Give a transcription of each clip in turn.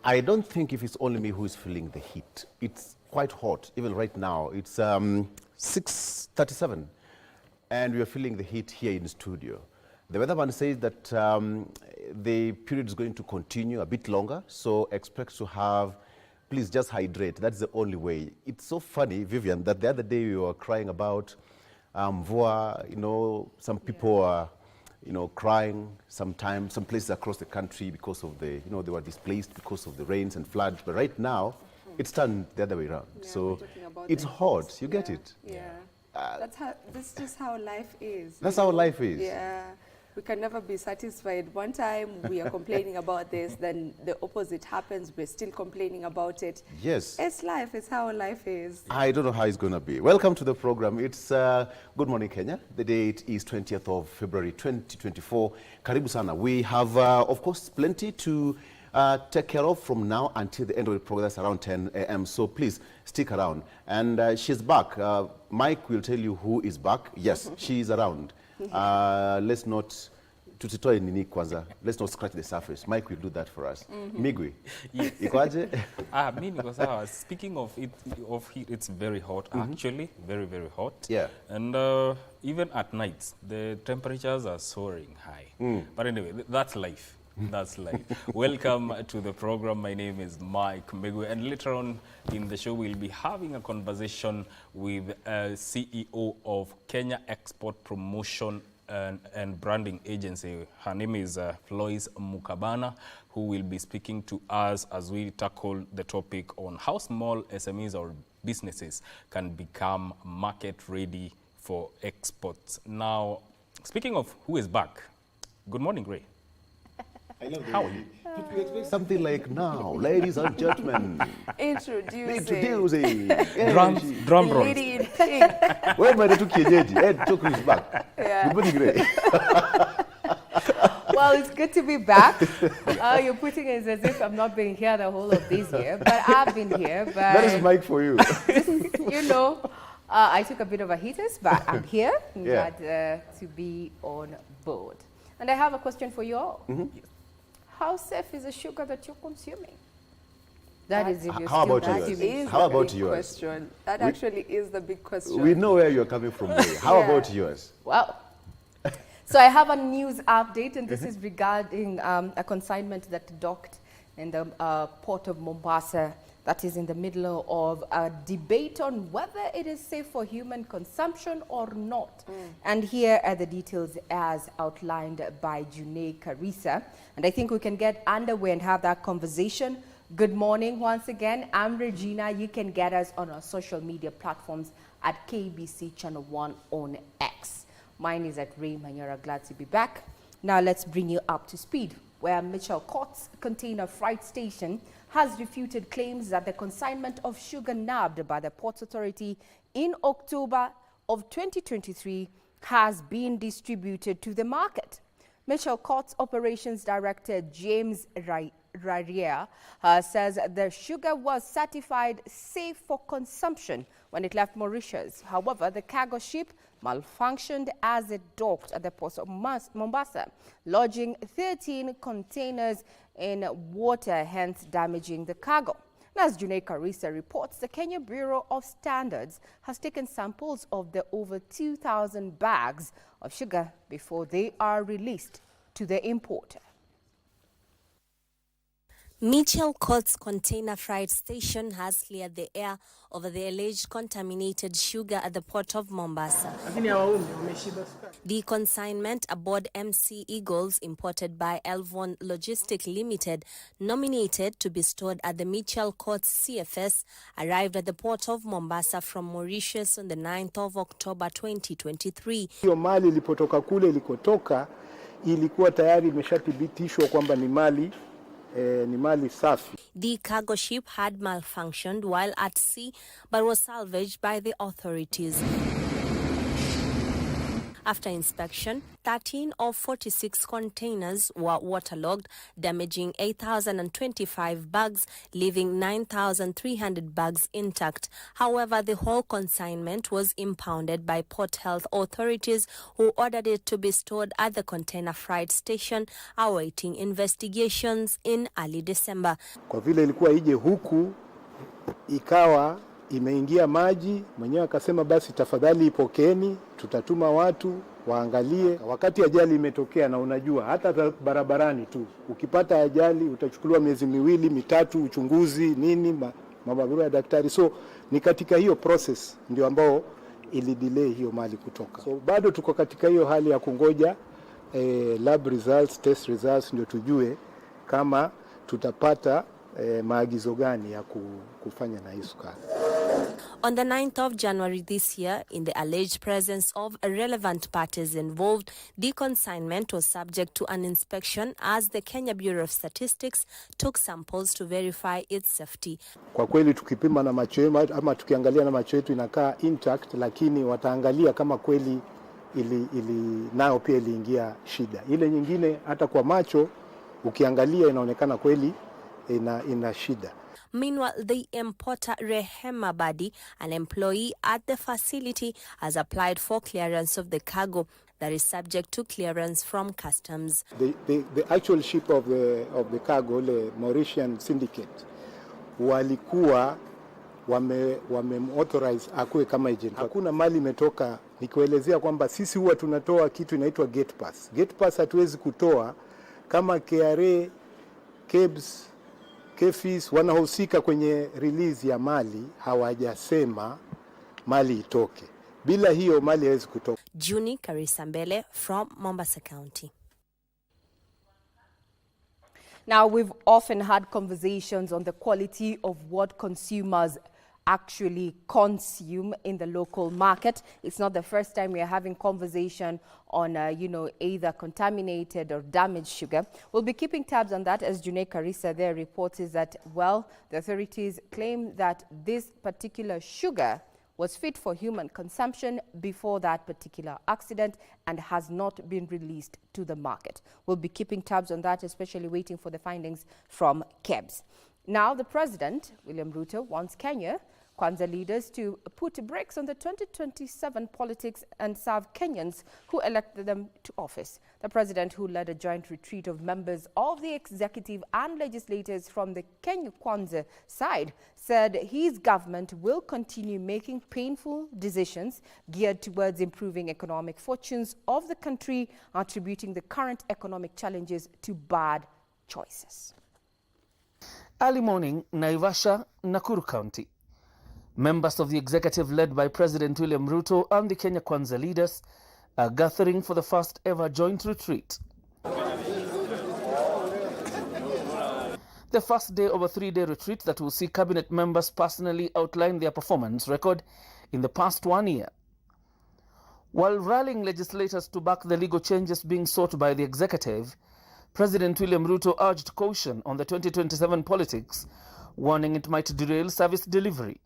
I don't think if it's only me who is feeling the heat. It's quite hot, even right now. It's 6:37, and we are feeling the heat here in the studio. The weatherman says that the period is going to continue a bit longer, so expect to have, please just hydrate. That's the only way. It's so funny, Vivian, that the other day we were crying about mvua, some people are, crying sometimes, some places across the country because of the, they were displaced because of the rains and floods. But right now, it's turned the other way around. Yeah, so it's hot, you get it? Yeah. That's just how life is. That's how life is. Yeah. We can never be satisfied. One time we are complaining about this, then the opposite happens, we're still complaining about it. Yes. It's life, it's how life is. I don't know how it's going to be. Welcome to the program. It's Good Morning Kenya. The date is 20th of February 2024. Karibu sana. We have, of course, plenty to take care of from now until the end of the program. That's around 10 a.m. So please stick around. And she's back. Mike will tell you who is back. Yes, she's around. Let's not tutitoe nini kwanza. Let's not scratch the surface. Mike will do that for us. Migwi. Yes. Ikoaje? Mimi niko sawa. Speaking of heat, it's very hot actually, very very hot. Yeah. And even at night, the temperatures are soaring high. But anyway, that's life. That's life. Welcome to the program. My name is Mike Migwi, and later on in the show we'll be having a conversation with CEO of Kenya Export Promotion and Branding Agency. Her name is Lois Mukabana, who will be speaking to us as we tackle the topic on how small SMEs or businesses can become market ready for exports. Now, speaking of who is back, good morning, Ray. I love the How way. Did you expect something like now, ladies and gentlemen? Introducing. Drum rolls. Lady in pink. Where am I to Kienyeji? Ed Toku is back. Yeah. Good morning, Ray. Well, it's good to be back. You're putting it as if I'm not being here the whole of this year, but I've been here. But That is Mike for you. I took a bit of a hiatus, but I'm here. I'm Yeah. glad to be on board. And I have a question for you all. How safe is the sugar that you're consuming? That is if you're How still about you? consuming. How about big yours? question. That actually is the big question. We know where you're coming from, Ray. How Yeah. about yours? Well, so I have a news update, and this is regarding a consignment that docked in the port of Mombasa that is in the middle of a debate on whether it is safe for human consumption or not. And here are the details as outlined by Junei Karisa. And I think we can get underway and have that conversation. Good morning once again. I'm Regina. You can get us on our social media platforms at KBC Channel 1 on X. Mine is at Ray Manyara. Glad to be back. Now let's bring you up to speed, where Mitchell Court's container freight station has refuted claims that the consignment of sugar nabbed by the Ports Authority in October of 2023 has been distributed to the market. Mitchell Court's Operations Director James Rarier says the sugar was certified safe for consumption when it left Mauritius. However, the cargo ship malfunctioned as it docked at the port of Mombasa, lodging 13 containers in water, hence damaging the cargo. And as Junei Karisa reports, the Kenya Bureau of Standards has taken samples of the over 2,000 bags of sugar before they are released to the importer. Mitchell Court's container freight station has cleared the air over the alleged contaminated sugar at the port of Mombasa. The consignment aboard MC Eagles, imported by Elvon Logistic Limited, nominated to be stored at the Mitchell Court's CFS, arrived at the port of Mombasa from Mauritius on the 9th of October 2023. Hiyo mali ilipotoka kule ilikotoka ilikuwa tayari imeshathibitishwa kwamba ni mali safi. The cargo ship had malfunctioned while at sea but was salvaged by the authorities. After inspection, 13 of 46 containers were waterlogged, damaging 8,025 bags, leaving 9,300 bags intact. However, the whole consignment was impounded by Port Health authorities, who ordered it to be stored at the container freight station, awaiting investigations in early December. Kwa vile ilikuwa ije huku, ikawa imeingia maji, mwenyewe akasema basi tafadhali ipokeni, tutatuma watu waangalie. Wakati ajali imetokea, na unajua hata barabarani tu ukipata ajali utachukuliwa miezi 2, 3 uchunguzi nini, mabarua ya daktari. So ni katika hiyo process ndio ambao ili delay hiyo mali kutoka. So bado tuko katika hiyo hali ya kungoja lab results, test results, ndio tujue kama tutapata maagizo gani ya kufanya na hii sukari. On the 9th of January this year, in the alleged presence of relevant parties involved, the consignment was subject to an inspection as the Kenya Bureau of Statistics took samples to verify its safety. Kwa kweli tukipima na macho yetu ama tukiangalia na macho yetu inakaa intact, lakini wataangalia kama kweli nao pia iliingia shida. Ile nyingine hata kwa macho ukiangalia inaonekana kweli ina shida. Meanwhile, the importer Rehema Badi, an employee at the facility, has applied for clearance of the cargo that is subject to clearance from customs. The actual ship of the cargo, the Mauritian syndicate, walikuwa wame authorize akuwe kama agent. Hakuna mali imetoka, nikielezea kwamba sisi huwa tunatoa kitu inaitwa gate pass. Gate pass hatuwezi kutoa kama KRA, KBC, KFIS wanahusika kwenye release ya mali hawajasema mali itoke. Bila hiyo mali haiwezi kutoka. Juni Karisambele from Mombasa County. Now, we've often had conversations on the quality of what consumers actually consume in the local market. It's not the first time we are having conversation on, either contaminated or damaged sugar. We'll be keeping tabs on that, as Junaid Karisa there reports is that, well, the authorities claim that this particular sugar was fit for human consumption before that particular accident and has not been released to the market. We'll be keeping tabs on that, especially waiting for the findings from KEBS. Now, the President, William Ruto, wants Kenya Kwanza leaders to put brakes on the 2027 politics and serve Kenyans who elected them to office. The President, who led a joint retreat of members of the executive and legislators from the Kenya Kwanza side, said his government will continue making painful decisions geared towards improving economic fortunes of the country, attributing the current economic challenges to bad choices. Early morning, Naivasha, Nakuru County. Members of the executive led by President William Ruto and the Kenya Kwanza leaders are gathering for the first ever joint retreat. The first day of a 3-day retreat that will see cabinet members personally outline their performance record in the past 1 year. While rallying legislators to back the legal changes being sought by the executive, President William Ruto urged caution on the 2027 politics, warning it might derail service delivery.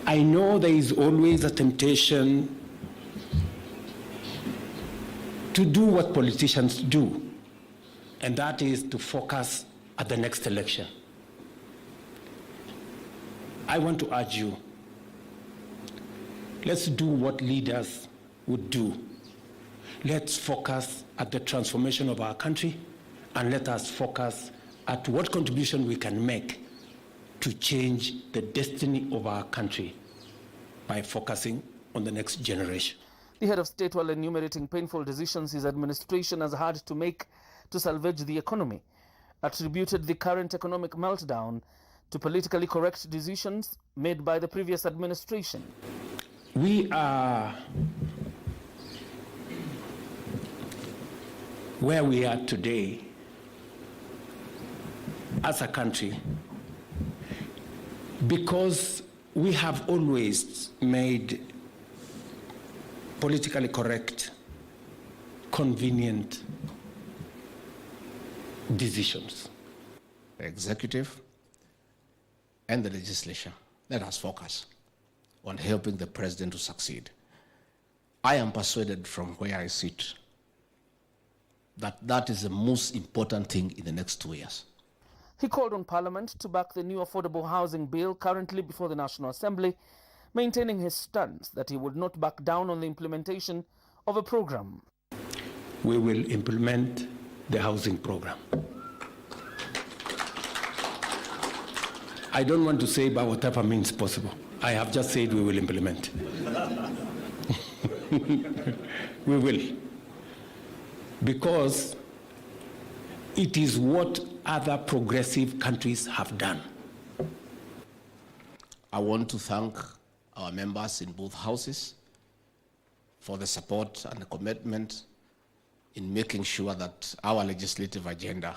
I know there is always a temptation to do what politicians do, and that is to focus at the next election. I want to urge you, let's do what leaders would do. Let's focus at the transformation of our country, and let us focus at what contribution we can make to change the destiny of our country by focusing on the next generation. The head of state, while enumerating painful decisions his administration has had to make to salvage the economy, attributed the current economic meltdown to politically correct decisions made by the previous administration. We are where we are today as a country because we have always made politically correct, convenient decisions. The executive and the legislature, let us focus on helping the president to succeed. I am persuaded from where I sit that that is the most important thing in the next 2 years. He called on Parliament to back the new affordable housing bill currently before the National Assembly, maintaining his stance that he would not back down on the implementation of a program. We will implement the housing program. I don't want to say by whatever means possible. I have just said we will implement. We will. Because it is what other progressive countries have done. I want to thank our members in both houses for the support and the commitment in making sure that our legislative agenda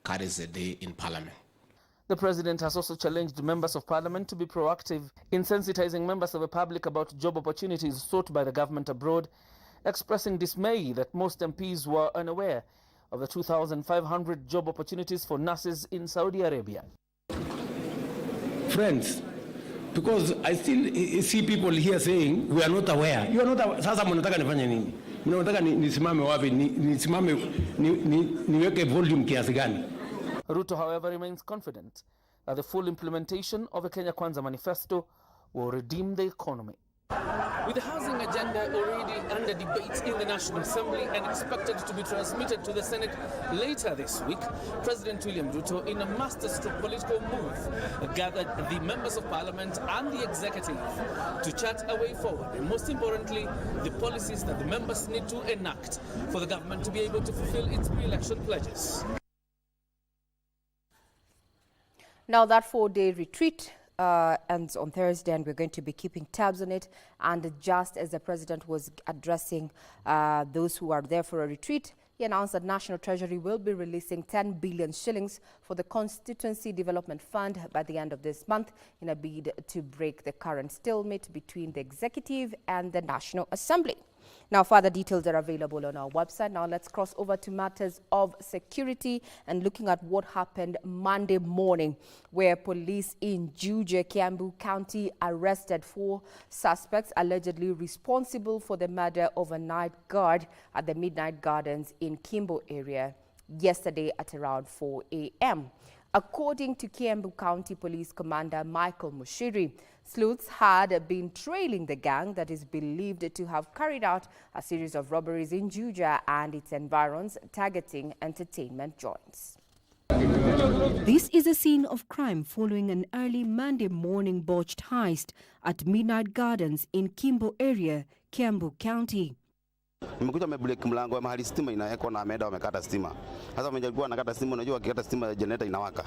carries the day in Parliament. The President has also challenged members of Parliament to be proactive in sensitizing members of the public about job opportunities sought by the government abroad, expressing dismay that most MPs were unaware of the 2,500 job opportunities for nurses in Saudi Arabia. Friends, because I still see people here saying we are not aware. You are not aware. Sasa mnataka nifanye nini? Mnataka nisimame wapi? Nisimame niweke volume kiasi gani? Ruto, however, remains confident that the full implementation of the Kenya Kwanza manifesto will redeem the economy. With the housing agenda already under debate in the National Assembly and expected to be transmitted to the Senate later this week, President William Ruto, in a masterstroke political move, gathered the members of Parliament and the executive to chart a way forward, and most importantly, the policies that the members need to enact for the government to be able to fulfill its pre-election pledges. Now that 4-day retreat ends on Thursday, and we're going to be keeping tabs on it. And just as the president was addressing those who are there for a retreat, he announced that National Treasury will be releasing 10 billion shillings for the Constituency Development Fund by the end of this month in a bid to break the current stalemate between the executive and the National Assembly. Now, further details are available on our website. Now, let's cross over to matters of security and looking at what happened Monday morning, where police in Juja, Kiambu County, arrested 4 suspects allegedly responsible for the murder of a night guard at the Midnight Gardens in Kimbo area yesterday at around 4 a.m. According to Kiambu County Police Commander Michael Mushiri, sleuths had been trailing the gang that is believed to have carried out a series of robberies in Juja and its environs, targeting entertainment joints. This is a scene of crime following an early Monday morning botched heist at Midnight Gardens in Kimbo area, Kiambu County. Nimekuja amebreak mlango wa mahali stima inawekwa na ameenda wamekata stima. Sasa wamejaribu nakata stima, unajua wakikata stima generator inawaka.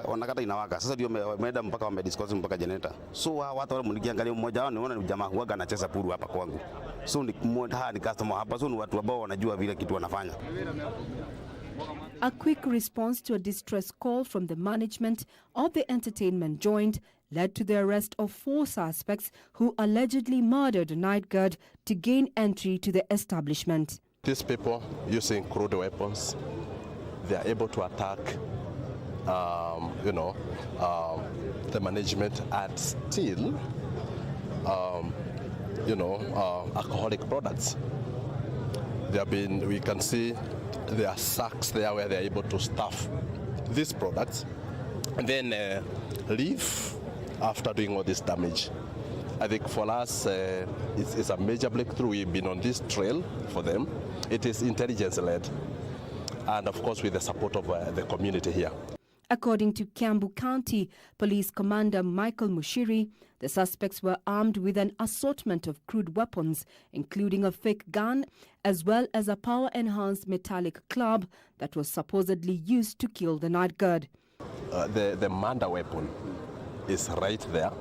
Wanakata inawaka. Sasa ndio wameenda mpaka wamediscuss mpaka generator. So watu wale mnikiangalia mmoja wao niona ni jamaa huaga anacheza puru hapa kwangu. So ni mmoja ni customer hapa, so ni watu ambao wanajua vile kitu wanafanya. A quick response to a distress call from the management of the entertainment joint led to the arrest of 4 suspects who allegedly murdered a night guard to gain entry to the establishment. These people using crude weapons, they are able to attack, the management and steal, alcoholic products. We can see there are sacks there where they are able to stuff these products and then leave after doing all this damage. I think for us, it's a major breakthrough. We've been on this trail for them. It is intelligence-led, and of course with the support of the community here. According to Kiambu County Police Commander Michael Mushiri, the suspects were armed with an assortment of crude weapons, including a fake gun, as well as a power-enhanced metallic club that was supposedly used to kill the night guard. The murder weapon is right there.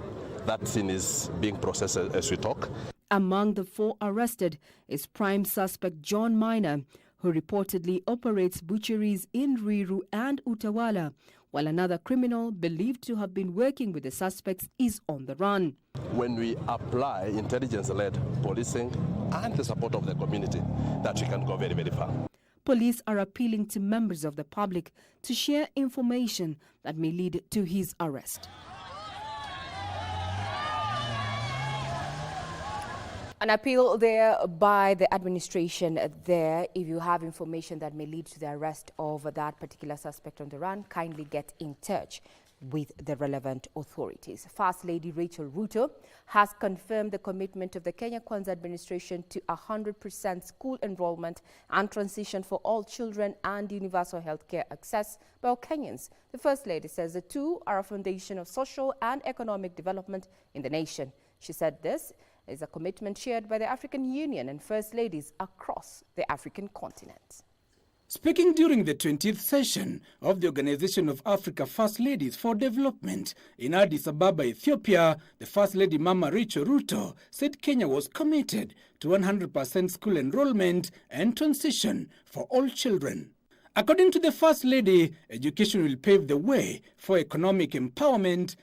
That scene is being processed as we talk. Among the 4 arrested is prime suspect John Minor, who reportedly operates butcheries in Ruiru and Utawala, while another criminal believed to have been working with the suspects is on the run. When we apply intelligence-led policing and the support of the community, that we can go very, very far. Police are appealing to members of the public to share information that may lead to his arrest. An appeal there by the administration there. If you have information that may lead to the arrest of that particular suspect on the run, kindly get in touch with the relevant authorities. First Lady Rachel Ruto has confirmed the commitment of the Kenya Kwanza administration to 100% school enrollment and transition for all children and universal healthcare access by all Kenyans. The First Lady says the two are a foundation of social and economic development in the nation. She said this is a commitment shared by the African Union and First Ladies across the African continent. Speaking during the 20th session of the Organization of Africa First Ladies for Development in Addis Ababa, Ethiopia, the First Lady Mama Rachel Ruto said Kenya was committed to 100% school enrollment and transition for all children. According to the First Lady, education will pave the way for economic empowerment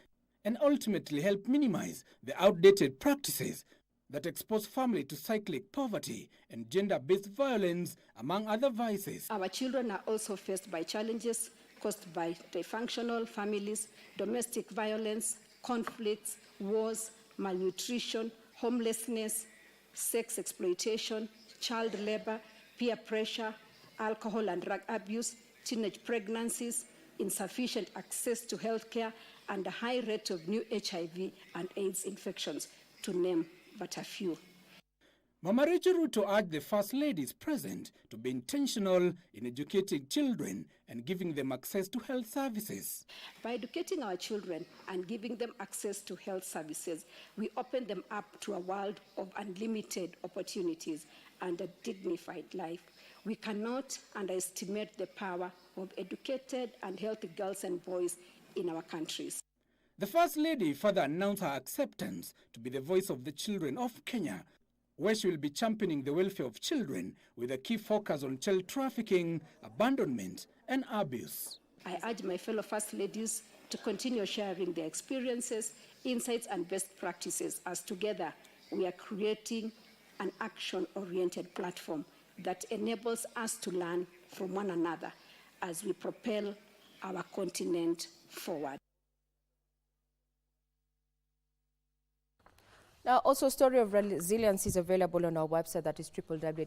and ultimately help minimize the outdated practices that expose family to cyclic poverty and gender-based violence, among other vices. Our children are also faced by challenges caused by dysfunctional families, domestic violence, conflicts, wars, malnutrition, homelessness, sex exploitation, child labor, peer pressure, alcohol and drug abuse, teenage pregnancies, insufficient access to healthcare, and a high rate of new HIV and AIDS infections, to name but a few. Mama Rachel Ruto urged the First Ladies present to be intentional in educating children and giving them access to health services. By educating our children and giving them access to health services, we open them up to a world of unlimited opportunities and a dignified life. We cannot underestimate the power of educated and healthy girls and boys in our countries. The First Lady further announced her acceptance to be the voice of the children of Kenya, where she will be championing the welfare of children with a key focus on child trafficking, abandonment, and abuse. I urge my fellow First Ladies to continue sharing their experiences, insights, and best practices, as together we are creating an action-oriented platform that enables us to learn from one another as we propel our continent forward. Now, also, a story of resilience is available on our website, that is www.kbc.co.ke.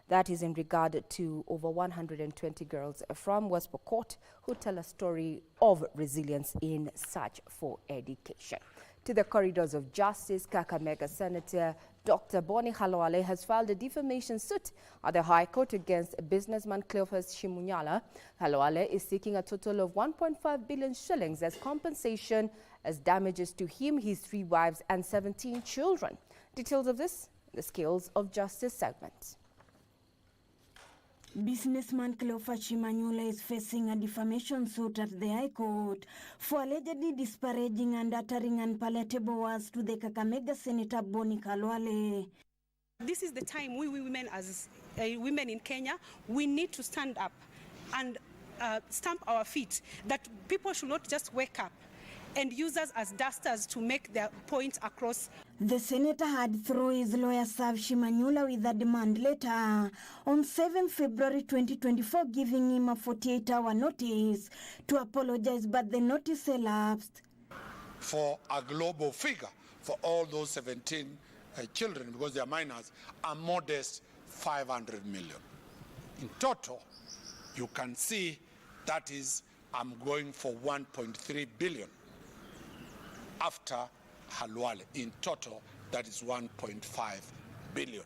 That is in regard to over 120 girls from West Pokot who tell a story of resilience in search for education. To the corridors of justice, Kakamega Senator Dr. Bonnie Khalwale has filed a defamation suit at the High Court against businessman Cleophas Shimunyala. Khalwale is seeking a total of 1.5 billion shillings as compensation as damages to him, his 3 wives, and 17 children. Details of this, the Scales of Justice segment. Businessman Cleophas Shimunyala is facing a defamation suit at the High Court for allegedly disparaging and uttering unpalatable words to the Kakamega Senator Bonnie Khalwale. This is the time we women, as women in Kenya, we need to stand up and stamp our feet that people should not just wake up and use us as dusters to make their points across. The senator had, through his lawyer, served Shimunyala with a demand letter on 7 February 2024, giving him a 48-hour notice to apologize, but the notice elapsed. For a global figure for all those 17 children, because they are minors, a modest 500 million. In total, you can see that is, I'm going for 1.3 billion. After Khalwale, in total, that is 1.5 billion.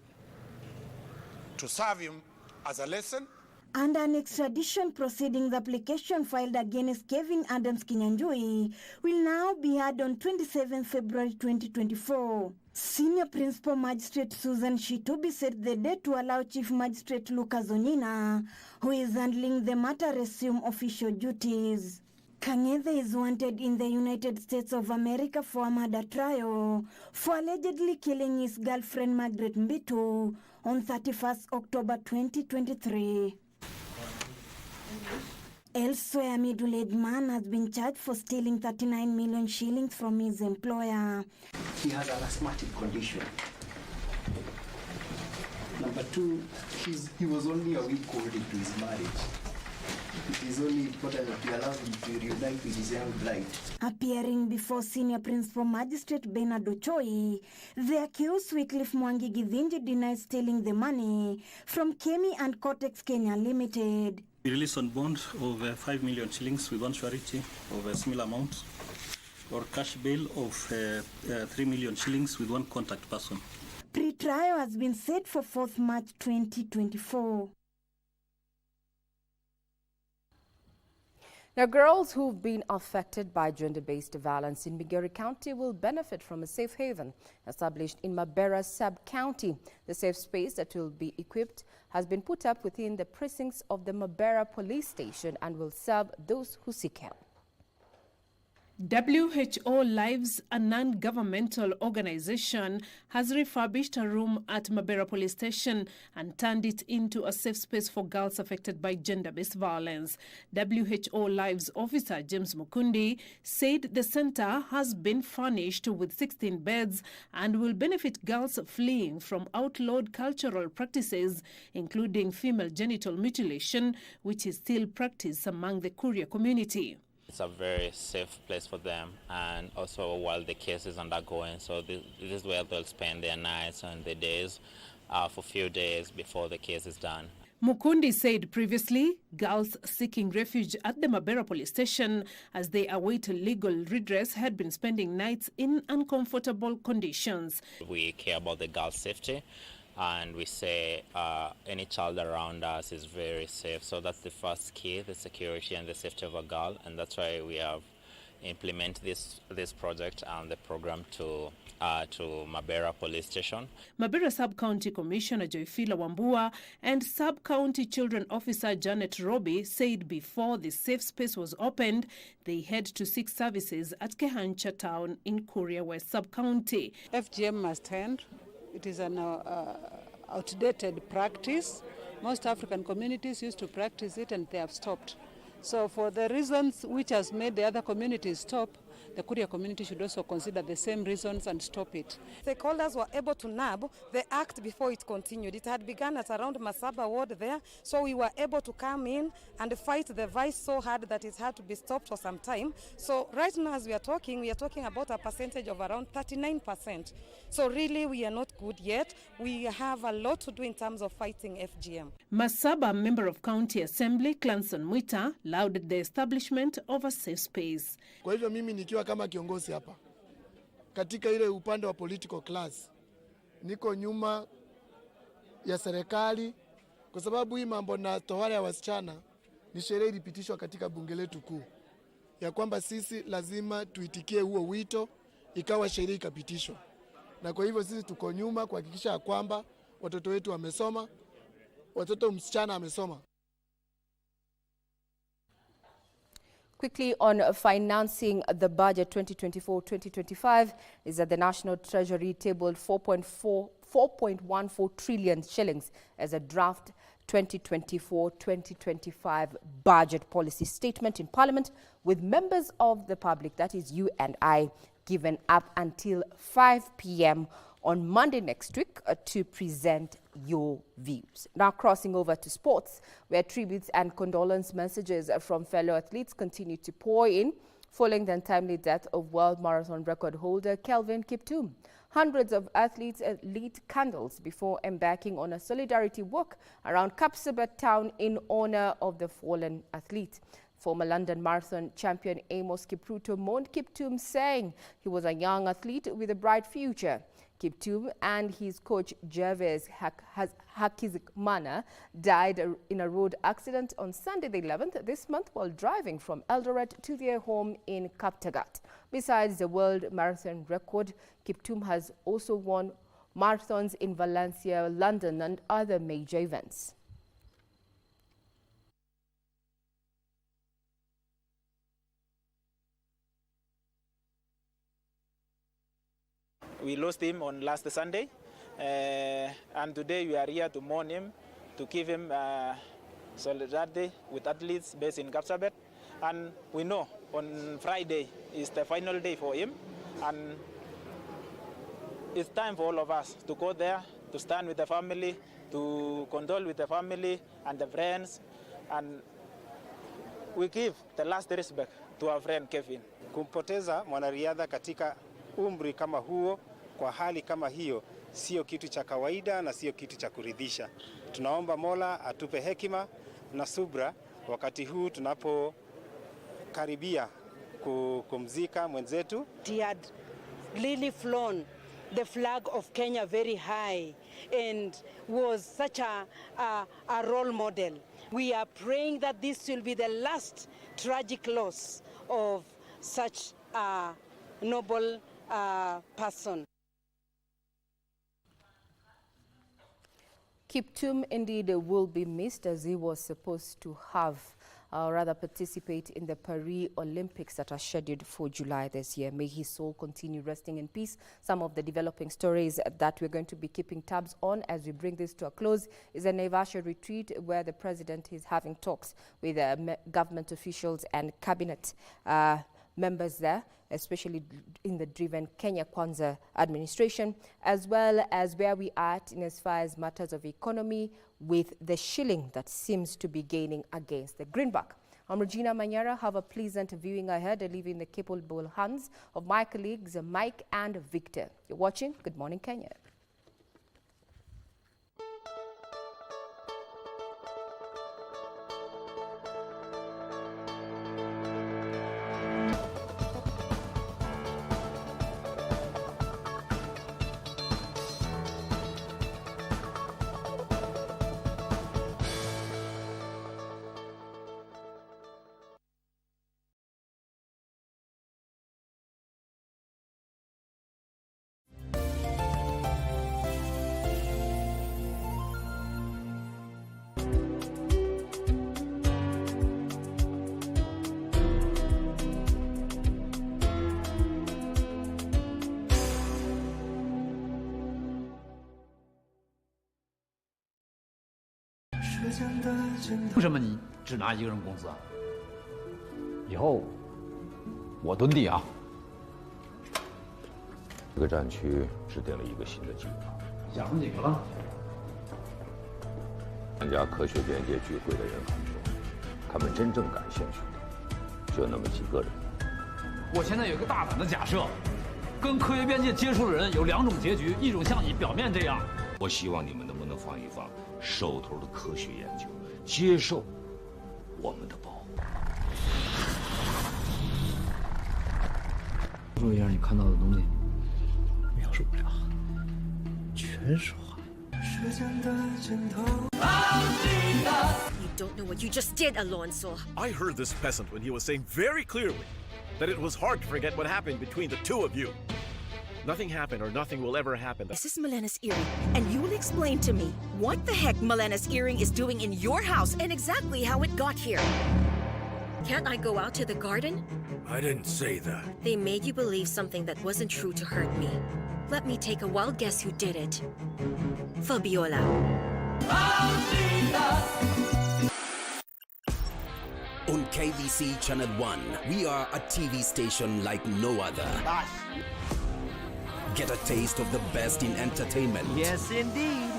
To serve him as a lesson. And an extradition proceedings application filed against Kevin Adams Kinyanjui will now be heard on 27 February 2024. Senior Principal Magistrate Susan Shitubi said the day to allow Chief Magistrate Lucas Onyina, who is handling the matter, resume official duties. Kang'ethe is wanted in the United States of America for a murder trial for allegedly killing his girlfriend Margaret Mbitu on 31st October 2023. Elsewhere, a middle-aged man has been charged for stealing 39 million shillings from his employer. He has an asthmatic condition. Number 2, he was only a week old into his marriage. it is only important that we allow him to reunite with his young bride. Appearing before Senior Principal Magistrate Bernard Ochoi, the accused Wycliffe Mwangi Githinji denies stealing the money from Kemi and Cortex Kenya Limited. We released on bond of 5 million shillings with one surety of a similar amount, or cash bail of 3 million shillings with one contact person. Pre-trial has been set for 4th March 2024. Now, girls who've been affected by gender-based violence in Migori County will benefit from a safe haven established in Mabera sub-county. The safe space that will be equipped has been put up within the precincts of the Mabera police station and will serve those who seek help. WHO Lives, a non-governmental organization, has refurbished a room at Mabera Police Station and turned it into a safe space for girls affected by gender-based violence. WHO Lives officer James Mukundi said the center has been furnished with 16 beds and will benefit girls fleeing from outlawed cultural practices, including female genital mutilation, which is still practiced among the Kuria community. It's a very safe place for them, and also while the case is undergoing, so this is where they'll spend their nights and their days for a few days before the case is done. Mukundi said previously, girls seeking refuge at the Mabera police station as they await legal redress had been spending nights in uncomfortable conditions. We care about the girls' safety, and we say any child around us is very safe. So that's the first key, the security and the safety of a girl, and that's why we have implemented this project and the program to Mabera Police Station. Mabera Sub-County Commissioner Joyfila Wambua and Sub-County Children Officer Janet Robbie said before the safe space was opened, they had to seek services at Kehancha Town in Kuria West Sub-County. FGM must end. It is an outdated practice. Most African communities used to practice it and they have stopped. So for the reasons which has made the other communities stop, the Kuria community should also consider the same reasons and stop it. Stakeholders were able to nab the act before it continued. It had begun at around Masaba ward there, so we were able to come in and fight the vice so hard that it had to be stopped for some time. So right now as we are talking about a percentage of around 39%. So really we are not good yet. We have a lot to do in terms of fighting FGM. Masaba Member of County Assembly, Clanson Mwita, lauded the establishment of a safe space. Kwa hivyo mimi nikiwa kama kiongozi hapa katika ile upande wa political class niko nyuma ya serikali, kwa sababu hii mambo na tohara ya wasichana ni sheria ilipitishwa katika bunge letu kuu ya kwamba sisi lazima tuitikie huo wito, ikawa sheria ikapitishwa, na kwa hivyo sisi tuko nyuma kuhakikisha kwamba watoto wetu wamesoma, watoto msichana amesoma. Quickly on financing the budget 2024-2025 is that the National Treasury tabled 4.14 trillion shillings as a draft 2024-2025 budget policy statement in Parliament, with members of the public, that is you and I, given up until 5 p.m. on Monday next week to present your views. Now crossing over to sports, where tributes and condolence messages from fellow athletes continue to pour in following the untimely death of world marathon record holder Kelvin Kiptum. Hundreds of athletes lit candles before embarking on a solidarity walk around Kapsabet town in honor of the fallen athlete. Former London Marathon champion Amos Kipruto mourned Kiptum, saying he was a young athlete with a bright future. Kiptum and his coach Gervais Hakizimana died in a road accident on Sunday the 11th this month while driving from Eldoret to their home in Kaptagat. Besides the world marathon record, Kiptum has also won marathons in Valencia, London and other major events. We lost him on last Sunday, and today we are here to mourn him, to give him solidarity with athletes based in Kapsabet. And we know on Friday is the final day for him, and it's time for all of us to go there, to stand with the family, to condole with the family and the friends, and we give the last respect to our friend Kevin. Kumpoteza mwanariadha katika umri kama huo kwa hali kama hiyo sio kitu cha kawaida na sio kitu cha kuridhisha. Tunaomba Mola atupe hekima na subra wakati huu tunapokaribia kumzika mwenzetu. He had really flown the flag of Kenya very high and was such a role model. We are praying that this will be the last tragic loss of such a noble person. Kiptum indeed will be missed, as he was supposed to have participate in the Paris Olympics that are scheduled for July this year. May his soul continue resting in peace. Some of the developing stories that we're going to be keeping tabs on as we bring this to a close is a Naivasha retreat where the president is having talks with government officials and cabinet members there, especially in the driven Kenya Kwanza administration, as well as where we are at in as far as matters of economy with the shilling that seems to be gaining against the greenback. I'm Regina Manyara. Have a pleasant viewing ahead, leaving the capable hands of my colleagues Mike and Victor. You're watching Good Morning Kenya.为什么你只拿一个人工资啊？以后我蹲地啊！这个战区制定了一个新的计划，养出几个了？参加科学边界聚会的人很多，他们真正感兴趣的就那么几个人。我现在有一个大胆的假设，跟科学边界接触的人有两种结局，一种像你表面这样。我希望你们能不能放一放手头的科学研究，接受我们的保护。说一下你看到的东西，描述不了，全说话。You don't know what you just did, Alonso. I heard this peasant when he was saying very clearly that it was hard to forget what happened between the two of you. Nothing happened or nothing will ever happen. This is Melena's earring, and you will explain to me what the heck Melena's earring is doing in your house and exactly how it got here. Can't I go out to the garden? I didn't say that. They made you believe something that wasn't true to hurt me. Let me take a wild guess who did it. Fabiola. On KBC Channel 1, we are a TV station like no other. Get a taste of the best in entertainment. Yes, indeed.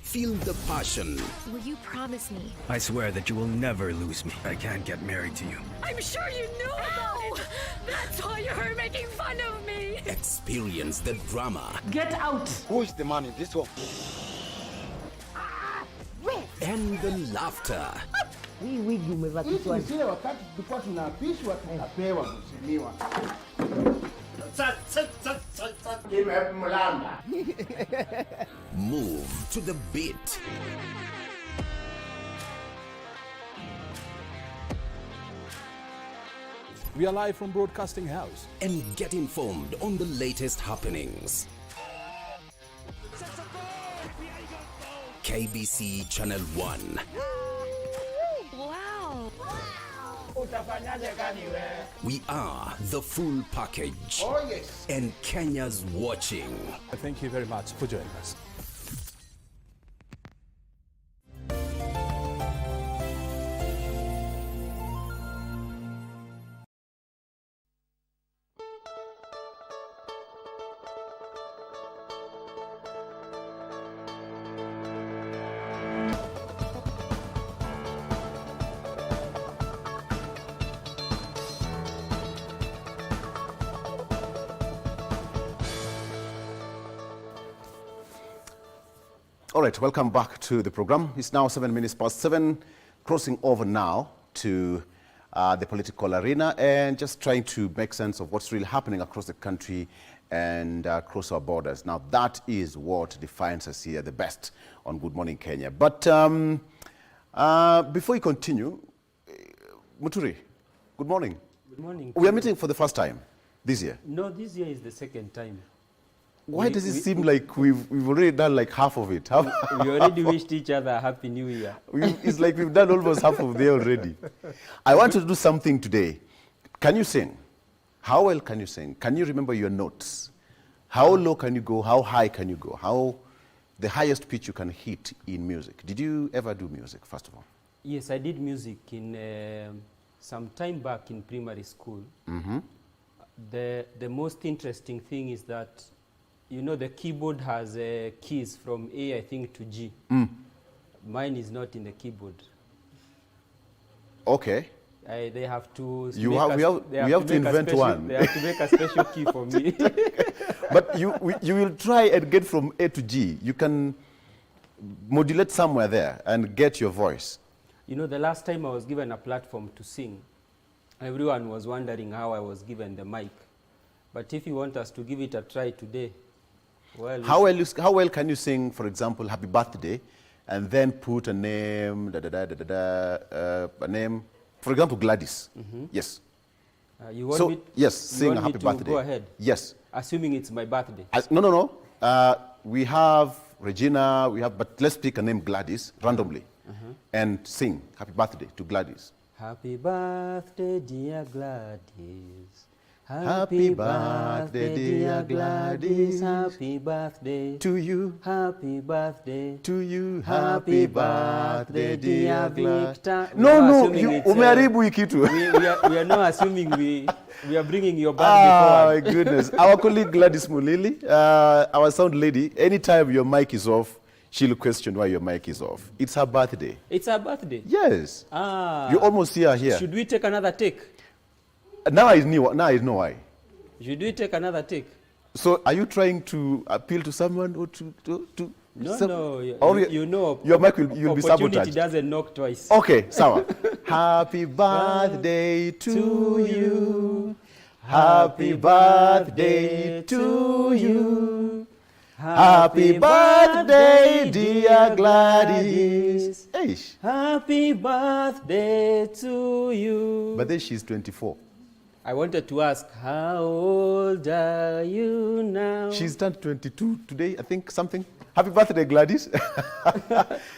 Feel the passion. Will you promise me? I swear that you will never lose me. I can't get married to you. I'm sure you knew about it. That's why you're making fun of me. Experience the drama. Get out. Who's the man in this one? And the laughter. Hii wigi umevakishwa. Sisi wakati tulikuwa tunaapishwa tunapewa mheshimiwa. Move to the beat. We are live from Broadcasting House. And get informed on the latest happenings. KBC Channel 1. Wow. We are the full package. Oh, yes. And Kenya's watching. Thank you very much for joining us. All right, welcome back to the program. It's now 7 minutes past 7, crossing over now to the political arena and just trying to make sense of what's really happening across the country and across our borders. Now, that is what defines us here the best on Good Morning Kenya. But before we continue, Muturi, good morning. Good morning. We are meeting for the first time this year. No, this year is the second time. Why does it seem like we've already done like half of it? We already wished each other a happy new year. It's like we've done almost half of the year already. I want to do something today. Can you sing? How well can you sing? Can you remember your notes? How low can you go? How high can you go? How the highest pitch you can hit in music? Did you ever do music, first of all? Yes, I did music in some time back in primary school. Mm-hmm. The most interesting thing is that, you know, the keyboard has keys from A, I think, to G. Mm. Mine is not in the keyboard. Okay. They have to. We have to invent one. They have to make a special key for me. But you will try and get from A to G. You can modulate somewhere there and get your voice. You know, the last time I was given a platform to sing, everyone was wondering how I was given the mic. But if you want us to give it a try today, well... How well can you sing, for example, Happy Birthday, and then put a name, a name, for example, Gladys. Mm-hmm. Yes. You want me, yes, sing want a Happy me to Birthday. Go ahead. Yes. Assuming it's my birthday. No. We have Regina, but let's pick a name, Gladys, randomly, and sing Happy Birthday to Gladys. Happy birthday, dear Gladys. Happy birthday, dear Gladys. Happy birthday to you. Happy birthday to you. Happy birthday, dear Victor. No, umeharibu hii kitu. We are not assuming we are bringing your birthday forward. My goodness. Our colleague Gladys Mulili, our sound lady, anytime your mic is off, she'll question why your mic is off. It's her birthday. It's her birthday? Yes. You almost see her here. Should we take another take? Now I know why. Should we take another take? So are you trying to appeal to someone or to No, you know, your mic you'll be sabotaged. Opportunity doesn't knock twice. Okay, sawa. Happy birthday to you. Happy birthday to you. Happy birthday, dear Gladys. Eish. Happy birthday to you. But then she's 24. I wanted to ask, how old are you now? She's turned 22 today, I think, something. Happy birthday, Gladys.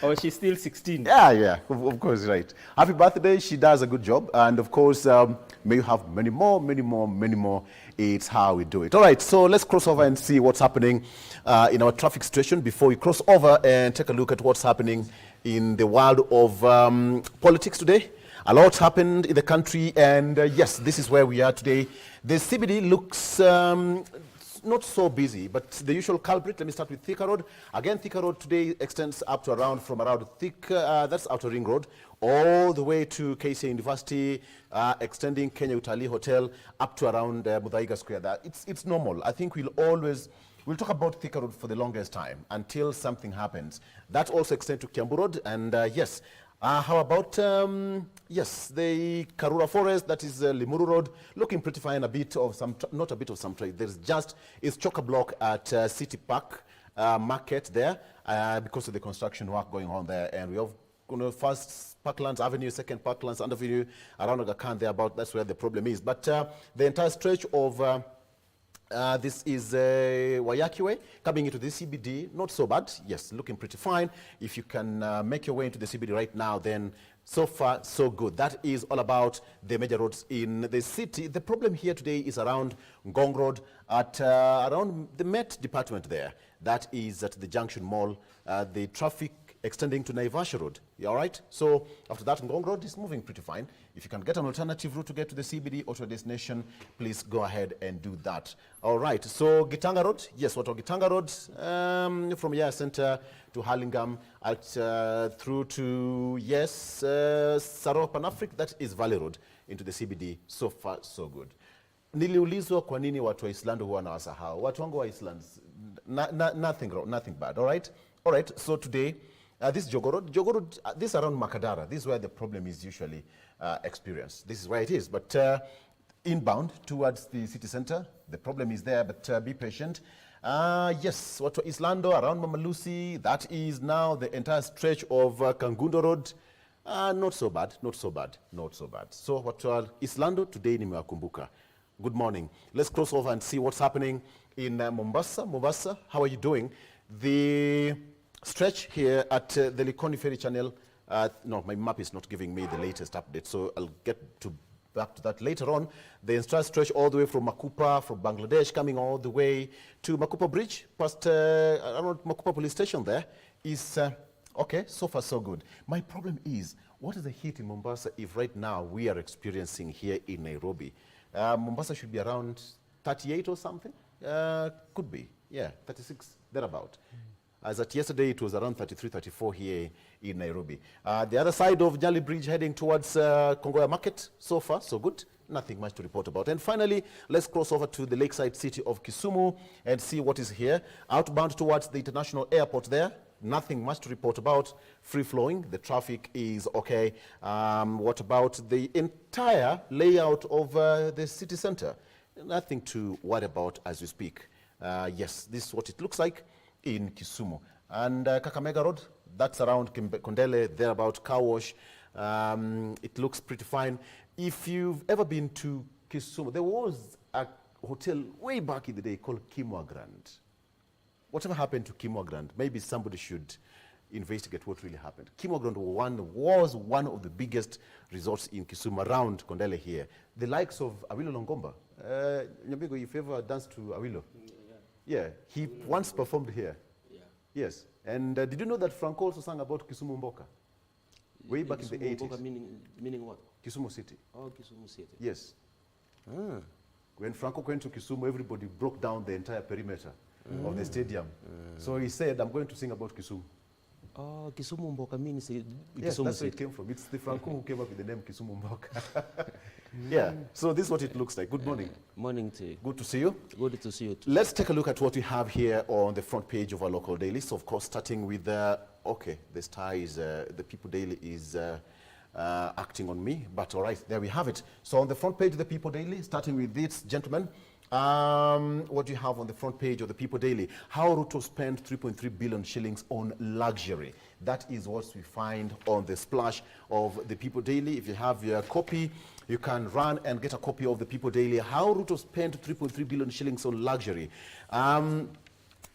Oh, she's still 16. Yeah, of course, right. Happy birthday. She does a good job. And of course, may you have many more. It's how we do it. All right, so let's cross over and see what's happening in our traffic situation before we cross over and take a look at what's happening in the world of politics today. A lot happened in the country, and yes, this is where we are today. The CBD looks not so busy, but the usual culprit. Let me start with Thika Road. Again, Thika Road today extends up to around that's Outer Ring Road, all the way to KCA University, extending Kenya Utalii Hotel up to around Muthaiga Square. It's normal. I think we'll talk about Thika Road for the longest time until something happens. That also extends to Kiambu Road, and yes. How about, the Karura Forest, that is Limuru Road, looking pretty fine, not a bit of some trade. It's chock-a-block at City Park Market there because of the construction work going on there. And we have first Parklands Avenue, second Parklands Avenue, around Aga Khan there, that's where the problem is. But the entire stretch of this is Wayaki Way, coming into the CBD, not so bad. Yes, looking pretty fine. If you can make your way into the CBD right now, then so far, so good. That is all about the major roads in the city. The problem here today is around Ngong Road, at around the Met Department there. That is at the Junction Mall. The traffic extending to Naivasha Road. You all right? So after that, Ngong Road is moving pretty fine. If you can get an alternative route to get to the CBD or to a destination, please go ahead and do that. All right. So Gitanga Road, yes, what Gitanga Road from Yaya Center to Hurlingham through to Sarawak Panafric, that is Valley Road into the CBD. So far, so good. Niliulizwa kwa nini watu wa Islando huwa na wasahau. Watu wangu wa Islands, nothing bad, all right? All right, so today, this is Jogorod, this is around Makadara. This is where the problem is usually experienced. This is where it is. But inbound towards the city center, the problem is there, but be patient. Yes, what Islando around Mama Lucy, that is now the entire stretch of Kangundo Road. Not so bad, not so bad, not so bad. So what Islando today nimewakumbuka. Good morning. Let's cross over and see what's happening in Mombasa. Mombasa, how are you doing? The stretch here at the Likoni Ferry Channel, no, my map is not giving me the latest update, so I'll get back to that later on. The entire stretch all the way from Makupa, from Bangladesh, coming all the way to Makupa Bridge, past around Makupa Police Station there, is okay, so far so good. My problem is, what is the heat in Mombasa if right now we are experiencing here in Nairobi? Mombasa should be around 38 or something? Could be, yeah, 36, thereabout. As at yesterday, it was around 33, 34 here in Nairobi. The other side of Jali Bridge heading towards Kongoya Market, so far, so good. Nothing much to report about. And finally, let's cross over to the lakeside city of Kisumu and see what is here. Outbound towards the international airport there, nothing much to report about. Free flowing, the traffic is okay. What about the entire layout of the city center? Nothing to worry about as we speak. Yes, this is what it looks like in Kisumu. And Kakamega Road, that's around Kondele, thereabout, Car Wash. It looks pretty fine. If you've ever been to Kisumu, there was a hotel way back in the day called Kimwa Grand. Whatever happened to Kimwa Grand? Maybe somebody should investigate what really happened. Kimwa Grand was one of the biggest resorts in Kisumu around Kondele here. The likes of Awilo Longomba. Nyabigo, if you ever danced to Awilo? Yeah, he once performed here. Yeah. Yes. And did you know that Franco also sang about Kisumu Mboka? Way back in the 80s. Mboka meaning what? Kisumu City. Oh, Kisumu City. Yes. When Franco went to Kisumu, everybody broke down the entire perimeter of the stadium. So he said, I'm going to sing about Kisumu. Oh, Kisumu Mboka means yes, Kisumu that's City. where it came from. It's the Franco who came up with the name Kisumu Mboka. Yeah, so this is what it looks like. Good morning. Morning to you. Good to see you. Good to see you too. Let's take a look at what we have here on the front page of our local daily. So, of course, starting with, okay, the Star is, the People Daily is acting on me, but all right, there we have it. So on the front page of the People Daily, starting with this gentleman, what do you have on the front page of the People Daily? How Ruto spent 3.3 billion shillings on luxury. That is what we find on the splash of the People Daily. If you have your copy, you can run and get a copy of the People Daily. How Ruto spent 3.3 billion shillings on luxury.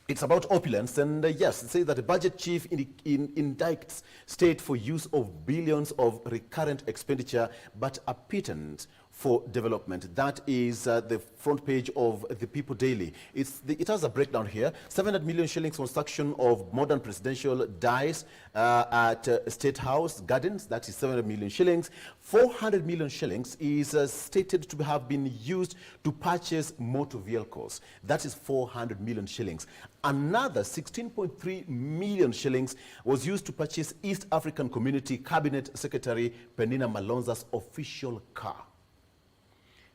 It's about opulence, and yes, it says that the budget chief indicts state for use of billions of recurrent expenditure, but a pittance for development. That is the front page of the People Daily. It has a breakdown here. 700 million shillings construction of modern presidential dais at State House Gardens. That is 700 million shillings. 400 million shillings is stated to have been used to purchase motor vehicles. That is 400 million shillings. Another 16.3 million shillings was used to purchase East African Community Cabinet Secretary Penina Malonza's official car.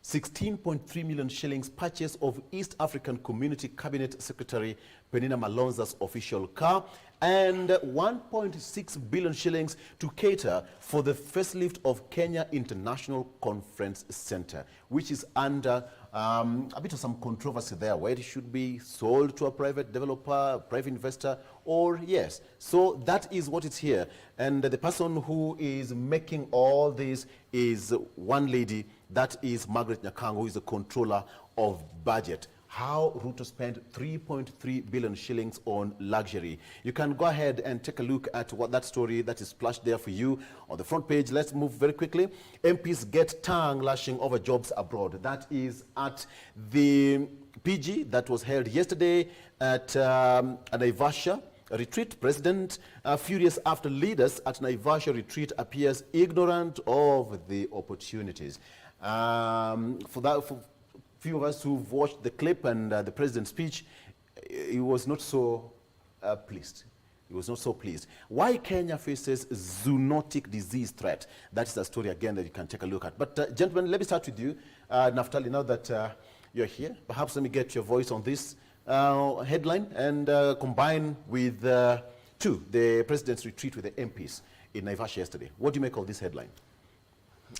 16.3 million shillings purchase of East African Community Cabinet Secretary Penina Malonza's official car, and 1.6 billion shillings to cater for the facelift of Kenya International Conference Center, which is under a bit of some controversy there, where it should be sold to a private developer, private investor, or yes. So that is what is here. And the person who is making all this is one lady, that is Margaret Nyakango, who is the controller of budget. How Ruto spent 3.3 billion shillings on luxury. You can go ahead and take a look at what that story that is splashed there for you on the front page. Let's move very quickly. MPs get tongue lashing over jobs abroad. That is at the PG that was held yesterday at Naivasha retreat. President furious after leaders at Naivasha retreat appears ignorant of the opportunities. For few of us who've watched the clip and the president's speech, he was not so pleased. He was not so pleased. Why Kenya faces zoonotic disease threat. That is a story again that you can take a look at. But gentlemen, let me start with you. Naftali, now that you're here, perhaps let me get your voice on this headline and combine with to the president's retreat with the MPs in Naivasha yesterday. What do you make of this headline?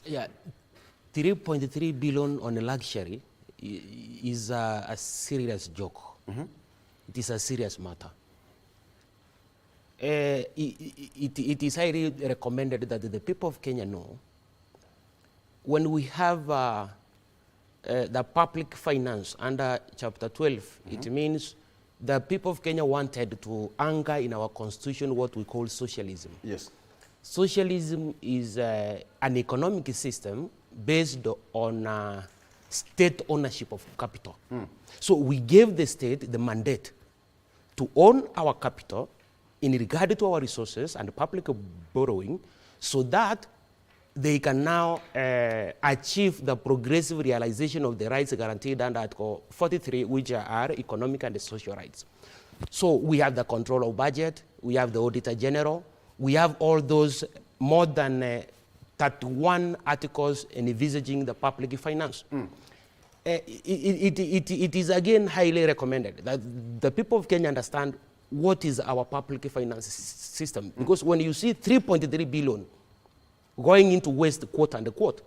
Yeah, 3.3 billion on a luxury is a serious joke. It is a serious matter. It is highly recommended that the people of Kenya know when we have the public finance under Chapter 12, it means the people of Kenya wanted to anchor in our constitution what we call socialism. Yes. Socialism is an economic system based on state ownership of capital. So we gave the state the mandate to own our capital in regard to our resources and public borrowing so that they can now achieve the progressive realization of the rights guaranteed under Article 43, which are economic and social rights. So we have the control of budget, we have the Auditor General, we have all those more than 31 articles envisaging the public finance. It is again highly recommended that the people of Kenya understand what is our public finance system. Because when you see 3.3 billion going into waste, quote unquote,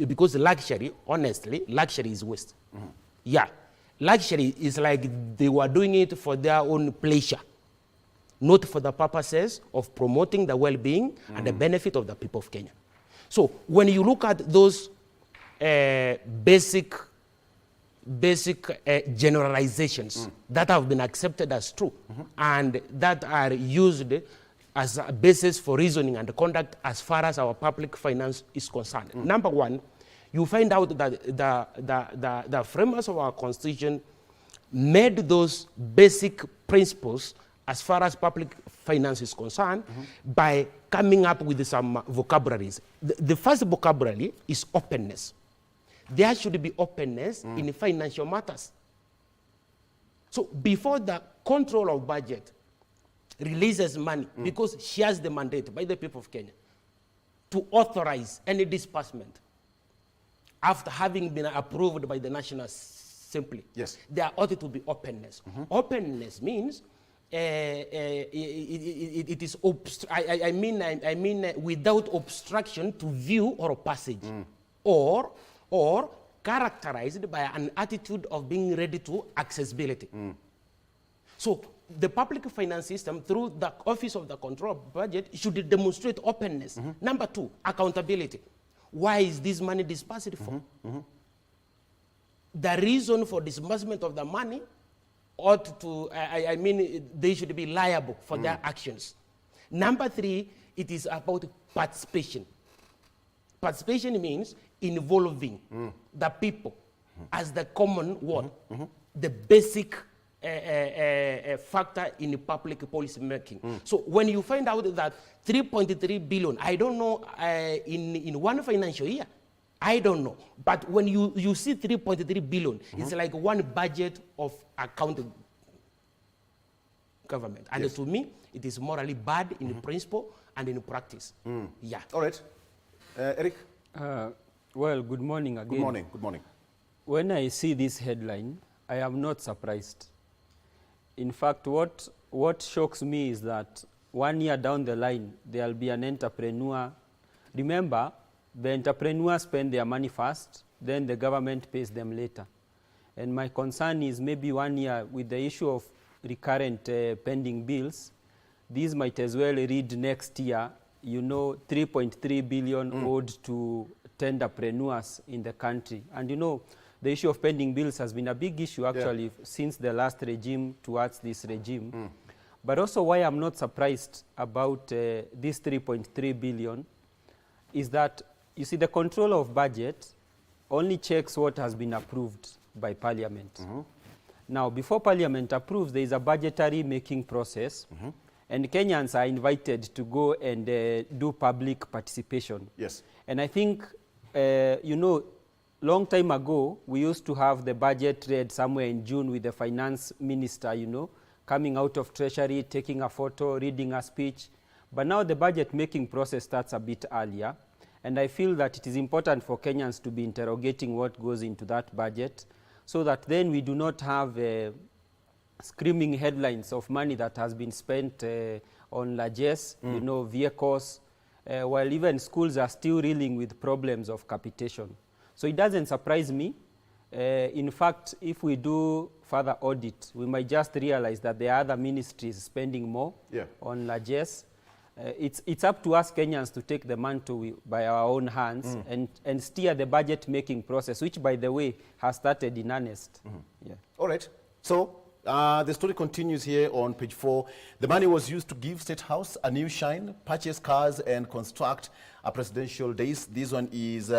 because luxury, honestly, luxury is waste. Yeah, luxury is like they were doing it for their own pleasure, not for the purposes of promoting the well-being and the benefit of the people of Kenya. So when you look at those basic generalizations that have been accepted as true and that are used as a basis for reasoning and conduct as far as our public finance is concerned. Number one, you find out that the framers of our constitution made those basic principles as far as public finance is concerned by coming up with some vocabularies. The first vocabulary is openness. There should be openness in financial matters. So before the control of budget releases money, because she has the mandate by the people of Kenya to authorize any disbursement after having been approved by the National Assembly, yes, there ought to be openness. Openness means it is I mean without obstruction to view or passage, or characterized by an attitude of being ready to accessibility. So the public finance system, through the Office of the Control of Budget, should demonstrate openness. Number two, accountability. Why is this money disbursed for? The reason for disbursement of the money ought to, I mean, they should be liable for their actions. Number three, it is about participation. Participation means involving the people as the common word, the basic factor in public policy making. So when you find out that 3.3 billion, I don't know, in one financial year, I don't know. But when you see 3.3 billion, it's like one budget of accountable government. And to me, it is morally bad in principle and in practice. Yeah. All right. Eric? Well, good morning again. Good morning. Good morning. When I see this headline, I am not surprised. In fact, what shocks me is that 1 year down the line, there will be an entrepreneur. Remember, the entrepreneurs spend their money first, then the government pays them later. And my concern is maybe 1 year with the issue of recurrent pending bills, these might as well read next year, you know, 3.3 billion owed to tenderpreneurs in the country. And you know, the issue of pending bills has been a big issue actually since the last regime towards this regime. But also why I'm not surprised about this 3.3 billion is that, you see, the control of budget only checks what has been approved by Parliament. Now, before Parliament approves, there is a budgetary making process, and Kenyans are invited to go and do public participation. Yes. And I think, you know, long time ago, we used to have the budget read somewhere in June with the finance minister, you know, coming out of Treasury, taking a photo, reading a speech. But now the budget making process starts a bit earlier. And I feel that it is important for Kenyans to be interrogating what goes into that budget so that then we do not have screaming headlines of money that has been spent on largesse, you know, vehicles, while even schools are still reeling with problems of capitation. So it doesn't surprise me. In fact, if we do further audit, we might just realize that there are other ministries spending more on largesse. It's up to us Kenyans to take the mantle by our own hands and steer the budget-making process, which, by the way, has started in earnest. Yeah. All right. So the story continues here on page 4. The money was used to give State House a new shine, purchase cars, and construct a presidential dais. This one is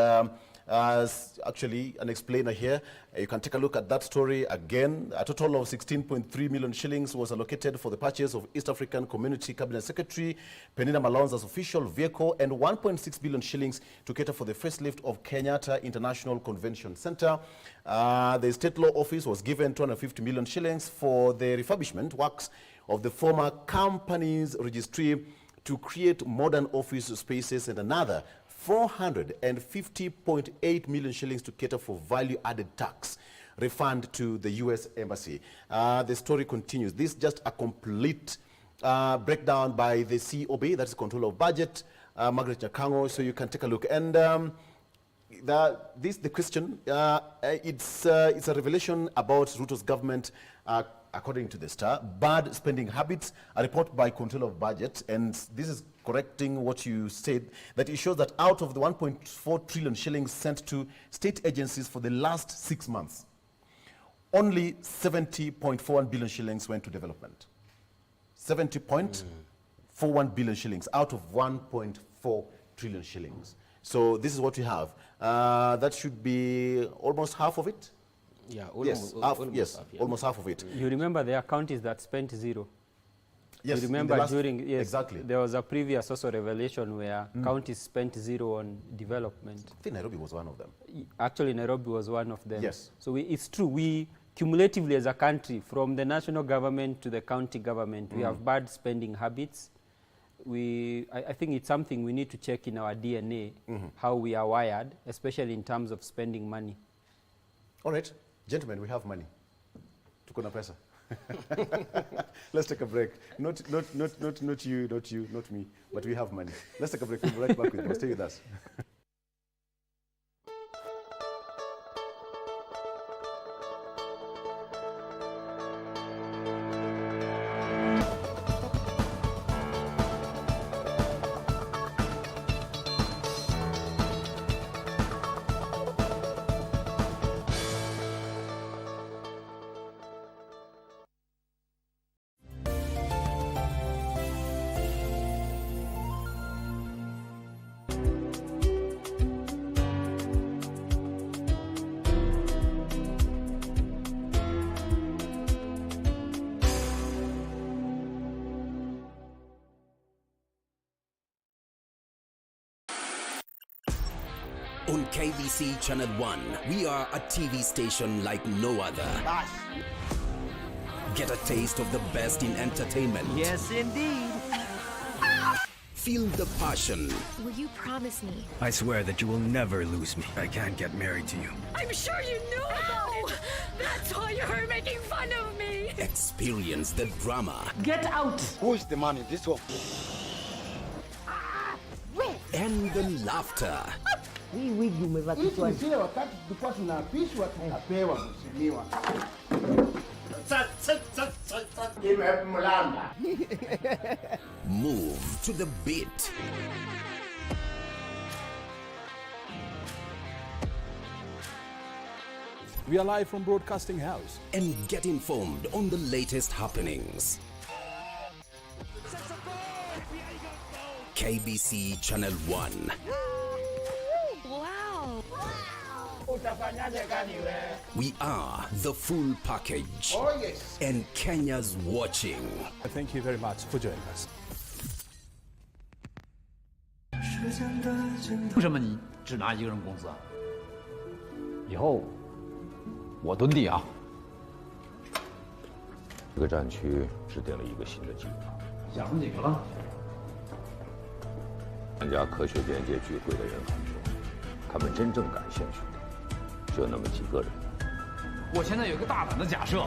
actually an explainer here. You can take a look at that story again. A total of 16.3 million shillings was allocated for the purchase of East African Community Cabinet Secretary Penina Malonza's official vehicle, and 1.6 billion shillings to cater for the facelift of Kenyatta International Convention Center. The State Law Office was given 250 million shillings for the refurbishment works of the former company's registry to create modern office spaces, and another 450.8 million shillings to cater for value-added tax refund to the U.S. Embassy. The story continues. This is just a complete breakdown by the COB, that's Controller of Budget, Margaret Nyakango, so you can take a look. And the question, it's a revelation about Ruto's government, according to the Star, bad spending habits, a report by Controller of Budget, and this is correcting what you said, that it shows that out of the 1.4 trillion shillings sent to state agencies for the last 6 months, only 70.41 billion shillings went to development. 70.41 billion shillings out of 1.4 trillion shillings. So this is what we have. That should be almost half of it. Yeah, almost half of it. You remember there are counties that spent zero. Yes, you remember exactly. There was a previous also revelation where counties spent zero on development. I think Nairobi was one of them. Actually, Nairobi was one of them. Yes. So it's true. We cumulatively as a country, from the national government to the county government, we have bad spending habits. I think it's something we need to check in our DNA, how we are wired, especially in terms of spending money. All right. Gentlemen, we have money. Tuko na pesa. Let's take a break. Not you, not me, but we have money. Let's take a break. We'll be right back with you. Stay with us. On KBC Channel 1, we are a TV station like no other. Get a taste of the best in entertainment. Yes, indeed. Feel the passion. Will you promise me? I swear that you will never lose me. I can't get married to you. I'm sure you knew about it. That's why you're making fun of me. Experience the drama. Get out. Who's the man in this one? And the laughter. Hii wigi umevaa kichwani. Sile wakati tulikuwa tunaapishwa tunapewa mheshimiwa. Move to the beat. We are live from Broadcasting House. And get informed on the latest happenings. KBC Channel 1. Wow. We are the full package. Oh, yes. And Kenya's watching. Thank you very much for joining us. 为什么你只拿一个人工资啊？以后我蹲地啊！这个战区制定了一个新的计划，想出几个了？参加科学边界聚会的人很多，他们真正感兴趣的就那么几个人。我现在有一个大胆的假设，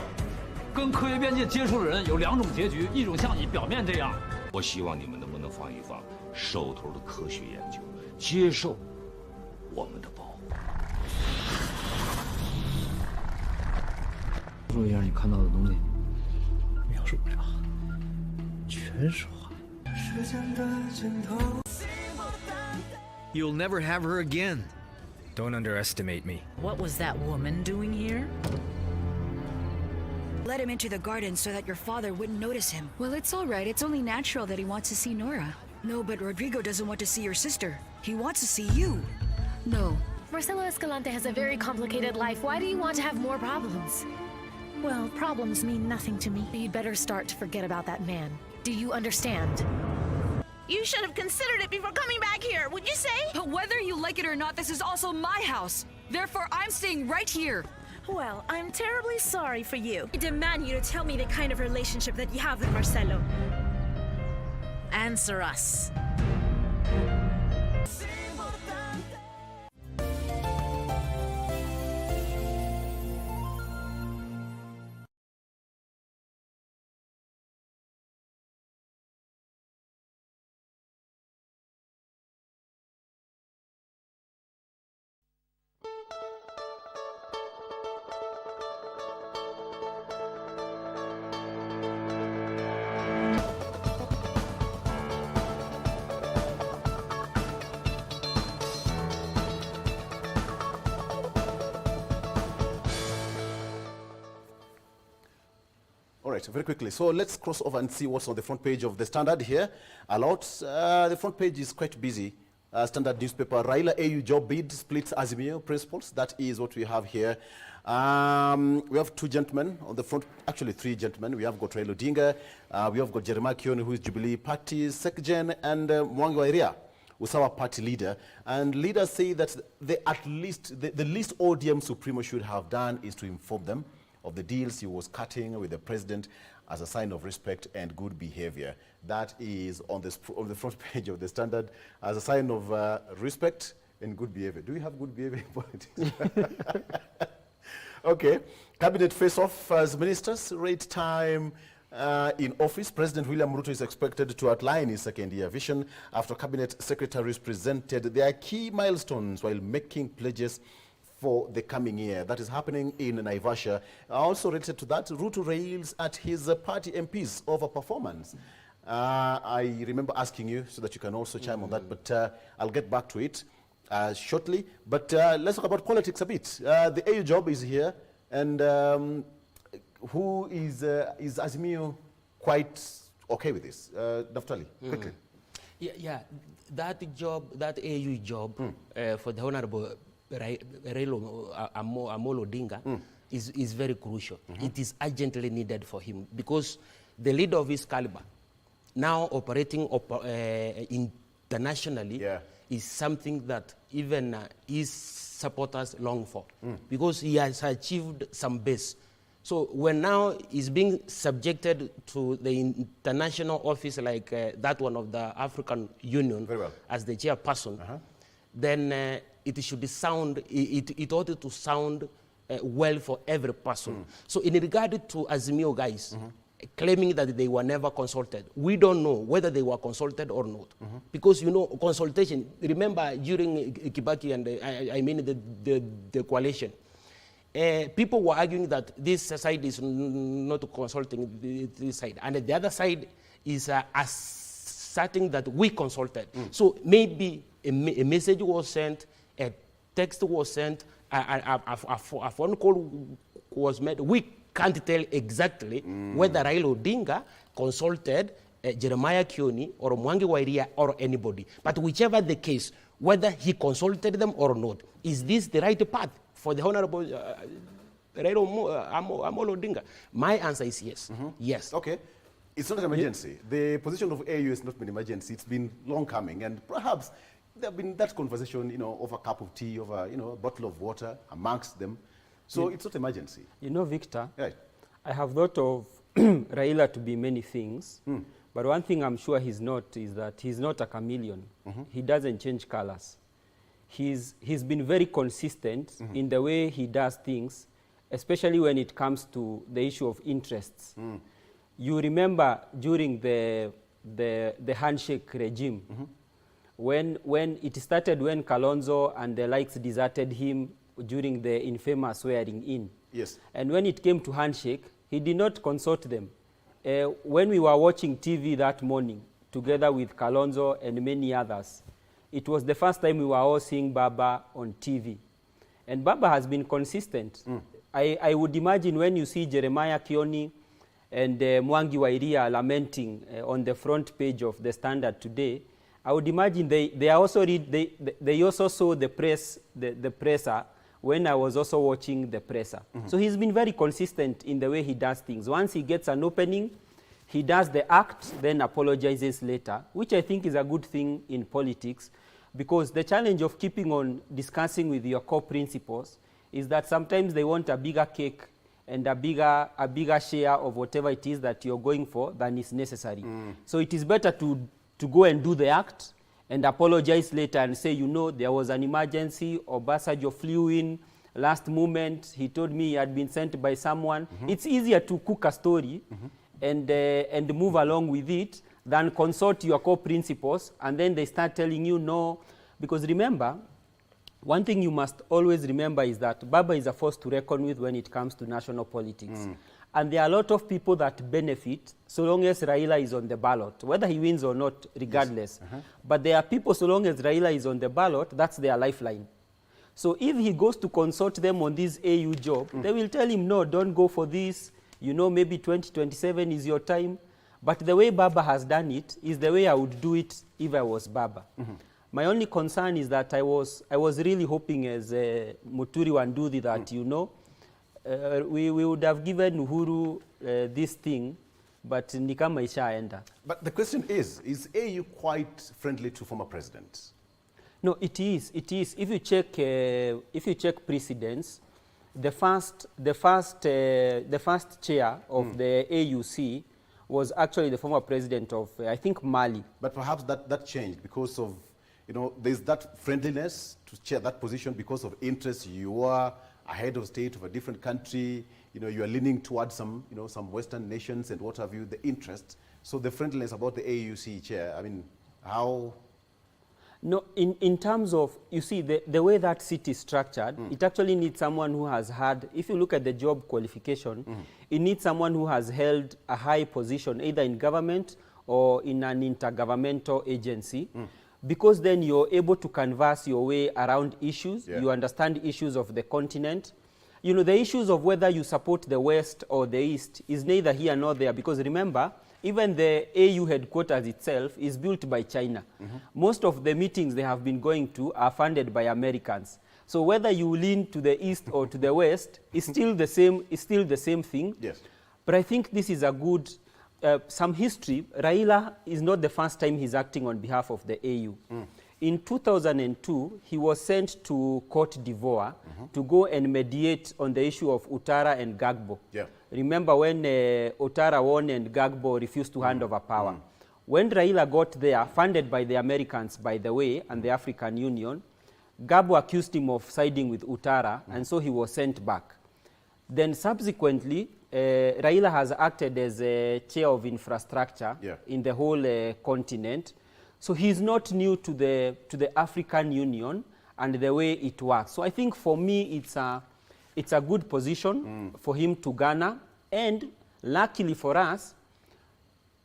跟科学边界接触的人有两种结局，一种像你表面这样。我希望你们能不能放一放手头的科学研究，接受我们的保护。说一下你看到的东西。描述不了，全是话。 You'll never have her again. Don't underestimate me. What was that woman doing here? Let him into the garden so that your father wouldn't notice him. Well, it's all right. It's only natural that he wants to see Nora. No, but Rodrigo doesn't want to see your sister. He wants to see you. No. Marcelo Escalante has a very complicated life. Why do you want to have more problems? Well, problems mean nothing to me. You'd better start to forget about that man. Do you understand? You should have considered it before coming back here, would you say? But whether you like it or not, this is also my house. Therefore, I'm staying right here. Well, I'm terribly sorry for you. I demand you to tell me the kind of relationship that you have with Marcelo. Answer us. All right, very quickly. So let's cross over and see what's on the front page of the Standard here. A lot. The front page is quite busy. Standard newspaper, Raila AU job bid splits Azimio principles. That is what we have here. We have two gentlemen on the front, actually three gentlemen. We have got Raila Odinga, we have got Jeremiah Kioni, who is Jubilee Party Secretary, and Mwangi wa Iria, who's our party leader. And leaders say that the least ODM Supremo should have done is to inform them of the deals he was cutting with the president as a sign of respect and good behavior. That is on the front page of the Standard as a sign of respect and good behavior. Do you have good behavior in politics? Okay. Cabinet face-off as ministers. Rate time in office. President William Ruto is expected to outline his second-year vision after cabinet secretaries presented their key milestones while making pledges for the coming year. That is happening in Naivasha. Also related to that, Ruto rails at his party MPs over performance. I remember asking you so that you can also chime on that, but I'll get back to it shortly. But let's talk about politics a bit. The AU job is here, and who is Azimio quite okay with this? Naftali, quickly. Yeah, that job, that AU job for the Honorable Raila Amolo Odinga is very crucial. It is urgently needed for him because the leader of his caliber now operating internationally is something that even his supporters long for because he has achieved some base. So when now he's being subjected to the international office like that one of the African Union as the chairperson, then it should sound, it ought to sound well for every person. So in regard to Azimio guys, claiming that they were never consulted, we don't know whether they were consulted or not. Because, you know, consultation, remember during Kibaki and I mean the coalition, people were arguing that this side is not consulting this side, and the other side is asserting that we consulted. So maybe a message was sent, a text was sent, a phone call was made. We can't tell exactly whether Raila Odinga consulted Jeremiah Kioni or Mwangi wa Iria or anybody. But whichever the case, whether he consulted them or not, is this the right path for the Honorable Raila Amolo Odinga? My answer is yes. Yes. Okay. It's not an emergency. The position of AU is not an emergency. It's been long coming, and perhaps there have been that conversation, you know, over a cup of tea, over, you know, a bottle of water amongst them. So it's not emergency. You know, Victor, right. I have thought of Raila to be many things, but one thing I'm sure he's not is that he's not a chameleon. He doesn't change colors. He's been very consistent in the way he does things, especially when it comes to the issue of interests. You remember during the handshake regime, when it started, when Kalonzo and the likes deserted him during the infamous swearing in. Yes. And when it came to handshake, he did not consult them. When we were watching TV that morning, together with Kalonzo and many others, it was the first time we were all seeing Baba on TV. And Baba has been consistent. I would imagine when you see Jeremiah Kioni and Mwangi Wairia lamenting on the front page of the Standard today, I would imagine they also saw the press, the presser, when I was also watching the presser. So he's been very consistent in the way he does things. Once he gets an opening, he does the act, then apologizes later, which I think is a good thing in politics, because the challenge of keeping on discussing with your core principles is that sometimes they want a bigger cake and a bigger share of whatever it is that you're going for than is necessary. So it is better to go and do the act and apologize later and say, you know, there was an emergency, Obasanjo flew in last moment, he told me he had been sent by someone. It's easier to cook a story and move along with it than consult your core principles and then they start telling you no. Because remember, one thing you must always remember is that Baba is a force to reckon with when it comes to national politics. And there are a lot of people that benefit so long as Raila is on the ballot, whether he wins or not, regardless. Yes. But there are people, so long as Raila is on the ballot, that's their lifeline. So if he goes to consult them on this AU job, they will tell him, no, don't go for this. You know, maybe 2027 is your time. But the way Baba has done it is the way I would do it if I was Baba. My only concern is that I was really hoping as Muturi Wandudi that, you know, we would have given Uhuru this thing, but nikama ishaenda. But the question is AU quite friendly to former presidents? No, it is. It is. If you check precedents, the first chair of the AUC was actually the former president of, I think, Mali. But perhaps that changed because of, you know, there's that friendliness to chair that position because of interest. You are a head of state of a different country, you know, you are leaning towards some, you know, some Western nations and what have you, the interest. So the friendliness about the AUC chair, I mean, how? No, in terms of, you see, the way that seat is structured, it actually needs someone who has had, if you look at the job qualification, it needs someone who has held a high position, either in government or in an intergovernmental agency, because then you're able to canvass your way around issues, you understand issues of the continent. You know, the issues of whether you support the West or the East is neither here nor there, because remember, even the AU headquarters itself is built by China. Most of the meetings they have been going to are funded by Americans. So whether you lean to the East or to the West, it's still the same thing. Yes. But I think this is a good, some history. Raila is not the first time he's acting on behalf of the AU. In 2002, he was sent to Cote d'Ivoire to go and mediate on the issue of Ouattara and Gbagbo. Remember when Ouattara won and Gbagbo refused to hand over power. When Raila got there, funded by the Americans, by the way, and the African Union, Gbagbo accused him of siding with Ouattara, and so he was sent back. Then subsequently, Raila has acted as a chair of infrastructure in the whole continent. So he's not new to the African Union and the way it works. So I think for me, it's a good position for him to garner. And luckily for us,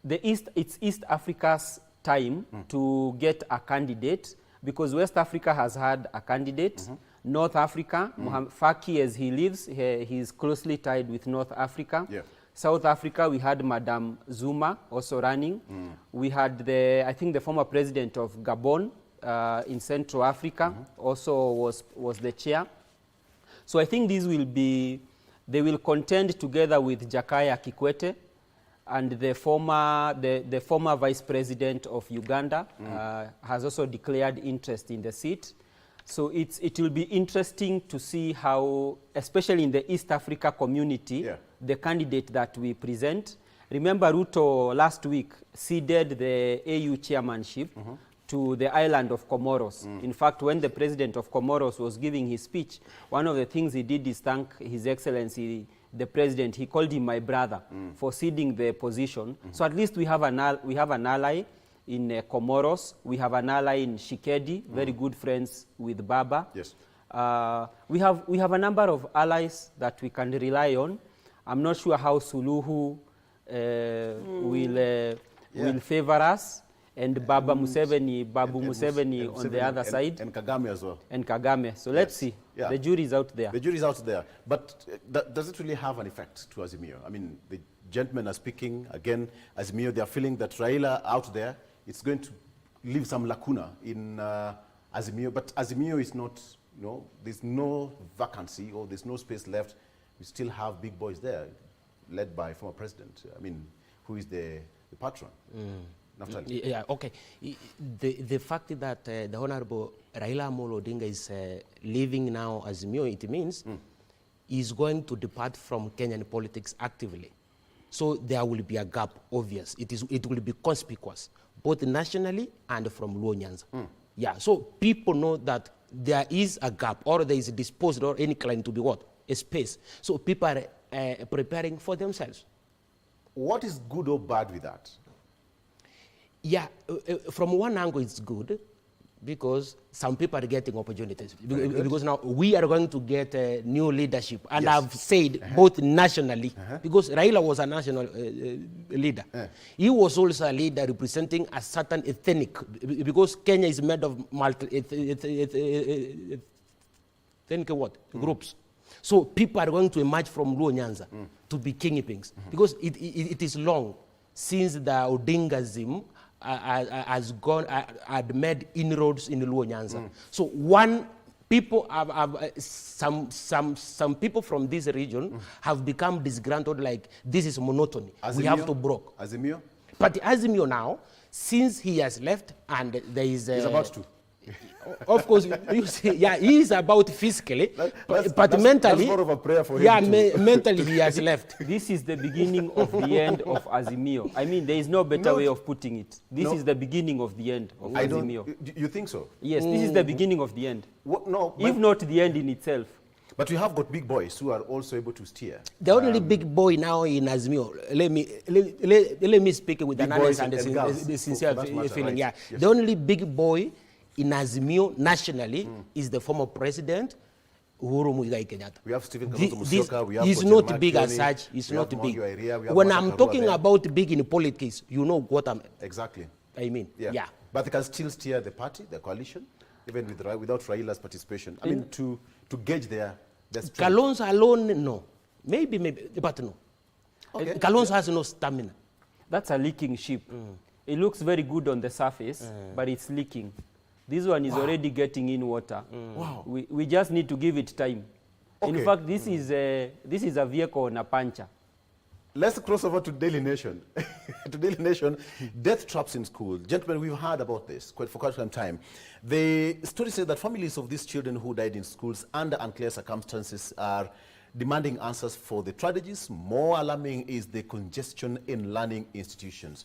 it's East Africa's time to get a candidate, because West Africa has had a candidate. North Africa, Faki, as he lives, he's closely tied with North Africa. South Africa, we had Madame Zuma also running. We had I think the former president of Gabon in Central Africa also was the chair. So I think these they will contend together with Jakaya Kikwete and the former vice president of Uganda has also declared interest in the seat. So it will be interesting to see how, especially in the East Africa community, the candidate that we present. Remember, Ruto last week ceded the AU chairmanship to the island of Comoros. In fact, when the president of Comoros was giving his speech, one of the things he did is thank His Excellency, the president. He called him my brother for ceding the position. So at least we have an ally in Comoros. We have an ally in Shikedi, very good friends with Baba. Yes. We have a number of allies that we can rely on. I'm not sure how Suluhu will favor us, and Babu Museveni on the other side. And Kagame as well. And Kagame. So let's see. Yeah. The jury is out there. The jury is out there. But does it really have an effect to Azimio? I mean, the gentlemen are speaking. Again, Azimio, they are feeling that Raila out there, it's going to leave some lacuna in Azimio. But Azimio is not, there's no vacancy or there's no space left. We still have big boys there, led by former president. I mean, who is the patron? Naftali. Yeah, okay. The fact that the Honorable Raila Amolo Odinga is leaving now Azimio, it means he's going to depart from Kenyan politics actively. So there will be a gap, obvious. It will be conspicuous, both nationally and from Luo Nyanza. Yeah, so people know that there is a gap, or there is disposed or inclined to be what? A space. So people are preparing for themselves. What is good or bad with that? Yeah, from one angle it's good because some people are getting opportunities. Because now we are going to get new leadership. And I've said both nationally, because Raila was a national leader. He was also a leader representing a certain ethnic, because Kenya is made of ethnic groups. So people are going to emerge from Luo Nyanza to be kingpins, because it is long since the Odingazim had made inroads in Luo Nyanza. So some people from this region have become disgruntled, like this is monotony. Azimio? We have to broke. Azimio? But Azimio now, since he has left and there is he's about to. Of course, you see, yeah, he is about physically, but mentally, that's more of a prayer for him. Yeah, mentally he has left. This is the beginning of the end of Azimio. I mean, there is no better way of putting it. This is the beginning of the end of Azimio. You think so? Yes, this is the beginning of the end. No, if not the end in itself. But we have got big boys who are also able to steer. The only big boy now in Azimio, let me speak with an honest and the sincere feeling. Right. Yeah, yes. The only big boy in Azimio nationally is the former president, Uhuru Muigai Kenyatta. We have Stephen Kalonzo Musyoka, we have he's not big as such, he's not big. When I'm talking about big in politics, you know what I'm... Exactly. I mean, yeah. But they can still steer the party, the coalition, even without Raila's participation. I mean, to gauge their strength. Kalonzo alone, no. Maybe, but no. Okay. Kalonzo has no stamina. That's a leaking ship. It looks very good on the surface, but it's leaking. This one is already getting in water. Wow. We just need to give it time. Okay. In fact, this is a vehicle on a puncher. Let's cross over to Daily Nation. To Daily Nation, death traps in school. Gentlemen, we've heard about this for quite some time. The story says that families of these children who died in schools under unclear circumstances are demanding answers for the tragedies. More alarming is the congestion in learning institutions.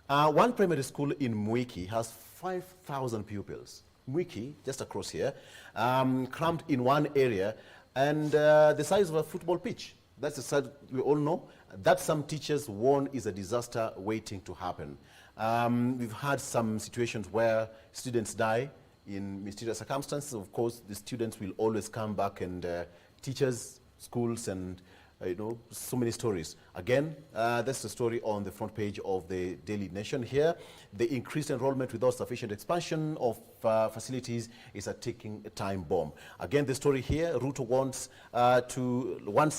One primary school in Mwiki has 5,000 pupils. Mwiki, just across here, crammed in one area, and the size of a football pitch. That's the size we all know. That some teachers warn is a disaster waiting to happen. We've had some situations where students die in mysterious circumstances. Of course, the students will always come back, and teachers, schools, and so many stories. Again, that's the story on the front page of the Daily Nation here. The increased enrollment without sufficient expansion of facilities is a ticking time bomb. Again, the story here, Ruto wants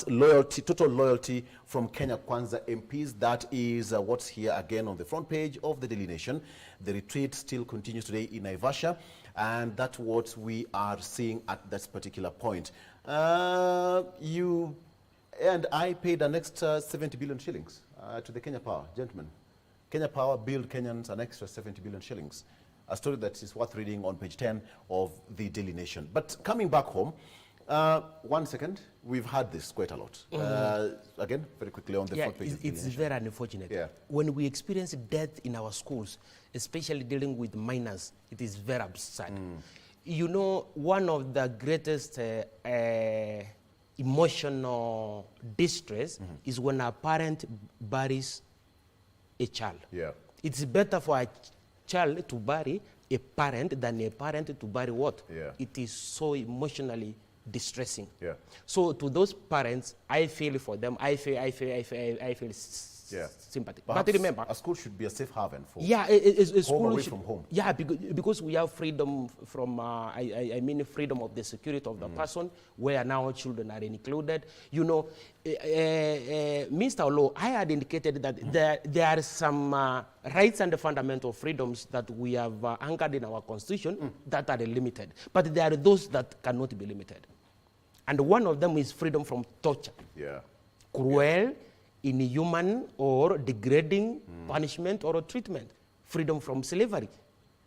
loyalty, total loyalty from Kenya Kwanza MPs. That is what's here again on the front page of the Daily Nation. The retreat still continues today in Naivasha, and that's what we are seeing at this particular point. You and I paid an extra 70 billion shillings to the Kenya Power. Gentlemen, Kenya Power billed Kenyans an extra 70 billion shillings. A story that is worth reading on page 10 of the Daily Nation. But coming back home, 1 second. We've had this quite a lot. Again, very quickly on the front page. It's very unfortunate. Yeah. When we experience death in our schools, especially dealing with minors, it is very absurd. You know, one of the greatest emotional distress is when a parent buries a child. Yeah. It's better for a child to bury a parent than a parent to bury what? Yeah. It is so emotionally distressing. Yeah. So to those parents, I feel for them. I feel sympathy. Perhaps but remember, a school should be a safe haven for a school home away should, from home. Yeah, because we have freedom from, I mean freedom of the security of the person, where now children are included. You know, Mr. Olo, I had indicated that there are some rights and fundamental freedoms that we have anchored in our constitution that are limited. But there are those that cannot be limited. And one of them is freedom from torture. Yeah. Cruel, inhuman, or degrading punishment or treatment. Freedom from slavery.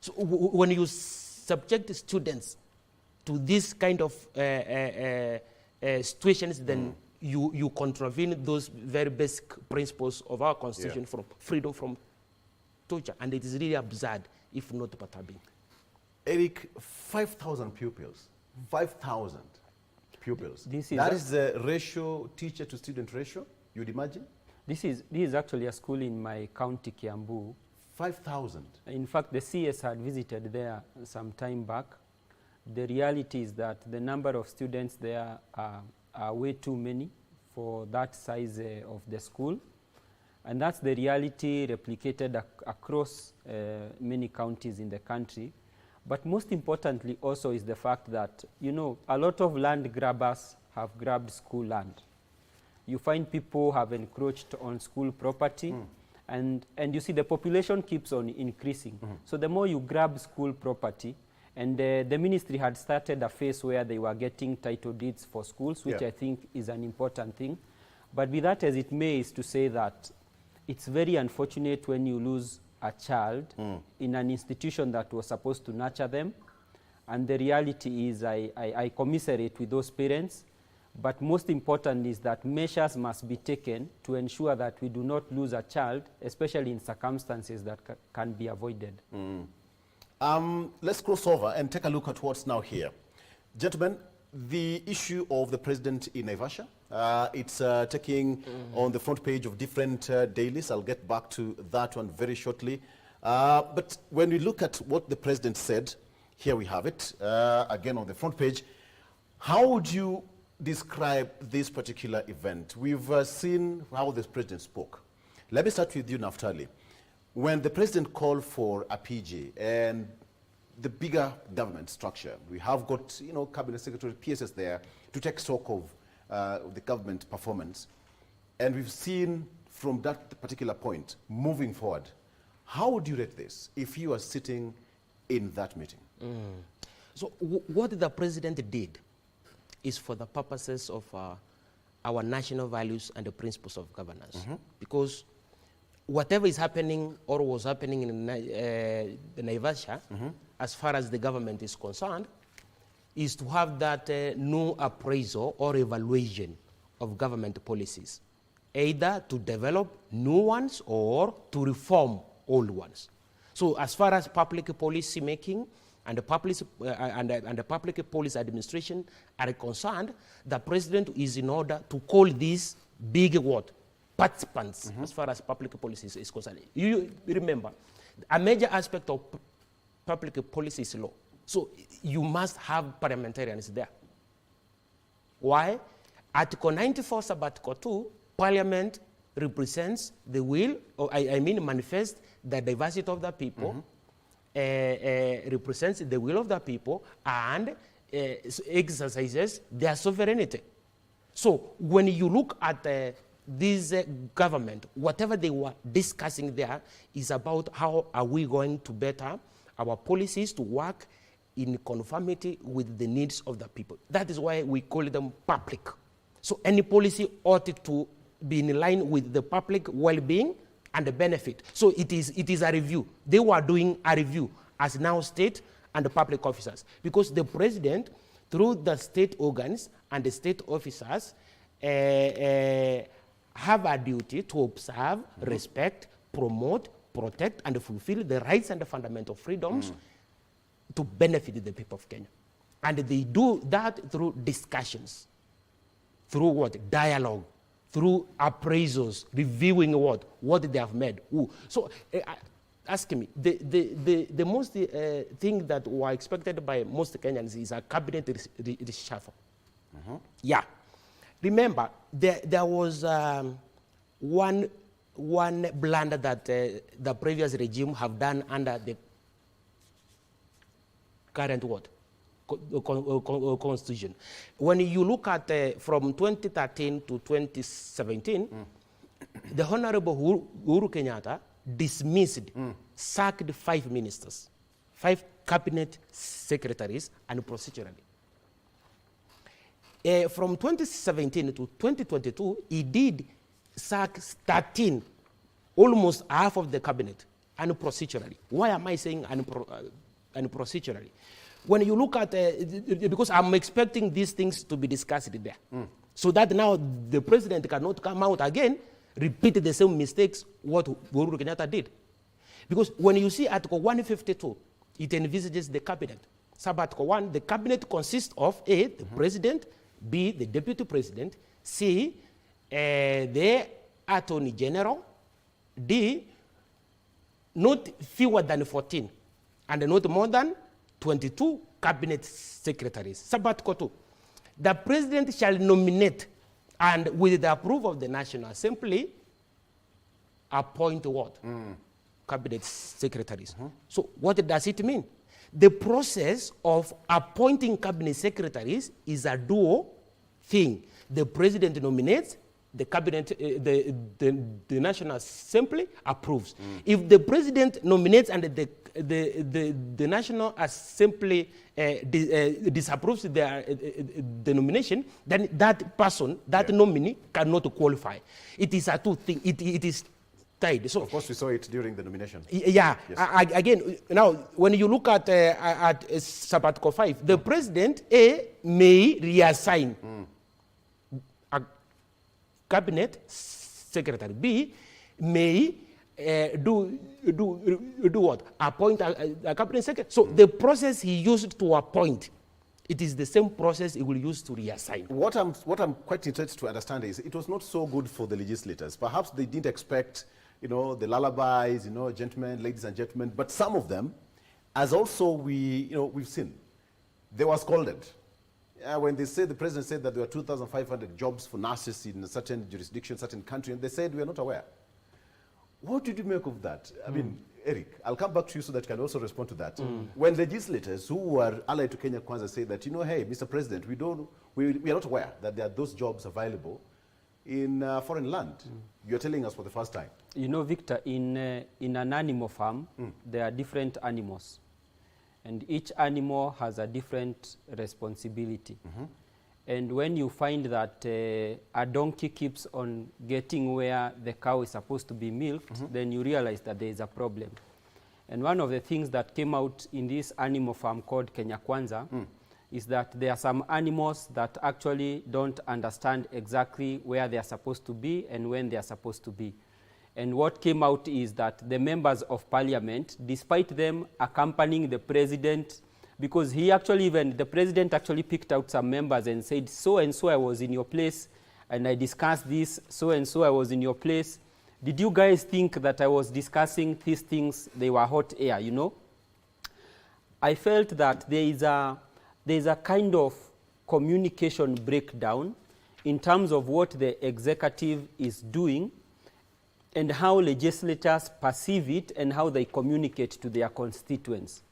So when you subject students to this kind of situations, then you contravene those very basic principles of our constitution from freedom from torture. And it is really absurd, if not perturbing. Eric, 5,000 pupils. 5,000 pupils. That is the ratio, teacher to student ratio, you'd imagine? This is actually a school in my county, Kiambu. 5,000? In fact, the CS had visited there some time back. The reality is that the number of students there are way too many for that size of the school. And that's the reality replicated across many counties in the country. But most importantly also is the fact that, you know, a lot of land grabbers have grabbed school land. You find people have encroached on school property, and you see the population keeps on increasing. So the more you grab school property, and the ministry had started a phase where they were getting title deeds for schools, which I think is an important thing. But be that as it may, is to say that it's very unfortunate when you lose a child in an institution that was supposed to nurture them. And the reality is I commiserate with those parents. But most important is that measures must be taken to ensure that we do not lose a child, especially in circumstances that can be avoided. Let's cross over and take a look at what's now here. Gentlemen, the issue of the president in Naivasha, it's taking on the front page of different dailies. I'll get back to that one very shortly. But when we look at what the president said, here we have it, again on the front page. How would you describe this particular event? We've seen how the president spoke. Let me start with you, Naftali. When the president called for a PG and the bigger government structure, we have got, you know, cabinet secretary, PSS there to take stock of the government performance. And we've seen from that particular point, moving forward, how would you rate this if you are sitting in that meeting? So what the president did is for the purposes of our national values and the principles of governance. Because whatever is happening or was happening in the Naivasha, as far as the government is concerned, is to have that new appraisal or evaluation of government policies, either to develop new ones or to reform old ones. So as far as public policy making and the public policy administration are concerned, the president is in order to call these big what? Participants as far as public policy is concerned. You remember, a major aspect of public policy is law. So you must have parliamentarians there. Why? Article 94 sub Article 2, Parliament represents the will, or I mean manifests the diversity of the people, represents the will of the people, and exercises their sovereignty. So when you look at this government, whatever they were discussing there is about how are we going to better our policies to work in conformity with the needs of the people. That is why we call them public. So any policy ought to be in line with the public well-being and the benefit. So it is a review. They were doing a review as now state and the public officers, because the president through the state organs and the state officers, have a duty to observe, respect, promote, protect, and fulfill the rights and the fundamental freedoms to benefit the people of Kenya. And they do that through discussions, through what? Dialogue, through appraisals, reviewing what they have made. So ask me, the most thing that were expected by most Kenyans is a cabinet reshuffle. Yeah. Remember, there was one blunder that the previous regime have done under the current constitution. When you look at from 2013 to 2017, the Honorable Uhuru Kenyatta dismissed, sacked 5 ministers, 5 cabinet secretaries, and procedurally. From 2017 to 2022, he did sack 13, almost half of the cabinet, and procedurally. Why am I saying and procedurally? When you look at, because I'm expecting these things to be discussed there, so that now the president cannot come out again, repeat the same mistakes what Uhuru Kenyatta did. Because when you see Article 152, it envisages the cabinet. Sub-Article 1, the cabinet consists of A, the president, B, the deputy president, C, the attorney general, D, not fewer than 14, and not more than 22 cabinet secretaries. Sub-Article 2, the president shall nominate and with the approval of the National Assembly, appoint what? Cabinet secretaries. So what does it mean? The process of appointing cabinet secretaries is a dual thing. The president nominates, the cabinet, the National Assembly approves. If the president nominates and the National Assembly disapproves the nomination, then that person, that nominee, cannot qualify. It is a two thing. It is tied. So of course, we saw it during the nomination. Yeah. Yes. Again, now when you look at Sub-Article 5, the president may reassign a cabinet secretary. B may do what? Appoint a cabinet secretary. So the process he used to appoint, it is the same process he will use to reassign. What I'm quite interested to understand is it was not so good for the legislators. Perhaps they didn't expect, the lullabies, gentlemen, ladies and gentlemen, but some of them, as also we've seen, they were scolded. When they said, the president said that there were 2,500 jobs for nurses in a certain jurisdiction, certain country, and they said we are not aware. What did you make of that? I mean, Eric, I'll come back to you so that you can also respond to that. When legislators who were allied to Kenya Kwanza said that, hey, Mr. President, we are not aware that there are those jobs available in foreign land. You're telling us for the first time. Victor, in an animal farm, there are different animals. And each animal has a different responsibility. And when you find that a donkey keeps on getting where the cow is supposed to be milked, then you realize that there is a problem. And one of the things that came out in this animal farm called Kenya Kwanza is that there are some animals that actually don't understand exactly where they are supposed to be and when they are supposed to be. And what came out is that the members of parliament, despite them accompanying the president, because the president actually picked out some members and said, so-and-so I was in your place, and I discussed this, so-and-so I was in your place. Did you guys think that I was discussing these things? They were hot air, I felt that there is a kind of communication breakdown in terms of what the executive is doing and how legislators perceive it and how they communicate to their constituents.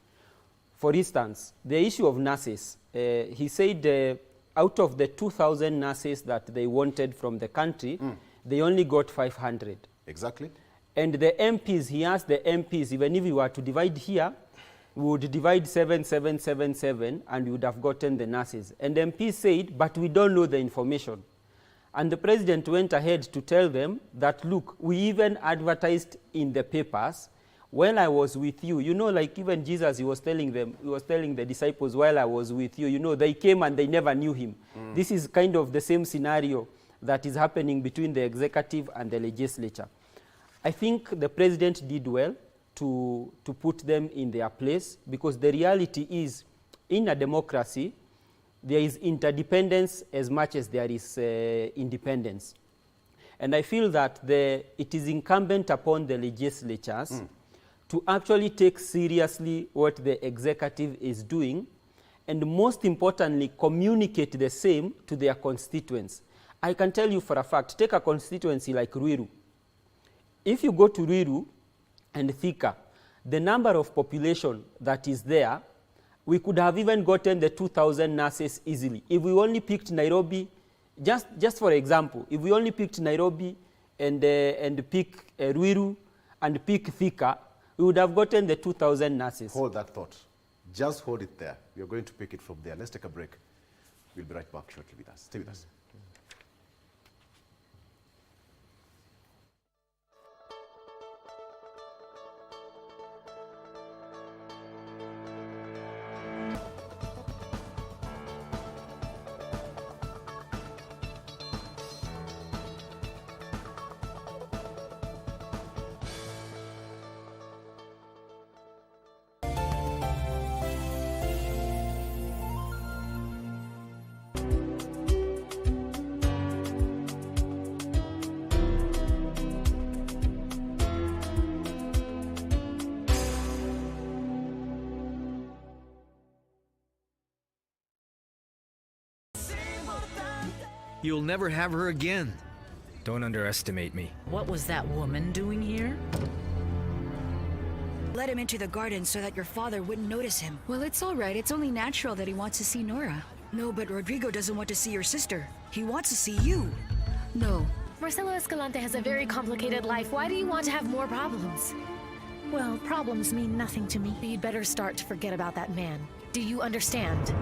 For instance, the issue of nurses, he said out of the 2,000 nurses that they wanted from the country, they only got 500. Exactly. And the MPs, he asked the MPs, even if we were to divide here, we would divide 7, 7, 7, 7, and we would have gotten the nurses. And the MPs said, but we don't know the information. And the president went ahead to tell them that, look, we even advertised in the papers When I was with you, you know, like even Jesus, he was telling the disciples, while I was with you, you know, they came and they never knew him. This is kind of the same scenario that is happening between the executive and the legislature. I think the president did well to put them in their place, because the reality is, in a democracy, there is interdependence as much as there is independence. And I feel that it is incumbent upon the legislatures to actually take seriously what the executive is doing, and most importantly, communicate the same to their constituents. I can tell you for a fact, take a constituency like Ruiru. If you go to Ruiru and Thika, the number of population that is there, we could have even gotten the 2,000 nurses easily. If we only picked Nairobi, just for example, if we only picked Nairobi and pick Ruiru and pick Thika, we would have gotten the 2,000 nurses. Hold that thought. Just hold it there. We are going to pick it from there. Let's take a break. We'll be right back shortly with us. Stay with us. You'll never have her again. Don't underestimate me. What was that woman doing here? Let him into the garden so that your father wouldn't notice him. Well, it's all right. It's only natural that he wants to see Nora. No, but Rodrigo doesn't want to see your sister. He wants to see you. No. Marcelo Escalante has a very complicated life. Why do you want to have more problems? Well, problems mean nothing to me. You'd better start to forget about that man. Do you understand?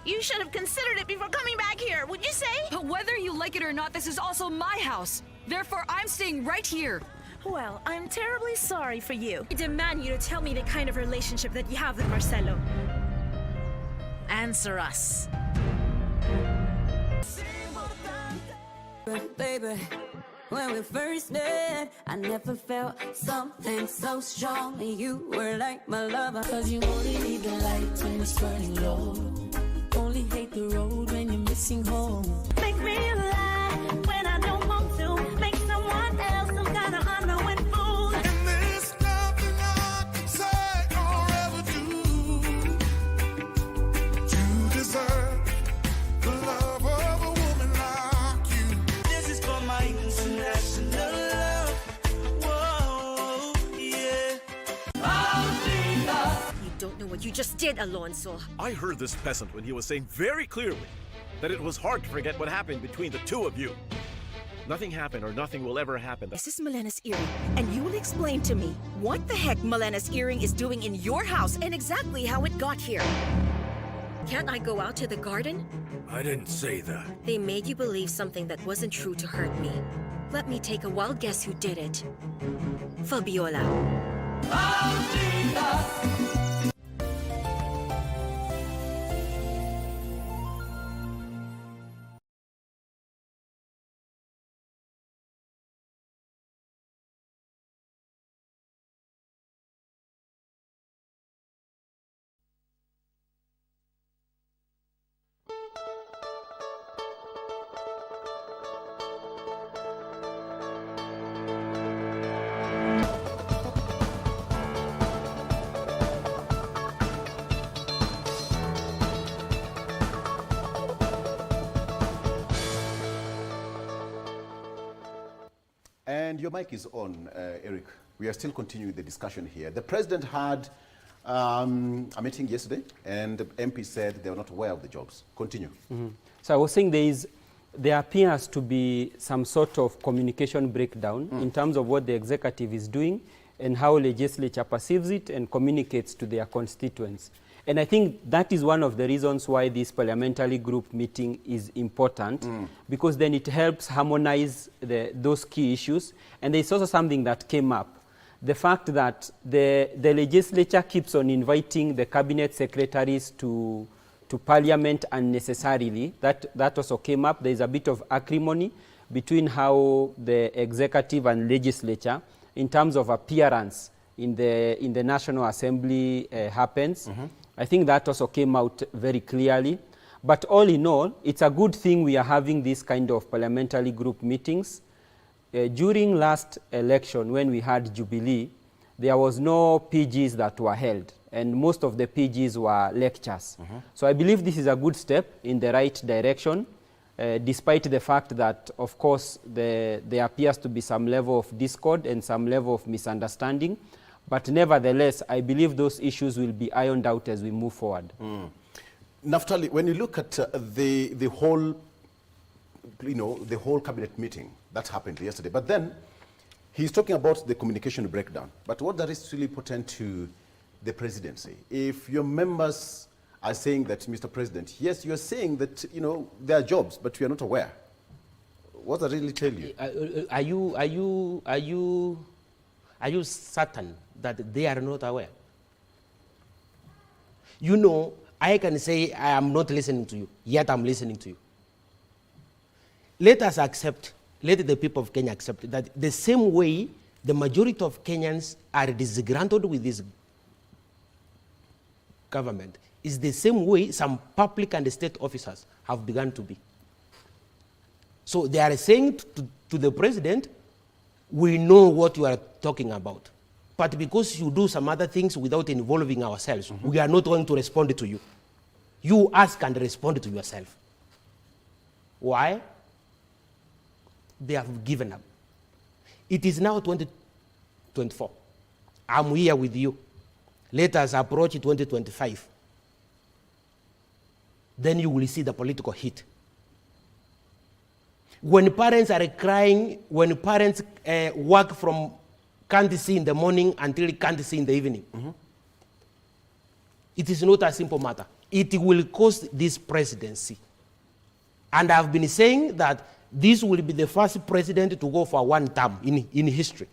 You should have considered it before coming back here, would you say? But whether you like it or not, this is also my house. Therefore, I'm staying right here. Well, I'm terribly sorry for you. I demand you to tell me the kind of relationship that you have with Marcelo. Answer us. Baby, when we first met, I never felt something so strong. And you were like my lover. Cause you only need the light when it's burning low. Only hate the road when you're missing home. Make me lie when I don't want to. Make someone else some kind of unknown fool. And there's nothing I can say or ever do to deserve the love of a woman like you. This is for my international love. Whoa, yeah. You don't know what you just did, Alonso. I heard this peasant when he was saying very clearly that it was hard to forget what happened between the two of you. Nothing happened or nothing will ever happen. This is Melena's earring, and you will explain to me what the heck Melena's earring is doing in your house and exactly how it got here. Can't I go out to the garden? I didn't say that. They made you believe something that wasn't true to hurt me. Let me take a wild guess who did it. Fabiola. And your mic is on, Eric. We are still continuing the discussion here. The president had a meeting yesterday, and the MP said they were not aware of the jobs. Continue. So I was saying there appears to be some sort of communication breakdown in terms of what the executive is doing and how legislature perceives it and communicates to their constituents. And I think that is one of the reasons why this parliamentary group meeting is important, because then it helps harmonize those key issues. And there's also something that came up, the fact that the legislature keeps on inviting the cabinet secretaries to parliament unnecessarily, that also came up. There is a bit of acrimony between how the executive and legislature in terms of appearance in the National Assembly happens. I think that also came out very clearly. But all in all, it's a good thing we are having this kind of parliamentary group meetings. During last election, when we had Jubilee, there was no PGs that were held, and most of the PGs were lectures. So I believe this is a good step in the right direction, despite the fact that, of course, there appears to be some level of discord and some level of misunderstanding. But nevertheless, I believe those issues will be ironed out as we move forward. Naftali, when you look at the whole, the whole cabinet meeting that happened yesterday, but then he's talking about the communication breakdown. But what that is really important to the presidency? If your members are saying that, Mr. President, yes, you're saying that there are jobs, but we are not aware. What does that really tell you? Are you certain that they are not aware? I can say I am not listening to you, yet I'm listening to you. Let us accept, let the people of Kenya accept that the same way the majority of Kenyans are disgruntled with this government is the same way some public and state officers have begun to be. So they are saying to the president, we know what you are talking about. But because you do some other things without involving ourselves, we are not going to respond to you. You ask and respond to yourself. Why? They have given up. It is now 2024. I'm here with you. Let us approach 2025. Then you will see the political heat. When parents are crying, when parents work from can't see in the morning until can't see in the evening. It is not a simple matter. It will cost this presidency. And I've been saying that this will be the first president to go for one term in history,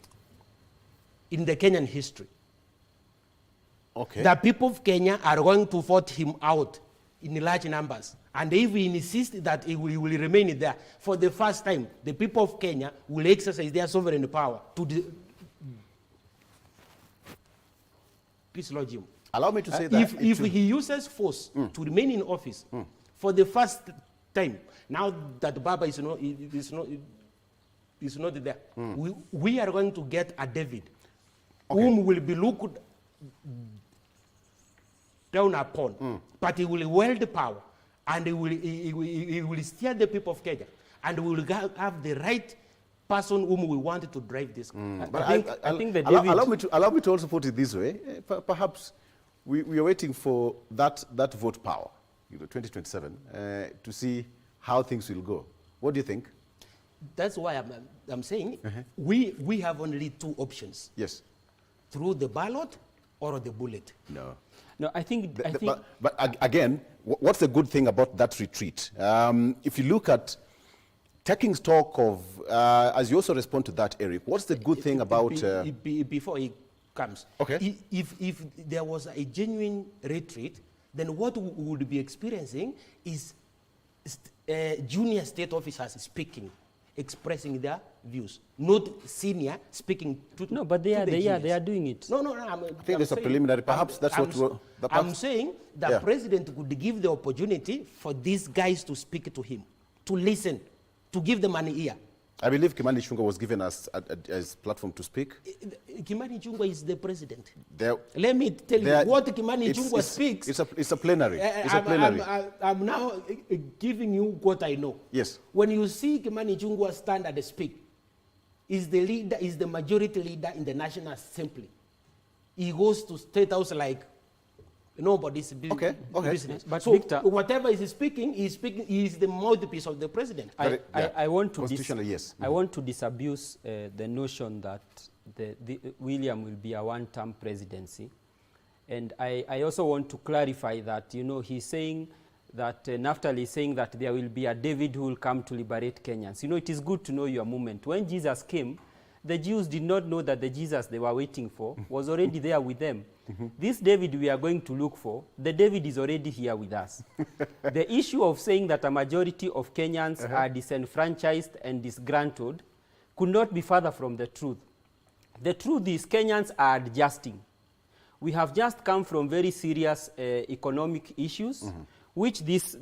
in the Kenyan history. Okay. The people of Kenya are going to vote him out in large numbers. And if we insist that he will remain there, for the first time, the people of Kenya will exercise their sovereign power to dislodge him. Allow me to say that. If he uses force to remain in office for the first time, now that Baba is not there, we are going to get a David whom will be looked down upon, but he will wield power, and he will steer the people of Kenya, and we will have the right person whom we want to drive this. But I think that allow me to also put it this way. Perhaps we are waiting for that vote power, 2027, to see how things will go. What do you think? That's why I'm saying we have only two options. Yes. Through the ballot or the bullet. No. No, I think. But again, what's the good thing about that retreat? If you look at taking stock of, as you also respond to that, Eric, what's the good thing about... Before he comes, okay. If there was a genuine retreat, then what we would be experiencing is junior state officers speaking, expressing their views, not senior speaking to No, but they are doing it. No, I think there's a preliminary, perhaps that's what... I'm saying the president could give the opportunity for these guys to speak to him, to listen, to give them an ear. I believe Kimani Ichung'wah was given as platform to speak. Kimani Ichung'wah is the president. Let me tell you what Kimani Ichung'wah speaks. It's a plenary. I'm now giving you what I know. Yes. When you see Kimani Ichung'wah stand and speak, is the majority leader in the National Assembly. He goes to State House like nobody's business. But so Victor, whatever he's speaking, he is the mouthpiece of the president. I want to I want to disabuse the notion that William will be a one-term presidency, and I also want to clarify that he's saying that Naftali is saying that there will be a David who will come to liberate Kenyans. It is good to know your movement. When Jesus came, the Jews did not know that the Jesus they were waiting for was already there with them. This David we are going to look for, the David is already here with us. The issue of saying that a majority of Kenyans are disenfranchised and disgruntled could not be further from the truth. The truth is Kenyans are adjusting. We have just come from very serious economic issues, which this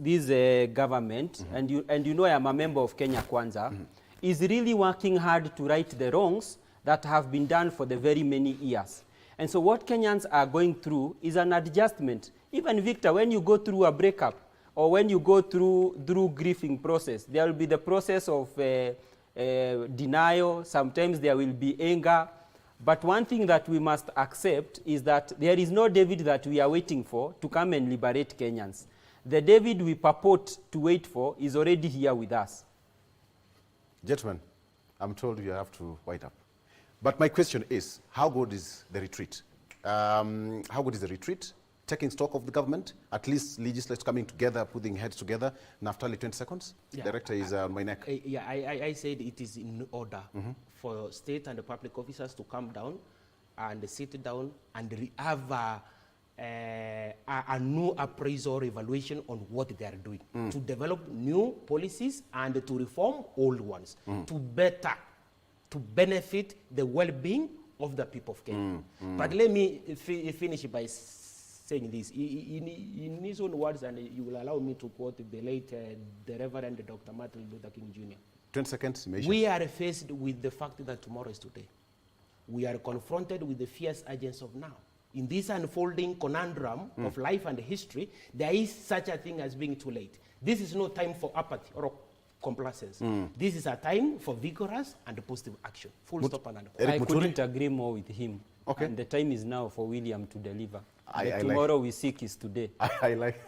government, and you know I am a member of Kenya Kwanza, is really working hard to right the wrongs that have been done for the very many years. And so what Kenyans are going through is an adjustment. Even Victor, when you go through a breakup or when you go through grieving process, there will be the process of denial. Sometimes there will be anger. But one thing that we must accept is that there is no David that we are waiting for to come and liberate Kenyans. The David we purport to wait for is already here with us. Gentlemen, I'm told you have to wind up. But my question is, how good is the retreat? How good is the retreat? Taking stock of the government, at least legislators coming together, putting heads together. Naftali, 20 seconds. Yeah. Director is on my neck. I said it is in order for state and the public officers to come down and sit down and have a new appraisal evaluation on what they are doing, to develop new policies and to reform old ones, to benefit the well-being of the people of Kenya. But let me finish by saying this. In his own words, and you will allow me to quote the late, the Reverend Dr. Martin Luther King Jr. 20 seconds. We are faced with the fact that tomorrow is today. We are confronted with the fierce urgence of now. In this unfolding conundrum of life and history, there is such a thing as being too late. This is no time for apathy or complacence. This is a time for vigorous and positive action. Full stop and I couldn't agree more with him. Okay. And the time is now for William to deliver. Tomorrow we seek is today. I like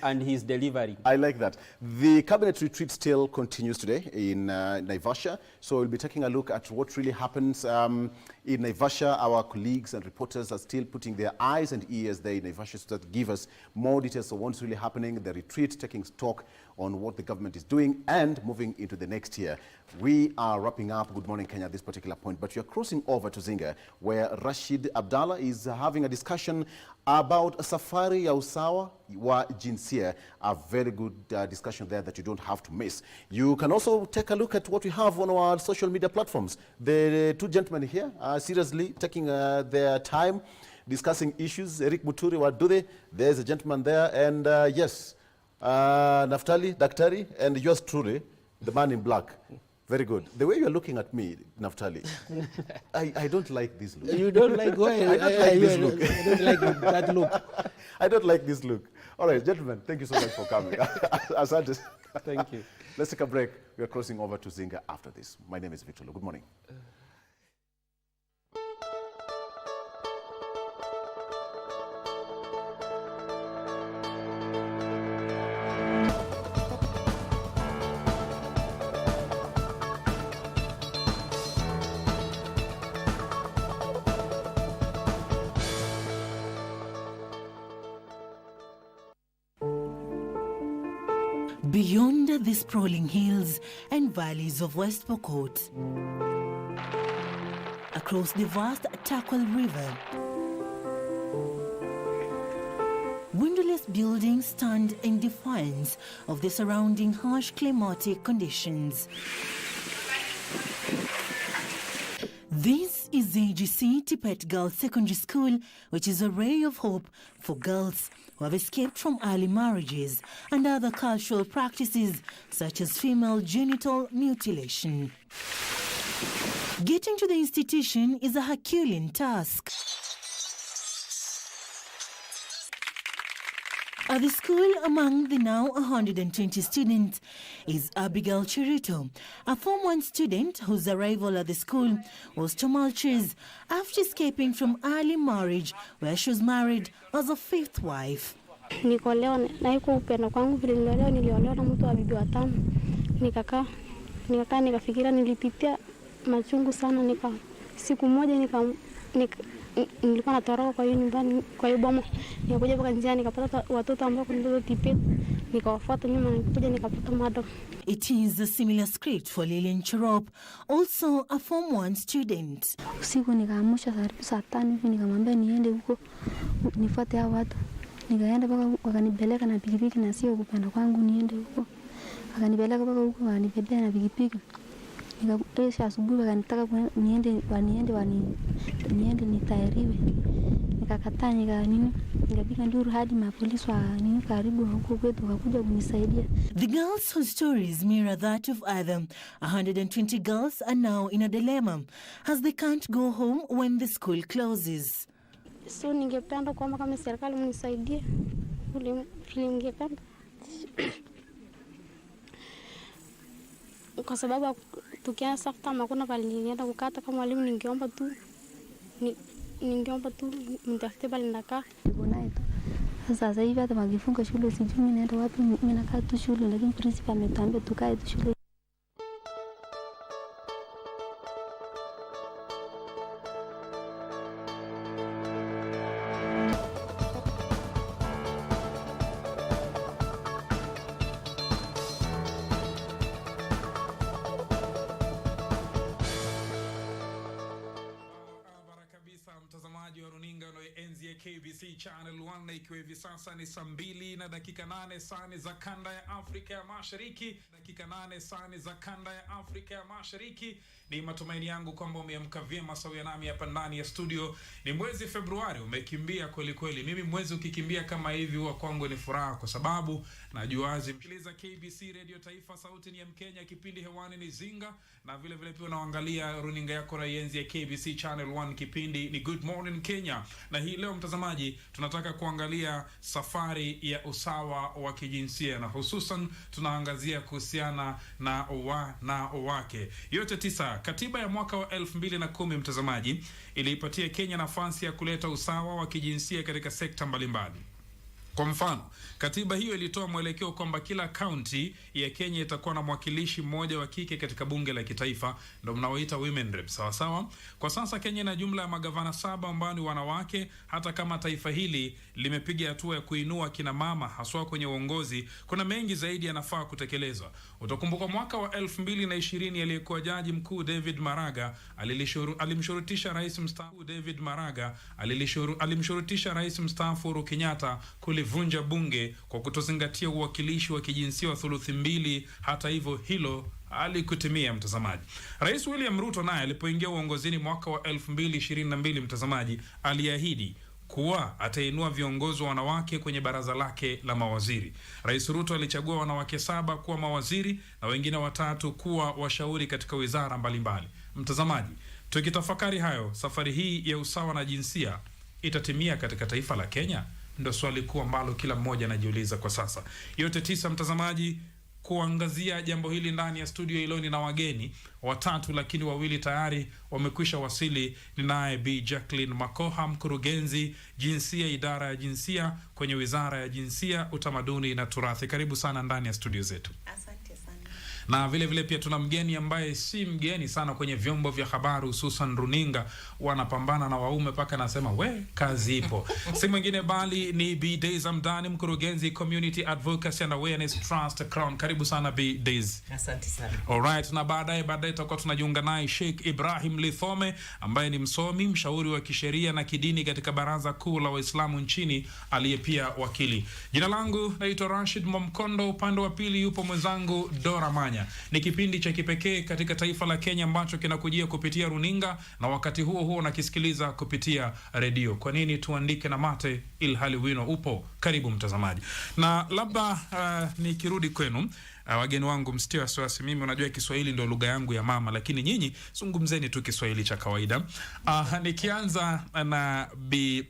and he's delivering. I like that. The cabinet retreat still continues today in Naivasha. So we'll be taking a look at what really happens in Naivasha. Our colleagues and reporters are still putting their eyes and ears there in Naivasha so that give us more details of what's really happening, the retreat, taking stock on what the government is doing and moving into the next year. We are wrapping up Good Morning Kenya at this particular point, but we are crossing over to Zinga, where Rashid Abdallah is having a discussion about safari ya usawa wa jinsia. A very good discussion there that you don't have to miss. You can also take a look at what we have on our social media platforms. The two gentlemen here are seriously taking their time discussing issues. Eric Muturi, what do they? There's a gentleman there, and yes, Naftali, Daktari, and yours truly, the man in black. Very good. The way you're looking at me, Naftali, I don't like this look. You don't like what? I don't like this look. I don't like that look. I don't like this look. All right, gentlemen, thank you so much for coming. Asante. Thank you. Let's take a break. We are crossing over to Zinga after this. My name is Victor. Good morning. Beyond the sprawling hills and valleys of West Pokot, across the vast Takwal River, windowless buildings stand in defiance of the surrounding harsh climatic conditions. This is AGC Tipet Girls Secondary School, which is a ray of hope for girls who have escaped from early marriages and other cultural practices such as female genital mutilation. Getting to the institution is a Herculean task. At the school, among the now 120 students, is Abigail Chirito, a Form 1 student whose arrival at the school was tumultuous after escaping from early marriage, where she was married as a fifth wife. Niliolewa na iko upendo kwangu vile niliolewa na mtu wa bibi watano. Nikakaa nikafikiria, nilipitia machungu sana, siku moja nilikuwa natoroka kwa hiyo nyumbani, kwa hiyo boma. Nikakuja mpaka njiani nikapata watoto ambao kunibeba tipet. Nikawafuata nyuma nikakuja nikapata madam. It is a similar script for Lillian Cherop, also a Form 1 student. Usiku nikaamusha saa 5 hivi nikamwambia niende huko nifuate hao watu. Nikaenda mpaka wakanipeleka na pikipiki na sio kupanda kwangu niende huko. Wakanipeleka mpaka huko wanibebea na pikipiki. Nikakesha asubuhi wakanitaka niende nitairiwe. Nikakataa nikapiga nduru hadi mapolisi wa karibu huko kwetu wakakuja kunisaidia. The girls whose stories mirror that of other 120 girls are now in a dilemma as they can't go home when the school closes. So ningependa kwamba kama serikali mnisaidie ule ningependa kwa sababu tukianza sasa kama kuna pale nienda kukata kama walimu ningeomba tu mtafute pale ndakaa naye tu. Sasa hivi hata wakifunga shule sijui mimi naenda wapi, mimi nakaa tu shule, lakini principal ametuambia tukae tu shule. Mtazamaji wa runinga unayoenzi ya KBC Channel 1, ikiwa hivi sasa ni saa 2 na dakika 8 saa za kanda ya Afrika ya Mashariki, dakika 8 saa za kanda ya Afrika ya Mashariki. Ni matumaini yangu kwamba umeamka vyema sawia nami hapa ndani ya studio. Ni mwezi Februari umekimbia kweli kweli. Mimi mwezi ukikimbia kama hivi huwa kwangu ni furaha, kwa sababu najua msikiliza KBC Radio Taifa, sauti ni ya Mkenya, kipindi hewani ni Zinga, na vile vile pia unaangalia runinga yako na yenzi ya KBC Channel 1, kipindi ni Good Morning Kenya. Na hii leo mtazamaji, tunataka kuangalia safari ya usawa wa kijinsia, na hususan tunaangazia kuhusiana na wanawake. Yote 9. Katiba ya mwaka wa 2010 mtazamaji iliipatia Kenya nafasi ya kuleta usawa wa kijinsia katika sekta mbalimbali. Kwa mfano, katiba hiyo ilitoa mwelekeo kwamba kila county ya Kenya itakuwa na mwakilishi mmoja wa kike katika bunge la kitaifa, ndio mnaoita women rep, sawa sawa. Kwa sasa Kenya ina jumla ya magavana 7 ambao ni wanawake. Hata kama taifa hili limepiga hatua ya kuinua kina mama haswa kwenye uongozi, kuna mengi zaidi yanafaa kutekelezwa. Utakumbuka mwaka wa 2020 aliyekuwa jaji mkuu David Maraga alimshurutisha rais mstaafu Uhuru Kenyatta kulivunja bunge kwa kutozingatia uwakilishi wa kijinsia wa 2/3. Hata hivyo hilo alikutimia mtazamaji. Rais William Ruto naye alipoingia uongozini mwaka wa 2022 mtazamaji, aliahidi kuwa atainua viongozi wa wanawake kwenye baraza lake la mawaziri. Rais Ruto alichagua wanawake 7 kuwa mawaziri na wengine 3 kuwa washauri katika wizara mbalimbali. Mtazamaji, tukitafakari hayo, safari hii ya usawa na jinsia itatimia katika taifa la Kenya? Ndio swali kuu ambalo kila mmoja anajiuliza kwa sasa. Yote 9 mtazamaji, kuangazia jambo hili ndani ya studio iloni na wageni 3, lakini 2 tayari wamekwisha wasili. Ni naye Bi Jacqueline Makoha, mkurugenzi jinsia, idara ya jinsia kwenye wizara ya jinsia, utamaduni na turathi. Karibu sana ndani ya studio zetu. Asante sana. Na vile vile pia tuna mgeni ambaye si mgeni sana kwenye vyombo vya habari, hususan runinga. Wanapambana na waume paka nasema we kazi ipo. Si mwingine bali ni Bi Days Amdani, mkurugenzi Community Advocacy and Awareness Trust Crown. Karibu sana Bi Days. Asante sana. Alright, na baadaye tutakuwa tunajiunga naye Sheikh Ibrahim Lithome ambaye ni msomi, mshauri wa kisheria na kidini katika Baraza Kuu la Waislamu nchini, aliye pia wakili. Jina langu naitwa Rashid Momkondo, upande wa pili yupo mwenzangu Dora Manya. Ni kipindi cha kipekee katika taifa la Kenya ambacho kinakujia kupitia runinga na wakati huo unakisikiliza kupitia redio. Kwa nini tuandike na mate ilhali wino upo? Karibu mtazamaji. Na labda nikirudi kwenu, wageni wangu msitio wasiwasi, mimi unajua Kiswahili ndio lugha yangu ya mama, lakini nyinyi zungumzeni tu Kiswahili cha kawaida. Nikianza na Bi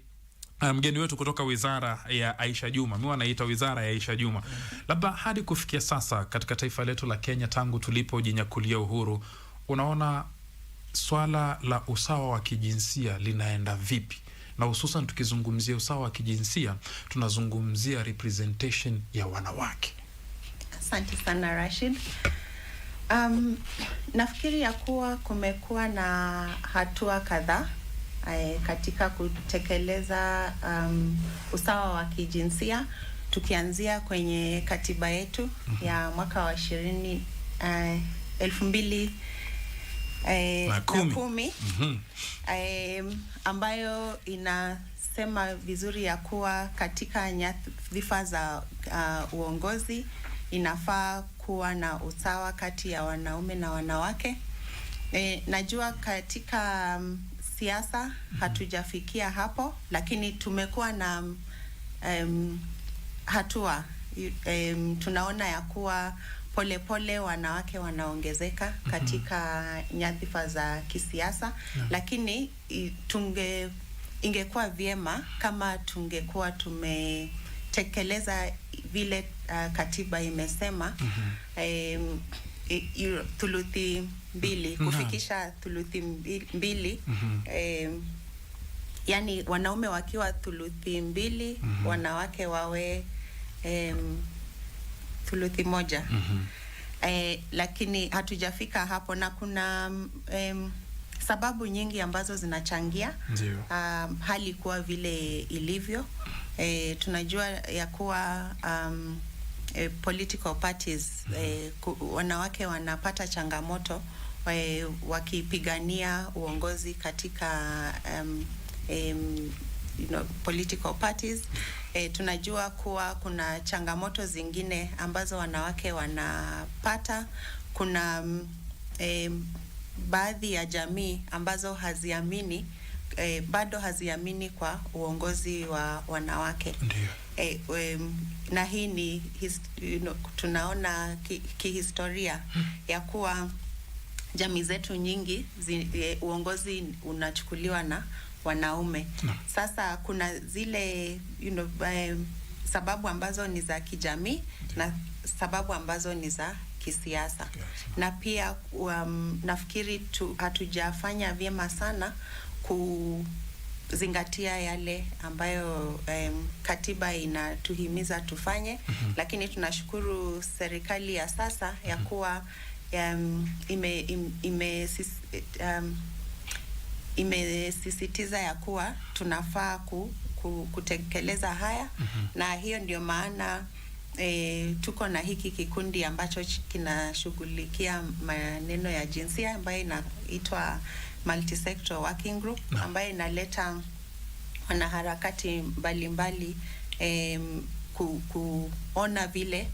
mgeni wetu kutoka wizara ya Aisha Juma. Mimi wanaita wizara ya Aisha Juma. Labda hadi kufikia sasa katika taifa letu la Kenya, tangu tulipojinyakulia uhuru, unaona swala la usawa wa kijinsia linaenda vipi? Na hususan tukizungumzia usawa wa kijinsia, tunazungumzia representation ya wanawake. Asante sana Rashid. Nafikiri ya kuwa kumekuwa na hatua kadhaa katika kutekeleza usawa wa kijinsia, tukianzia kwenye katiba yetu ya mwaka wa 2010 ambayo inasema vizuri ya kuwa katika nyadhifa za uongozi inafaa kuwa na usawa kati ya wanaume na wanawake. Najua katika siasa hatujafikia hapo, lakini tumekuwa na hatua. Tunaona ya kuwa polepole wanawake wanaongezeka katika nyadhifa za kisiasa, lakini ingekuwa vyema kama tungekuwa tumetekeleza vile katiba imesema, thuluthi mbili, kufikisha thuluthi mbili, yani wanaume wakiwa thuluthi mbili, wanawake wawe thuluthi moja. Lakini hatujafika hapo, na kuna sababu nyingi ambazo zinachangia hali kuwa vile ilivyo. Tunajua ya kuwa political parties, wanawake wanapata changamoto wakipigania uongozi katika political parties. Tunajua kuwa kuna changamoto zingine ambazo wanawake wanapata. Kuna baadhi ya jamii ambazo haziamini, bado haziamini kwa uongozi wa wanawake. Na hii ni tunaona kihistoria ya kuwa jamii zetu nyingi uongozi unachukuliwa na wanaume. Sasa kuna zile sababu ambazo ni za kijamii na sababu ambazo ni za kisiasa. Na pia nafikiri hatujafanya vyema sana kuzingatia yale ambayo katiba inatuhimiza tufanye. Lakini tunashukuru serikali ya sasa ya kuwa imesisitiza ya kuwa tunafaa kutekeleza haya. Na hiyo ndio maana tuko na hiki kikundi ambacho kinashughulikia maneno ya jinsia, ambayo inaitwa multi-sector working group, ambayo inaleta wanaharakati mbalimbali kuona vile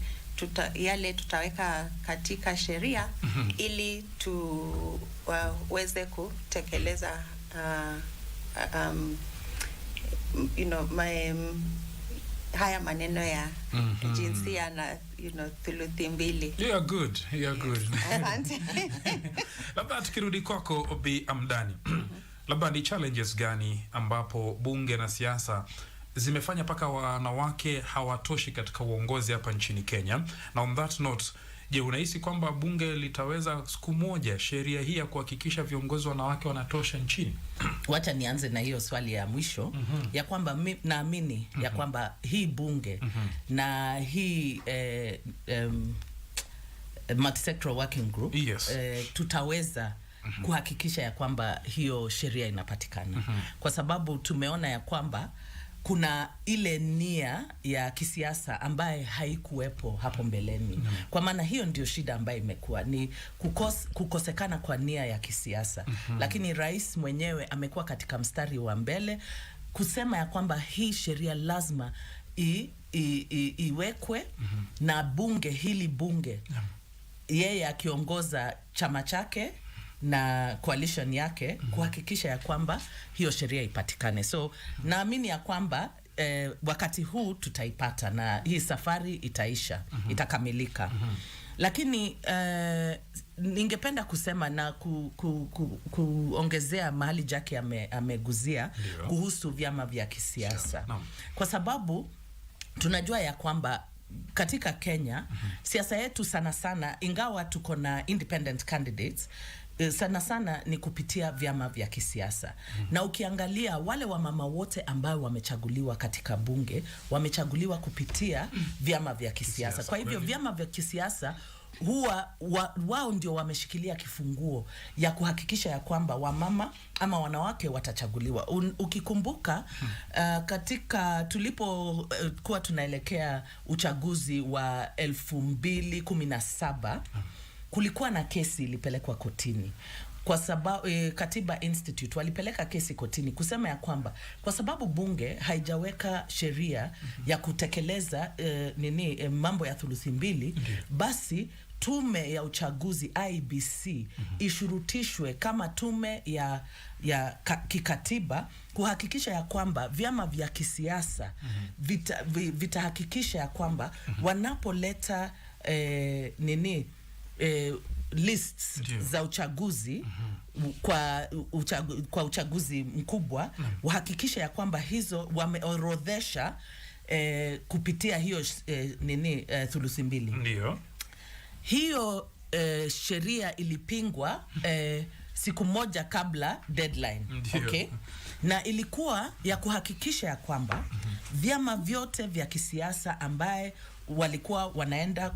yale tutaweka katika sheria ili tuweze kutekeleza haya maneno ya jinsia na thuluthi mbili. You are good. Labda tukirudi kwako Bi Amdani, labda ni challenges gani ambapo bunge na siasa zimefanya paka wanawake hawatoshi katika uongozi hapa nchini Kenya? Na on that note, je, unahisi kwamba bunge litaweza siku moja sheria hii ya kuhakikisha viongozi wanawake wanatosha nchini? Wacha nianze na hiyo swali ya mwisho, ya kwamba naamini ya kwamba hii bunge na hii multi-sector working group tutaweza kuhakikisha ya kwamba hiyo sheria inapatikana. Kwa sababu tumeona ya kwamba kuna ile nia ya kisiasa ambaye haikuwepo hapo mbeleni. Kwa maana hiyo ndio shida ambayo imekuwa ni kukosekana kwa nia ya kisiasa. Lakini rais mwenyewe amekuwa katika mstari wa mbele kusema ya kwamba hii sheria lazima iwekwe na bunge, hili bunge yeye akiongoza chama chake na coalition yake kuhakikisha ya kwamba hiyo sheria ipatikane. So naamini ya kwamba wakati huu tutaipata na hii safari itaisha, itakamilika. Lakini ningependa kusema na kuongezea mahali Jackie ameguzia kuhusu vyama vya kisiasa. Kwa sababu tunajua ya kwamba katika Kenya siasa yetu sana sana, ingawa tuko na independent candidates, sana sana ni kupitia vyama vya kisiasa. Na ukiangalia wale wamama wote ambao wamechaguliwa katika bunge, wamechaguliwa kupitia vyama vya kisiasa. Kwa hivyo vyama vya kisiasa wao ndio wameshikilia kifunguo ya kuhakikisha ya kwamba wamama ama wanawake watachaguliwa. Ukikumbuka katika tulipokuwa tunaelekea uchaguzi wa 2017 kulikuwa na kesi ilipelekwa kotini. Kwa sababu Katiba Institute walipeleka kesi kotini kusema ya kwamba kwa sababu bunge haijaweka sheria ya kutekeleza mambo ya thuluthi mbili, basi tume ya uchaguzi IBC ishurutishwe kama tume ya kikatiba kuhakikisha ya kwamba vyama vya kisiasa vitahakikisha ya kwamba wanapoleta lists za uchaguzi kwa uchaguzi mkubwa, wahakikisha ya kwamba hizo wameorodhesha kupitia hiyo thuluthi mbili. Ndio. Hiyo sheria ilipingwa siku moja kabla deadline. Okay? Na ilikuwa ya kuhakikisha ya kwamba vyama vyote vya kisiasa ambaye walikuwa wanaenda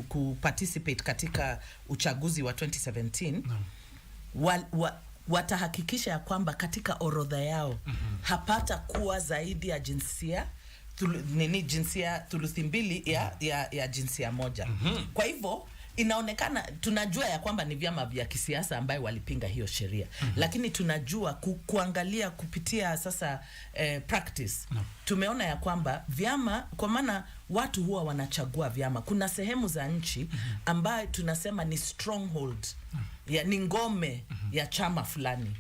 kuparticipate katika uchaguzi wa 2017 watahakikisha ya kwamba katika orodha yao hapata kuwa zaidi ya jinsia thuluthi mbili ya jinsia moja. Kwa hivyo inaonekana, tunajua ya kwamba ni vyama vya kisiasa ambaye walipinga hiyo sheria, lakini tunajua kuangalia kupitia sasa practice, tumeona ya kwamba vyama, kwa maana watu huwa wanachagua vyama, kuna sehemu za nchi ambaye tunasema ni stronghold, ni ngome ya chama fulani,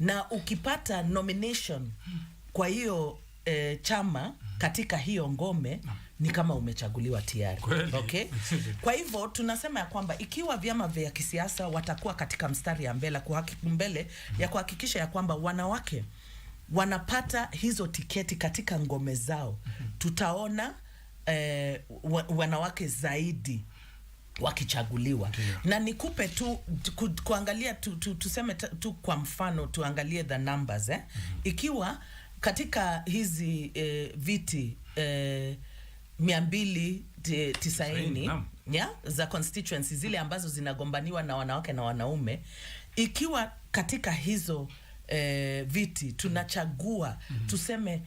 na ukipata nomination kwa hiyo chama katika hiyo ngome ni kama umechaguliwa tayari. Okay? Kwa hivyo tunasema ya kwamba ikiwa vyama vya kisiasa watakuwa katika mstari ya mbele ya kuhakikisha ya kwamba wanawake wanapata hizo tiketi katika ngome zao, tutaona wanawake zaidi wakichaguliwa. Na nikupe tu kuangalia tuseme tu kwa mfano, tuangalie the numbers ikiwa katika hizi viti 290 za constituency zile ambazo zinagombaniwa na wanawake na wanaume, ikiwa katika hizo viti tunachagua tuseme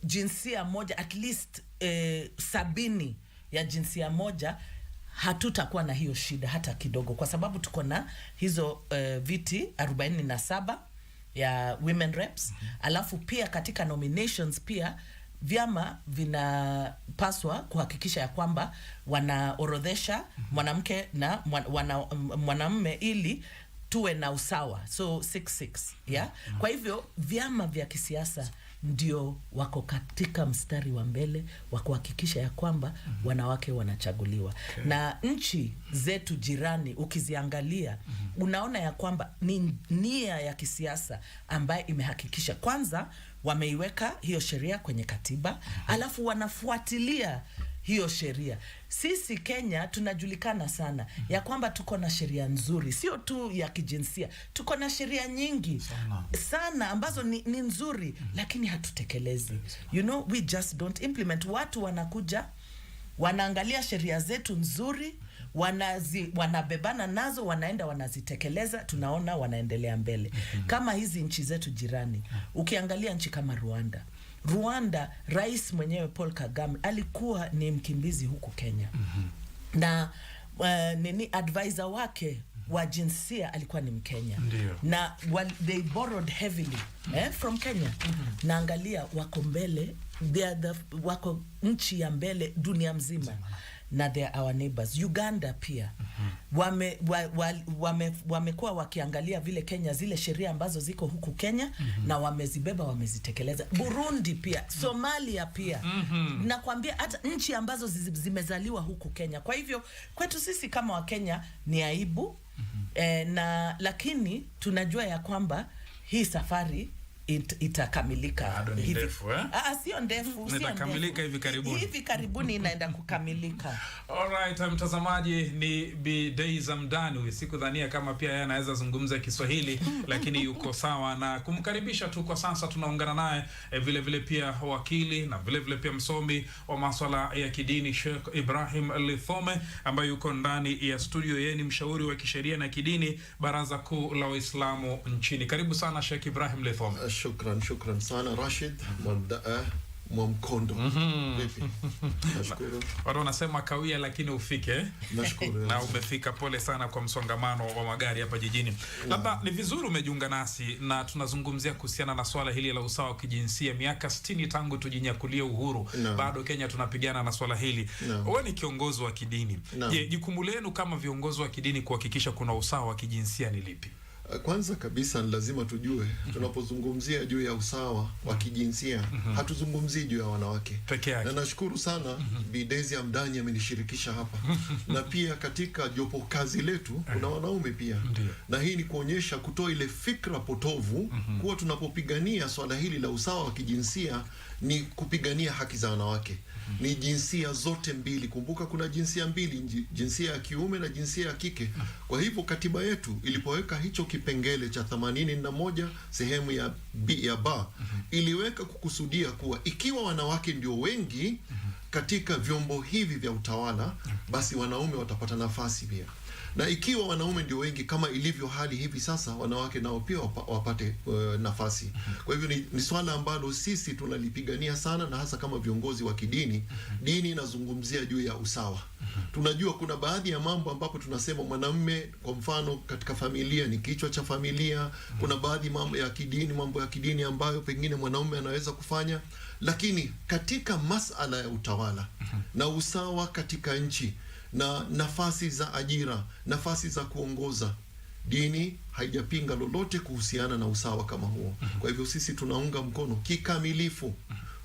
jinsia moja, at least 70 ya jinsia moja, hatutakuwa na hiyo shida hata kidogo, kwa sababu tuko na hizo viti 47 ya women reps. Alafu pia katika nominations pia vyama vinapaswa kuhakikisha ya kwamba wanaorodhesha mwanamke na mwanamume ili tuwe na usawa, so 6-6. Kwa hivyo vyama vya kisiasa ndio wako katika mstari wa mbele wa kuhakikisha ya kwamba wanawake wanachaguliwa. Na nchi zetu jirani ukiziangalia, unaona ya kwamba ni nia ya kisiasa ambaye imehakikisha kwanza wameiweka hiyo sheria kwenye katiba, alafu wanafuatilia hiyo sheria. Sisi Kenya tunajulikana sana ya kwamba tuko na sheria nzuri, sio tu ya kijinsia, tuko na sheria nyingi sana ambazo ni nzuri, lakini hatutekelezi. We just don't implement. Watu wanakuja wanaangalia sheria zetu nzuri, wanabebana nazo, wanaenda wanazitekeleza, tunaona wanaendelea mbele. Kama hizi nchi zetu jirani, ukiangalia nchi kama Rwanda, rais mwenyewe Paul Kagame alikuwa ni mkimbizi huku Kenya. Na advisor wake wa jinsia alikuwa ni Mkenya. Na they borrowed heavily from Kenya. Na angalia wako mbele, wako nchi ya mbele dunia mzima. Na they are our neighbors. Uganda pia wamekuwa wakiangalia vile Kenya, zile sheria ambazo ziko huku Kenya, na wamezibeba, wamezitekeleza. Burundi pia, Somalia pia, nakwambia hata nchi ambazo zimezaliwa huku Kenya. Kwa hivyo kwetu sisi kama wa Kenya ni aibu, lakini tunajua ya kwamba hii safari itakamilika hivi. Sio ndefu, itakamilika hivi karibuni. Hivi karibuni inaenda kukamilika. Alright, mtazamaji, ni Bi Daisy Mdani. Sikudhania kama pia yeye anaweza zungumza Kiswahili lakini yuko sawa, na kumkaribisha tu kwa sasa tunaungana naye vile vile pia wakili na vile vile pia msomi wa masuala ya kidini Sheikh Ibrahim Lithome ambaye yuko ndani ya studio. Yeye ni mshauri wa kisheria na kidini Baraza Kuu la Waislamu nchini. Karibu sana Sheikh Ibrahim Lithome. Shukran sana Rashid Mwamkondo. Vipi? Nashukuru. Watu wanasema kawia lakini ufike. Nashukuru. Na umefika, pole sana kwa msongamano wa magari hapa jijini. Labda ni vizuri umejiunga nasi na tunazungumzia kuhusiana na swala hili la usawa wa kijinsia. Miaka 60 tangu tujinyakulie uhuru, bado Kenya tunapigana na swala hili. Wewe ni kiongozi wa kidini. Je, jukumu lenu kama viongozi wa kidini kuhakikisha kuna usawa wa kijinsia ni lipi? Kwanza kabisa ni lazima tujue tunapozungumzia juu ya usawa wa kijinsia hatuzungumzii juu ya wanawake peke yake. Na nashukuru sana Bi Daisy Mdani amenishirikisha hapa. Na pia katika jopo kazi letu kuna wanaume pia. Na hii ni kuonyesha kutoa ile fikra potovu kuwa tunapopigania swala hili la usawa wa kijinsia ni kupigania haki za wanawake. Ni jinsia zote mbili. Kumbuka kuna jinsia mbili, jinsia ya kiume na jinsia ya kike. Kwa hivyo katiba yetu ilipoweka hicho kipengele cha 81 sehemu ya B ya ba, iliweka kukusudia kuwa ikiwa wanawake ndio wengi katika vyombo hivi vya utawala, basi wanaume watapata nafasi pia. Na ikiwa wanaume ndio wengi kama ilivyo hali hivi sasa, wanawake nao pia wapate nafasi. Kwa hivyo ni swala ambalo sisi tunalipigania sana, na hasa kama viongozi wa kidini. Dini inazungumzia juu ya usawa. Tunajua kuna baadhi ya mambo ambapo tunasema mwanamume kwa mfano katika familia ni kichwa cha familia. Kuna baadhi mambo ya kidini ambayo pengine mwanaume anaweza kufanya, lakini katika masala ya utawala na usawa katika nchi na nafasi za ajira, nafasi za kuongoza, dini haijapinga lolote kuhusiana na usawa kama huo. Kwa hivyo sisi tunaunga mkono kikamilifu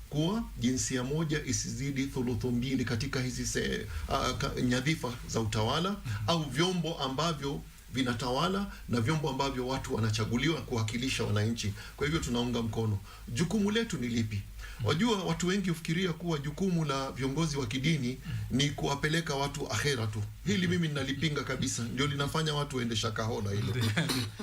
kuwa jinsia moja isizidi thuluthu mbili katika hizi nyadhifa za utawala au vyombo ambavyo vinatawala na vyombo ambavyo watu wanachaguliwa kuwakilisha wananchi. Kwa hivyo tunaunga mkono. Jukumu letu ni lipi? Wajua watu wengi hufikiria kuwa jukumu la viongozi wa kidini ni kuwapeleka watu akhera tu. Hili mimi ninalipinga kabisa. Ndio linafanya watu waende shakahola hilo.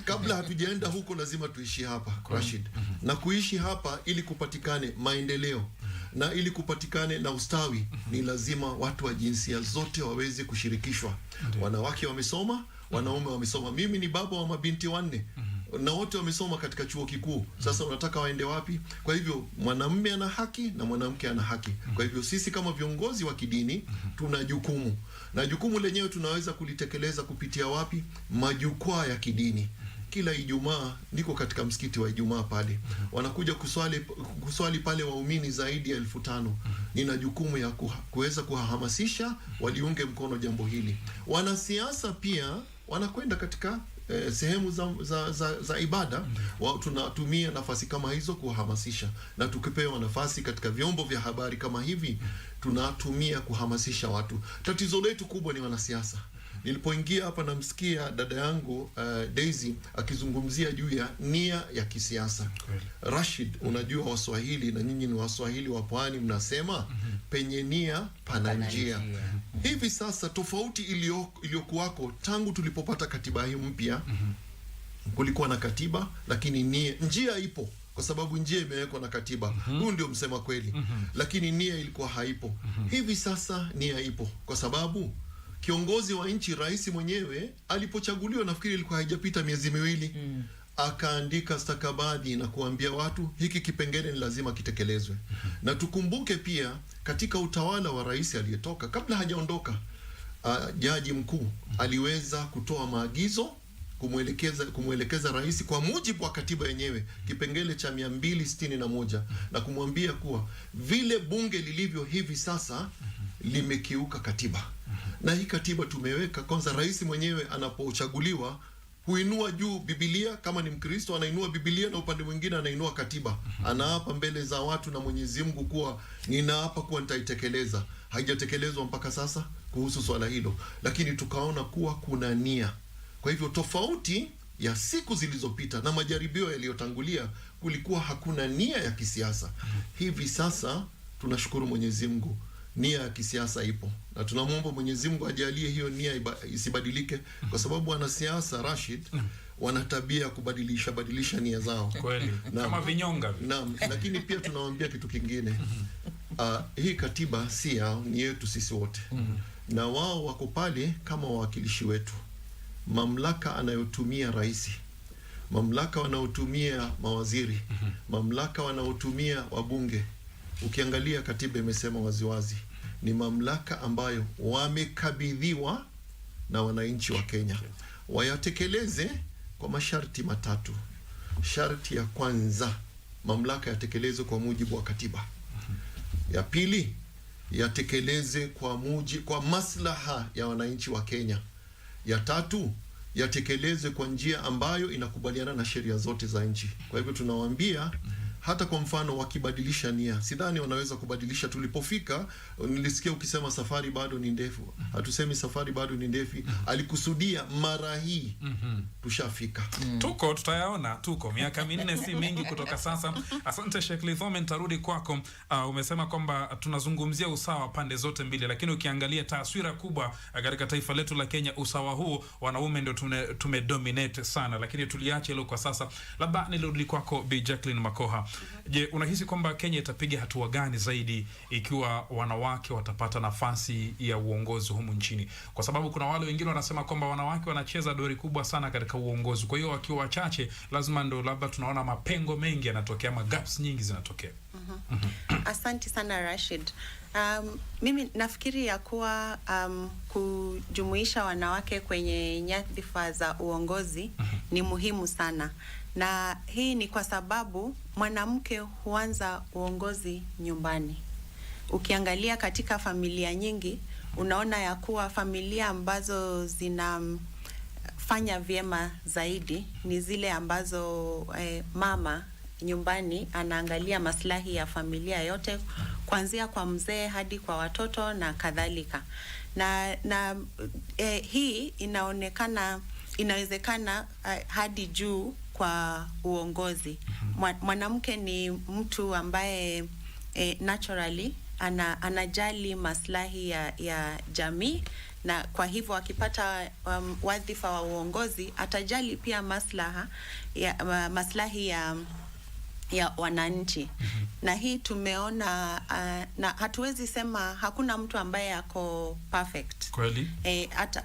Kabla hatujaenda huko lazima tuishi hapa, Rashid. Na kuishi hapa ili kupatikane maendeleo na ili kupatikane na ustawi, ni lazima watu wa jinsia zote waweze kushirikishwa. Wanawake wamesoma, wanaume wamesoma. Mimi ni baba wa mabinti 4. Na wote wamesoma katika chuo kikuu. Sasa unataka waende wapi? Kwa hivyo mwanamume ana haki na mwanamke ana haki. Kwa hivyo sisi kama viongozi wa kidini tuna jukumu. Na jukumu lenyewe tunaweza kulitekeleza kupitia wapi? Majukwaa ya kidini. Kila Ijumaa niko katika msikiti wa Ijumaa pale. Wanakuja kuswali pale waumini zaidi ya 1500. Nina jukumu ya kuweza kuhamasisha waliunge mkono jambo hili. Wanasiasa pia wanakwenda katika sehemu za ibada. Tunatumia nafasi kama hizo kuhamasisha, na tukipewa nafasi katika vyombo vya habari kama hivi tunatumia kuhamasisha watu. Tatizo letu kubwa ni wanasiasa. Nilipoingia hapa namsikia dada yangu Daisy akizungumzia juu ya nia ya kisiasa. Rashid, unajua Waswahili na nyinyi ni Waswahili wa pwani mnasema penye nia pana njia. Hivi sasa tofauti iliyokuwako tangu tulipopata katiba hii mpya, kulikuwa na katiba lakini njia ipo. Kwa sababu njia imewekwa na katiba. Huu ndio msema kweli. Lakini nia ilikuwa haipo. Hivi sasa nia ipo. Kwa sababu kiongozi wa nchi, rais mwenyewe alipochaguliwa, nafikiri ilikuwa haijapita miezi 2, akaandika stakabadhi na kuambia watu hiki kipengele ni lazima kitekelezwe. Na tukumbuke pia katika utawala wa rais aliyetoka, kabla hajaondoka, jaji mkuu aliweza kutoa maagizo kumwelekeza rais kwa mujibu wa katiba yenyewe kipengele cha 261 na kumwambia kuwa vile bunge lilivyo hivi sasa limekiuka katiba. Na hii katiba tumeweka kwanza, rais mwenyewe anapochaguliwa huinua juu Biblia, kama ni Mkristo anainua Biblia na upande mwingine anainua katiba. Anaapa mbele za watu na Mwenyezi Mungu kuwa ninaapa kuwa nitaitekeleza. Haijatekelezwa mpaka sasa kuhusu swala hilo, lakini tukaona kuwa kuna nia. Kwa hivyo tofauti ya siku zilizopita na majaribio yaliyotangulia kulikuwa hakuna nia ya kisiasa. Hivi sasa tunashukuru Mwenyezi Mungu, nia ya kisiasa ipo, na tunamwomba Mwenyezi Mungu ajalie hiyo nia isibadilike, kwa sababu wanasiasa, Rashid, wana tabia ya badilisha nia zao. Kweli. Kama vinyonga. Naam, lakini pia tunawaambia kitu kingine. Hii katiba si yao, ni yetu sisi wote. Na wao wako pale kama wawakilishi wetu. Mamlaka anayotumia rais, mamlaka wanaotumia mawaziri, mamlaka wanaotumia wabunge, ukiangalia katiba imesema waziwazi, ni mamlaka ambayo wamekabidhiwa na wananchi wa Kenya. Wayatekeleze kwa masharti matatu. Sharti ya kwanza, mamlaka yatekelezwe kwa mujibu wa katiba. Ya pili, yatekeleze kwa maslaha ya wananchi wa Kenya. Ya tatu, yatekelezwe kwa njia ambayo inakubaliana na sheria zote za nchi. Kwa hivyo tunawaambia, hata kwa mfano wakibadilisha nia, sidhani wanaweza kubadilisha tulipofika. Nilisikia ukisema safari bado ni ndefu. Hatusemi safari bado ni ndefu. Alikusudia mara hii tushafika. Tutayaona, miaka 4 si mingi kutoka sasa. Asante Sheikh Lithome, nitarudi kwako. Umesema kwamba tunazungumzia usawa pande zote mbili, lakini ukiangalia taswira kubwa katika taifa letu la Kenya, usawa huu wanaume ndio tumedominate sana, lakini tuliache hilo kwa sasa. Labda nirudi kwako Bi Jacqueline Makoha. Je, unahisi kwamba Kenya itapiga hatua gani zaidi ikiwa wanawake watapata nafasi ya uongozi humu nchini? Kwa sababu kuna wale wengine wanasema kwamba wanawake wanacheza dori kubwa sana katika uongozi. Kwa hiyo wakiwa wachache, lazima ndo labda tunaona mapengo mengi yanatokea, gaps nyingi zinatokea. Asante sana Rashid. Mimi nafikiri ya kuwa kujumuisha wanawake kwenye nyadhifa za uongozi ni muhimu sana. Na hii ni kwa sababu mwanamke huanza uongozi nyumbani. Ukiangalia katika familia nyingi, unaona ya kuwa familia ambazo zinafanya vyema zaidi ni zile ambazo mama nyumbani anaangalia maslahi ya familia yote, kuanzia kwa mzee hadi kwa watoto na kadhalika. Na hii inawezekana hadi juu kwa uongozi. Mwanamke ni mtu ambaye naturally anajali maslahi ya jamii, na kwa hivyo akipata wadhifa wa uongozi atajali pia maslahi ya wananchi. Na hii tumeona, na hatuwezi sema hakuna mtu ambaye ako perfect. Kweli? Hata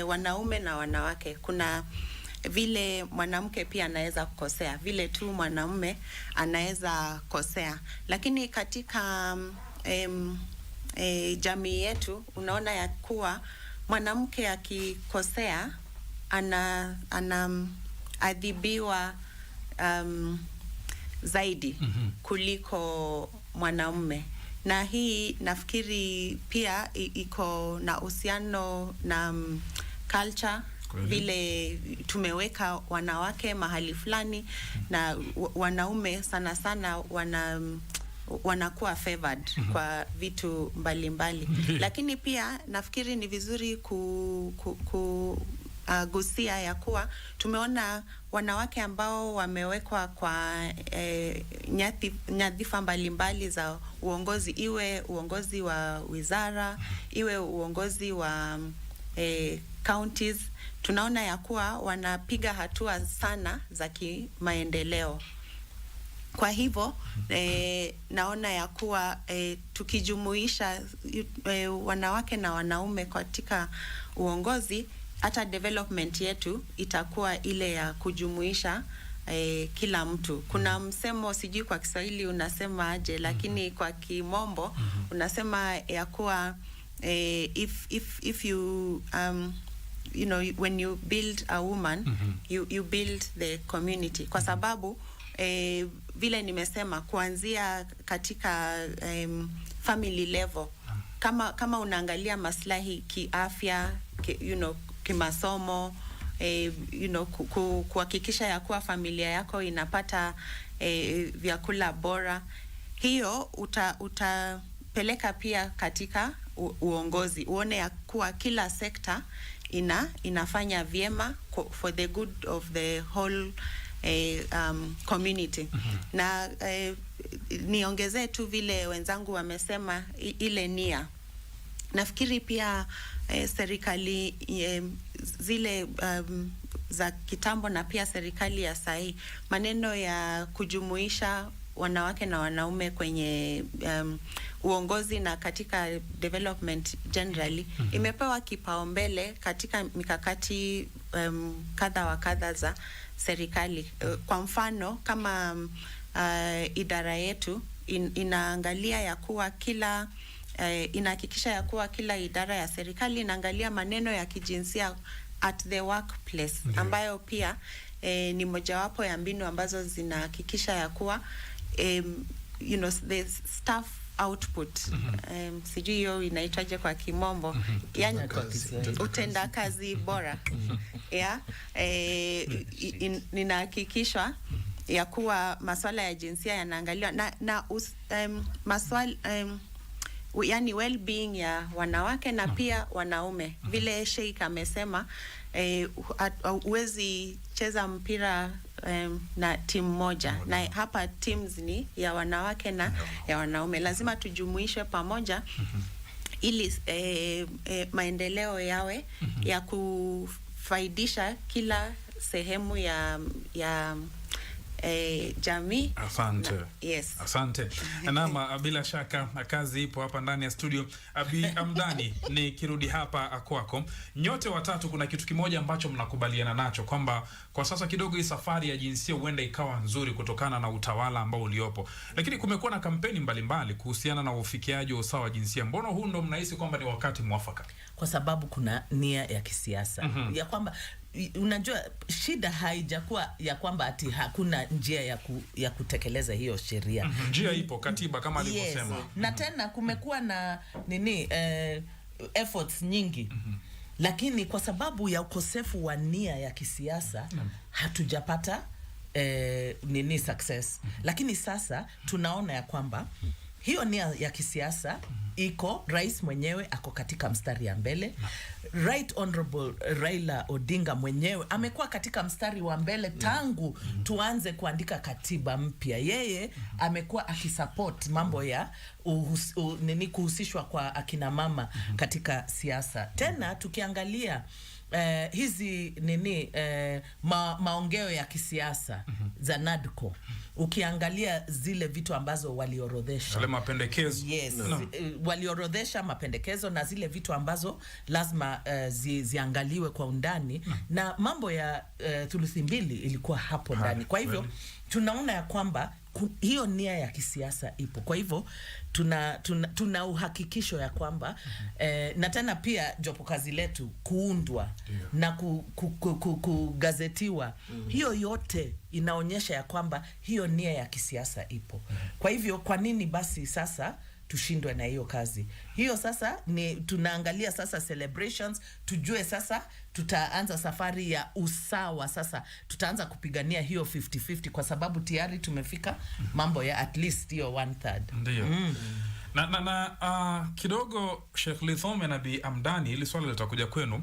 wanaume na wanawake, kuna vile mwanamke pia anaweza kukosea, vile tu mwanamume anaweza kosea. Lakini katika jamii yetu unaona ya kuwa mwanamke akikosea anaadhibiwa zaidi kuliko mwanamume. Na hii nafikiri pia iko na uhusiano na culture. Vile tumeweka wanawake mahali fulani na wanaume sana sana wanakuwa favored kwa vitu mbalimbali. Lakini pia nafikiri ni vizuri gusia ya kuwa tumeona wanawake ambao wamewekwa kwa nyadhifa mbalimbali za uongozi, iwe uongozi wa wizara, iwe uongozi wa counties. Tunaona ya kuwa wanapiga hatua sana za kimaendeleo. Kwa hivyo naona ya kuwa tukijumuisha wanawake na wanaume katika uongozi, hata development yetu itakuwa ile ya kujumuisha kila mtu. Kuna msemo, sijui kwa Kiswahili unasema aje, lakini kwa Kimombo unasema ya kuwa if you you know, when you build a woman, you build the community. Kwa sababu vile nimesema, kuanzia katika family level, kama unaangalia maslahi kiafya, kimasomo, kuhakikisha ya kuwa familia yako inapata vyakula bora, hiyo utapeleka pia katika uongozi. Uone ya kuwa kila sekta inafanya vyema for the good of the whole community. Na niongezee tu vile wenzangu wamesema ile nia. Nafikiri pia serikali zile za kitambo na pia serikali ya sahi, maneno ya kujumuisha wanawake na wanaume kwenye uongozi na katika development generally imepewa kipaumbele katika mikakati kadha wa kadha za serikali. Kwa mfano kama idara yetu inaangalia ya kuwa kila inahakikisha ya kuwa kila idara ya serikali inaangalia maneno ya kijinsia at the workplace, ambayo pia ni mojawapo ya mbinu ambazo zinahakikisha ya kuwa you know, the staff output sijui hiyo inaitwaje kwa kimombo, yani utendakazi bora ninahakikishwa ya kuwa masuala ya jinsia yanaangaliwa na masuala yani well-being ya wanawake na pia wanaume. Vile Sheikh amesema huwezi cheza mpira na timu moja, na hapa teams ni ya wanawake na ya wanaume. Lazima tujumuishwe pamoja ili maendeleo yawe ya kufaidisha kila sehemu ya jamii. Asante. Yes. Asante. Nama bila shaka kazi ipo hapa ndani ya studio. Abi Amdani, ni kirudi hapa kwako. Nyote watatu kuna kitu kimoja ambacho mnakubaliana nacho kwamba kwa sasa kidogo hii safari ya jinsia huenda ikawa nzuri kutokana na utawala ambao uliopo. Lakini kumekuwa na kampeni mbalimbali kuhusiana na ufikiaji wa usawa wa jinsia. Mbona huu ndo mnahisi kwamba ni wakati mwafaka? Kwa sababu kuna nia ya kisiasa. Ya kwamba unajua shida haijakuwa ya kwamba ati hakuna njia ya kutekeleza hiyo sheria. Njia ipo, katiba kama alivyosema. Yes. Na tena kumekuwa na efforts nyingi. Lakini kwa sababu ya ukosefu wa nia ya kisiasa hatujapata success. Lakini sasa tunaona ya kwamba hiyo nia ya kisiasa iko, rais mwenyewe ako katika mstari ya mbele. Right Honorable Raila Odinga mwenyewe amekuwa katika mstari wa mbele tangu tuanze kuandika katiba mpya. Yeye amekuwa akisupport mambo ya kuhusishwa kwa akina mama katika siasa. Tena tukiangalia hizi maongeo ya kisiasa za NADCO, ukiangalia zile vitu ambazo waliorodhesha, wale mapendekezo, yes, waliorodhesha mapendekezo na zile vitu ambazo lazima ziangaliwe kwa undani, na mambo ya thuluthi mbili ilikuwa hapo ndani. Kwa hivyo tunaona ya kwamba hiyo nia ya kisiasa ipo. Kwa hivyo tuna uhakikisho ya kwamba na tena pia jopo kazi letu kuundwa na kugazetiwa, hiyo yote inaonyesha ya kwamba hiyo nia ya kisiasa ipo. Kwa hivyo kwa nini basi sasa tushindwe na hiyo kazi? Hiyo sasa ni tunaangalia sasa celebrations, tujue sasa tutaanza safari ya usawa. Sasa tutaanza kupigania hiyo 50-50 kwa sababu tayari tumefika mambo ya at least hiyo 1/3. Ndio. Na kidogo Sheikh Lithome na Bi Amdani, ili swali litakuja kwenu.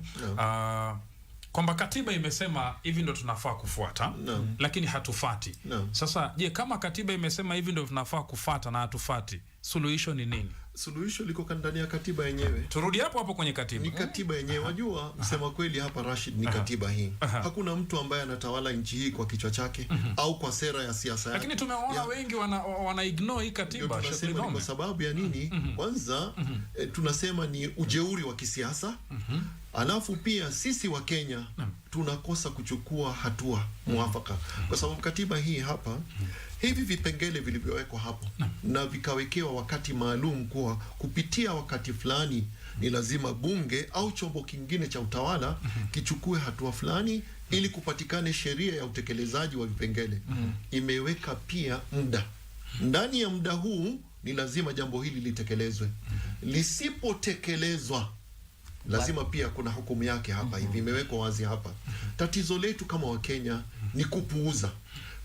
Kwamba katiba imesema hivi ndo tunafaa kufuata, lakini hatufati. Sasa je, kama katiba imesema hivi ndo tunafaa kufuata na hatufati, suluhisho ni nini? Suluhisho liko ndani ya katiba yenyewe. Turudi hapo kwenye katiba. Ni katiba yenyewe. Wajua, msema kweli hapa Rashid, ni katiba hii. Hakuna mtu ambaye anatawala nchi hii kwa kichwa chake au kwa sera ya siasa yake. Lakini tumeona wengi wana ignore hii katiba. Tunasema kwa sababu ya nini? Kwanza tunasema ni ujeuri wa kisiasa. Alafu pia sisi wa Kenya tunakosa kuchukua hatua mwafaka, kwa sababu katiba hii hapa hivi vipengele vilivyowekwa hapo na vikawekewa wakati maalum kuwa kupitia wakati fulani ni lazima bunge au chombo kingine cha utawala kichukue hatua fulani ili kupatikane sheria ya utekelezaji wa vipengele. Imeweka pia muda. Ndani ya muda huu ni lazima jambo hili litekelezwe. Lisipotekelezwa lazima pia kuna hukumu yake hapa. Hivi imewekwa wazi hapa. Tatizo letu kama Wakenya ni kupuuza.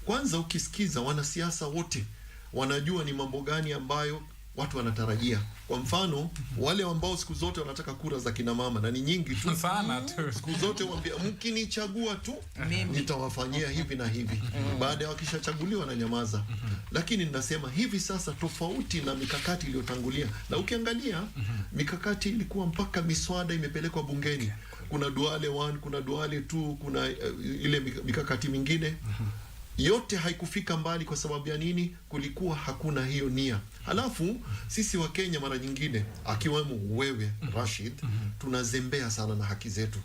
Kwanza ukisikiza wanasiasa wote wanajua ni mambo gani ambayo watu wanatarajia. Kwa mfano, wale ambao siku zote wanataka kura za kina mama, na ni nyingi tu sana tu, siku zote waambia mkinichagua tu nitawafanyia hivi na hivi. Baada ya wakishachaguliwa na nyamaza. Lakini ninasema hivi sasa, tofauti na mikakati iliyotangulia, na ukiangalia mikakati ilikuwa mpaka miswada imepelekwa bungeni. Kuna Duale 1, kuna Duale 2, kuna ile mikakati mingine. Yote haikufika mbali kwa sababu ya nini? Kulikuwa hakuna hiyo nia. Halafu sisi wa Kenya mara nyingine, akiwemo wewe Rashid, tunazembea sana na haki zetu.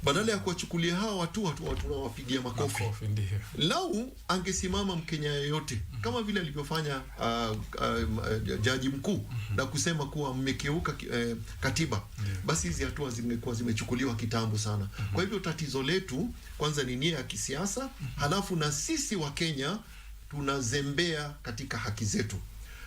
Badala ya kuwachukulia hawa watu tunawapigia makofi. Lau angesimama Mkenya yeyote kama vile alivyofanya jaji mkuu na kusema kuwa mmekeuka katiba, basi hizi hatua zingekuwa zimechukuliwa kitambo sana. Kwa hivyo tatizo letu kwanza ni nia ya kisiasa, halafu na sisi wa Kenya tunazembea katika haki zetu.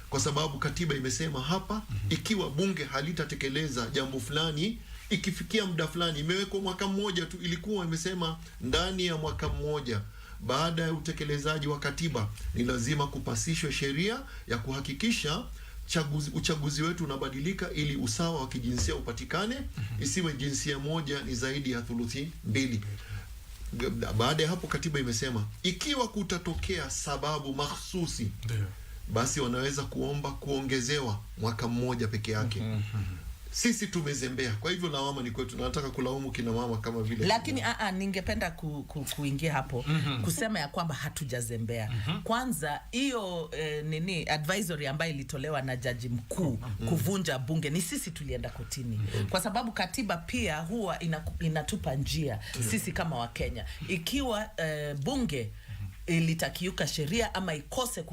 Kwa sababu katiba imesema hapa, ikiwa bunge halitatekeleza jambo fulani, ikifikia muda fulani, imewekwa mwaka mmoja tu, ilikuwa imesema ndani ya mwaka mmoja baada ya utekelezaji wa katiba ni lazima kupasishwe sheria ya kuhakikisha uchaguzi wetu unabadilika ili usawa wa kijinsia upatikane, isiwe jinsia moja ni zaidi ya thuluthi 2. Baada ya hapo katiba imesema ikiwa kutatokea sababu mahsusi, basi wanaweza kuomba kuongezewa mwaka mmoja peke yake. Sisi tumezembea. Kwa hivyo lawama ni kwetu. Nataka kulaumu kina mama kama vile. Lakini ningependa kuingia hapo kusema ya kwamba hatujazembea. Kwanza hiyo advisory ambayo ilitolewa na jaji mkuu kuvunja bunge, ni sisi tulienda kotini. Kwa sababu katiba pia huwa inatupa njia sisi kama wa Kenya. Ikiwa bunge ilitakiuka sheria ama ikose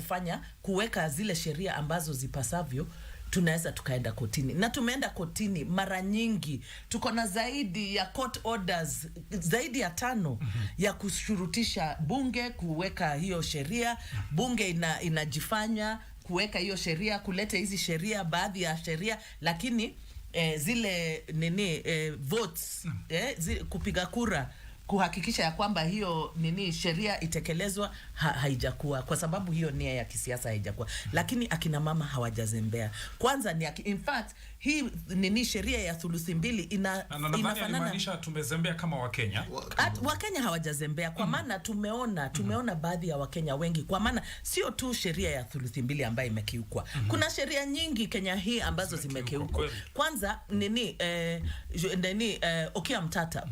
kuweka zile sheria ambazo zipasavyo, tunaweza tukaenda kotini. Na tumeenda kotini mara nyingi. Tuko na zaidi ya court orders zaidi ya 5 ya kushurutisha bunge kuweka hiyo sheria. Bunge inajifanya kuweka hiyo sheria, kuleta hizi sheria, baadhi ya sheria, lakini zile votes kupiga kura kuhakikisha ya kwamba hiyo sheria itekelezwa haijakuwa, kwa sababu hiyo nia ya kisiasa haijakuwa. Lakini akina mama hawajazembea. Kwanza in fact hii sheria ya thuluthi 2 inafanana. Tumezembea kama Wakenya. Wakenya hawajazembea kwa maana tumeona baadhi ya Wakenya wengi, kwa maana sio tu sheria ya thuluthi 2 ambayo imekiukwa. Kuna sheria nyingi Kenya hii ambazo zimekiukwa. Kwanza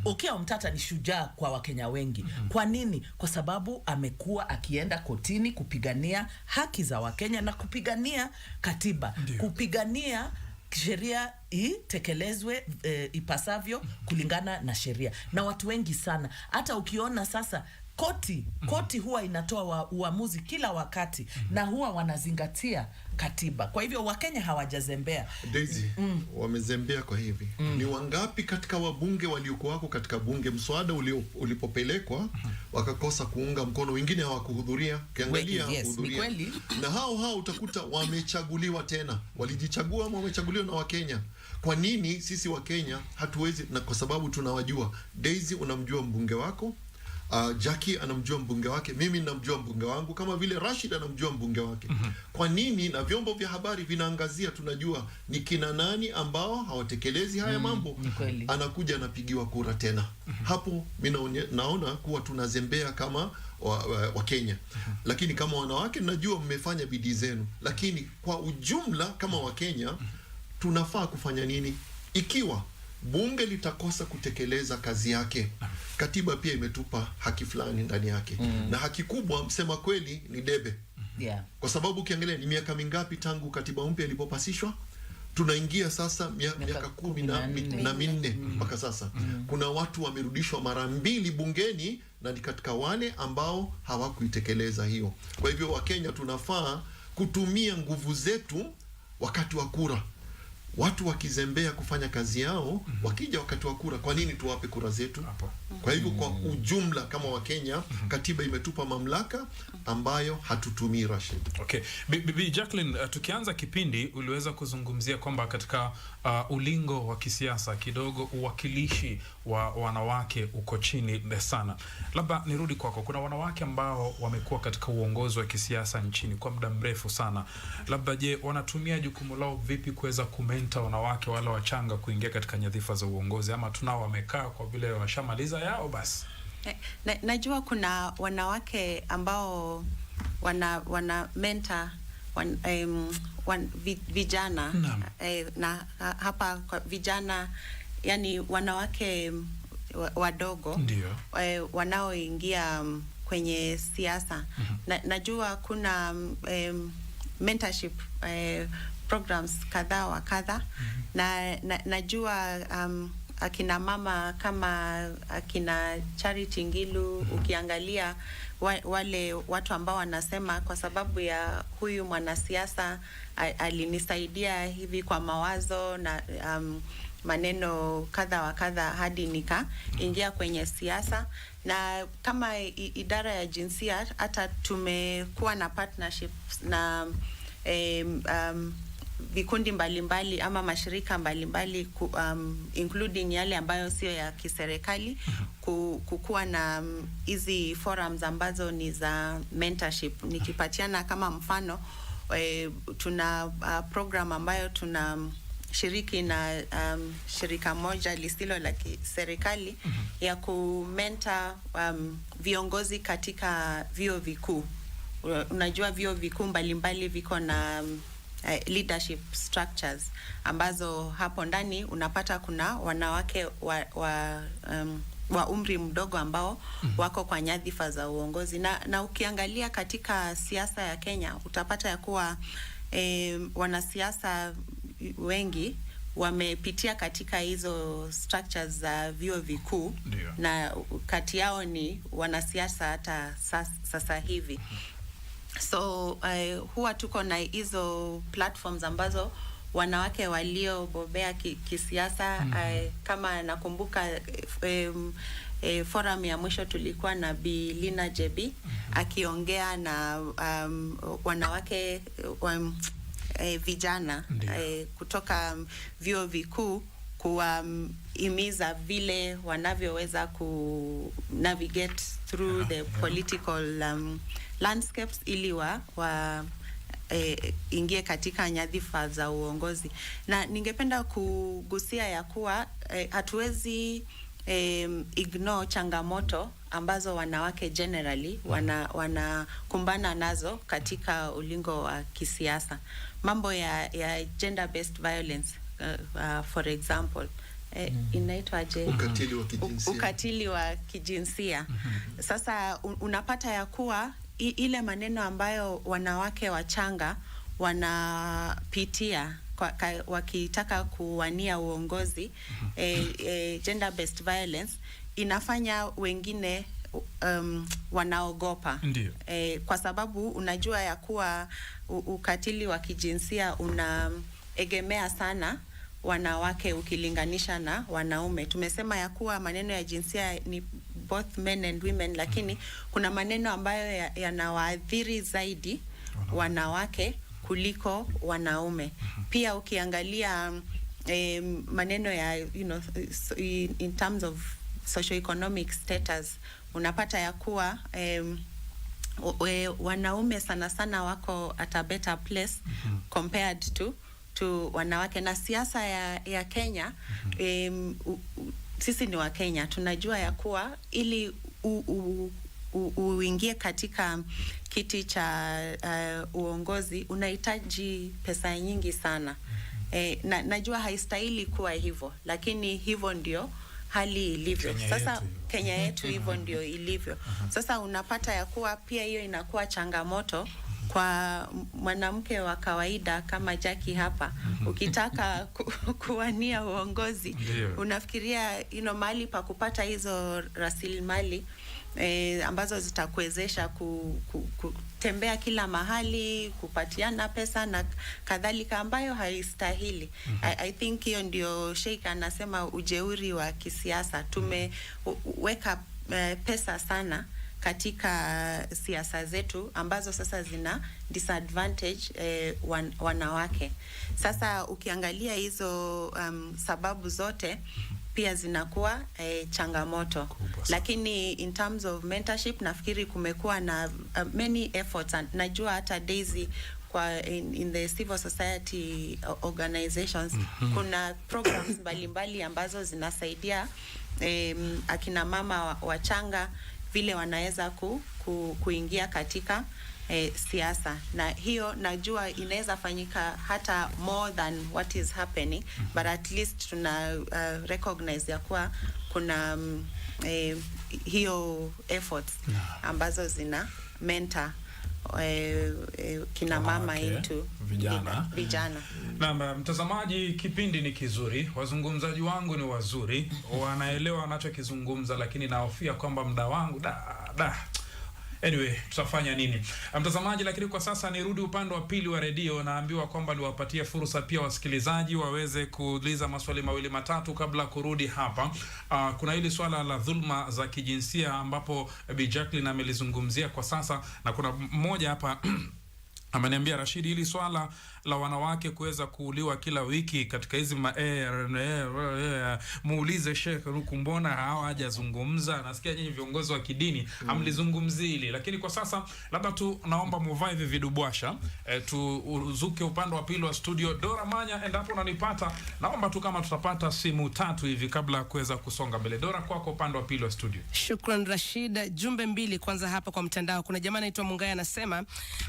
Okia Mtata ni shujaa kwa Wakenya wengi. Kwa nini? Kwa sababu amekuwa akienda kotini kupigania haki za Wakenya na kupigania katiba. kupigania sheria itekelezwe ipasavyo kulingana na sheria. Na watu wengi sana, hata ukiona sasa koti huwa inatoa uamuzi kila wakati na huwa wanazingatia katiba. Kwa hivyo Wakenya hawajazembea. Daisy, wamezembea kwa hivi. Ni wangapi katika wabunge waliokuwa katika bunge mswada ulipopelekwa wakakosa kuunga mkono, wengine hawakuhudhuria, kiangalia hawakuhudhuria. Na hao utakuta wamechaguliwa tena. Walijichagua ama wamechaguliwa na Wakenya. Kwa nini sisi Wakenya hatuwezi? Na kwa sababu tunawajua. Daisy, unamjua mbunge wako, Jackie anamjua mbunge wake, mimi namjua mbunge wangu, kama vile Rashid anamjua mbunge wake. Kwa nini? Na vyombo vya habari vinaangazia, tunajua ni kina nani ambao hawatekelezi haya mambo. Anakuja anapigiwa kura tena. Hapo mimi naona kuwa tunazembea kama wa Kenya. Lakini kama wanawake najua mmefanya bidii zenu, lakini kwa ujumla kama wa Kenya tunafaa kufanya nini? Ikiwa bunge litakosa kutekeleza kazi yake, katiba pia imetupa haki fulani ndani yake. Na haki kubwa, msema kweli, ni debe. Kwa sababu ukiangalia ni miaka mingapi tangu katiba mpya ilipopasishwa? Tunaingia sasa miaka 14 mpaka sasa. Kuna watu wamerudishwa mara 2 bungeni na ni katika wale ambao hawakuitekeleza hiyo. Kwa hivyo Wakenya tunafaa kutumia nguvu zetu wakati wa kura. watu wakizembea kufanya kazi yao, wakija wakati wa kura, kwa nini tuwape kura zetu? Kwa hivyo kwa ujumla kama Wakenya, katiba imetupa mamlaka ambayo hatutumii, Rashid. Okay. Bibi Jacqueline, tukianza kipindi uliweza kuzungumzia kwamba katika ulingo wa kisiasa kidogo uwakilishi wa wanawake uko chini sana. Labda nirudi kwako. Kuna wanawake ambao wamekuwa katika uongozi wa kisiasa nchini kwa muda mrefu sana. Labda je, wanatumia jukumu lao vipi kuweza kumenta wanawake wale wachanga kuingia katika nyadhifa za uongozi, ama tunao wamekaa kwa vile washamaliza yao basi? Najua kuna wanawake ambao wana mentor vijana na hapa kwa vijana, yani wanawake wadogo wanaoingia kwenye siasa. Najua kuna mentorship programs kadha wa kadha, na najua akina mama kama akina Charity Ngilu, ukiangalia wale watu ambao wanasema kwa sababu ya huyu mwanasiasa alinisaidia hivi kwa mawazo na maneno kadha wa kadha hadi nikaingia kwenye siasa. Na kama idara ya jinsia hata tumekuwa na partnerships na vikundi mbalimbali ama mashirika mbalimbali including yale ambayo sio ya kiserikali, kukuwa na hizi forums ambazo ni za mentorship. Nikipatiana kama mfano, tuna program ambayo tuna shiriki na shirika moja lisilo la kiserikali ya kumenta viongozi katika vyuo vikuu. Unajua vyuo vikuu mbalimbali viko na leadership structures ambazo hapo ndani unapata kuna wanawake wa umri mdogo ambao wako kwa nyadhifa za uongozi, na ukiangalia katika siasa ya Kenya utapata ya kuwa wanasiasa wengi wamepitia katika hizo structures za vyuo vikuu, na kati yao ni wanasiasa hata sasa hivi. So huwa tuko na hizo platforms ambazo wanawake waliobobea kisiasa, kama nakumbuka forum ya mwisho tulikuwa na Bi Lina Jebi akiongea na wanawake vijana kutoka vyuo vikuu kuwahimiza vile wanavyoweza ku navigate through the political landscapes ili ingie katika nyadhifa za uongozi. Na ningependa kugusia ya kuwa hatuwezi ignore changamoto ambazo wanawake generally wanakumbana nazo katika ulingo wa kisiasa. Mambo ya gender based violence, for example, inaitwaje? Ukatili wa kijinsia. Sasa unapata ya kuwa ile maneno ambayo wanawake wachanga wanapitia wakitaka kuwania uongozi, gender based violence inafanya wengine wanaogopa, kwa sababu unajua ya kuwa ukatili wa kijinsia unaegemea sana wanawake ukilinganisha na wanaume. Tumesema ya kuwa maneno ya jinsia ni both men and women, lakini kuna maneno ambayo yanawaathiri zaidi wanawake kuliko wanaume. Pia ukiangalia maneno ya in terms of socioeconomic status, unapata ya kuwa wanaume sana sana wako at a better place compared to wanawake. Na siasa ya Kenya, sisi ni wa Kenya, tunajua ya kuwa ili uingie katika kiti cha uongozi unahitaji pesa nyingi sana. Najua haistahili kuwa hivyo, lakini hivyo ndio hali ilivyo. Sasa Kenya yetu hivyo ndio ilivyo. Sasa unapata ya kuwa pia hiyo inakuwa changamoto kwa mwanamke wa kawaida kama Jackie hapa. Ukitaka kuwania uongozi, unafikiria mahali pa kupata hizo rasilimali ambazo zitakuwezesha kutembea kila mahali, kupatiana pesa na kadhalika ambayo haistahili. I think hiyo ndio Sheikh anasema ujeuri wa kisiasa. Tumeweka pesa sana katika siasa zetu ambazo sasa zina disadvantage wanawake. Sasa ukiangalia hizo sababu zote pia zinakuwa changamoto. Lakini in terms of mentorship nafikiri kumekuwa na many efforts, and najua hata Daisy kwa in the civil society organizations kuna programs mbalimbali ambazo zinasaidia akina mama wachanga vile wanaweza kuingia katika siasa, na hiyo najua inaweza fanyika hata more than what is happening, but at least tuna recognize ya kuwa kuna hiyo efforts ambazo zina mentor kina mama into vijana. Na mtazamaji, kipindi ni kizuri, wazungumzaji wangu ni wazuri, wanaelewa wanachokizungumza, lakini nahofia kwamba muda wangu anyway, tutafanya nini mtazamaji? Lakini kwa sasa nirudi upande wa pili wa redio. Naambiwa kwamba niwapatie fursa pia wasikilizaji waweze kuuliza maswali mawili matatu kabla kurudi hapa. Kuna hili swala la dhulma za kijinsia ambapo Bi Jacqueline amelizungumzia kwa sasa, na kuna mmoja hapa ameniambia, Rashid, hili swala la wanawake kuweza kuuliwa kila wiki katika hizi muulize Sheikh mbona hawajazungumza. Nasikia nyinyi viongozi wa kidini hamlizungumzi hili, lakini kwa sasa labda tu naomba muvae hivi vidubwasha tuzuke upande wa pili wa studio. Dora Manya, endapo unanipata, naomba tu kama tutapata simu 3 hivi kabla kuweza kusonga mbele. Dora, kwako upande wa pili wa studio. Shukran Rashid. Jumbe mbili kwanza hapa kwa mtandao. Kuna jamaa anaitwa Mungaya anasema,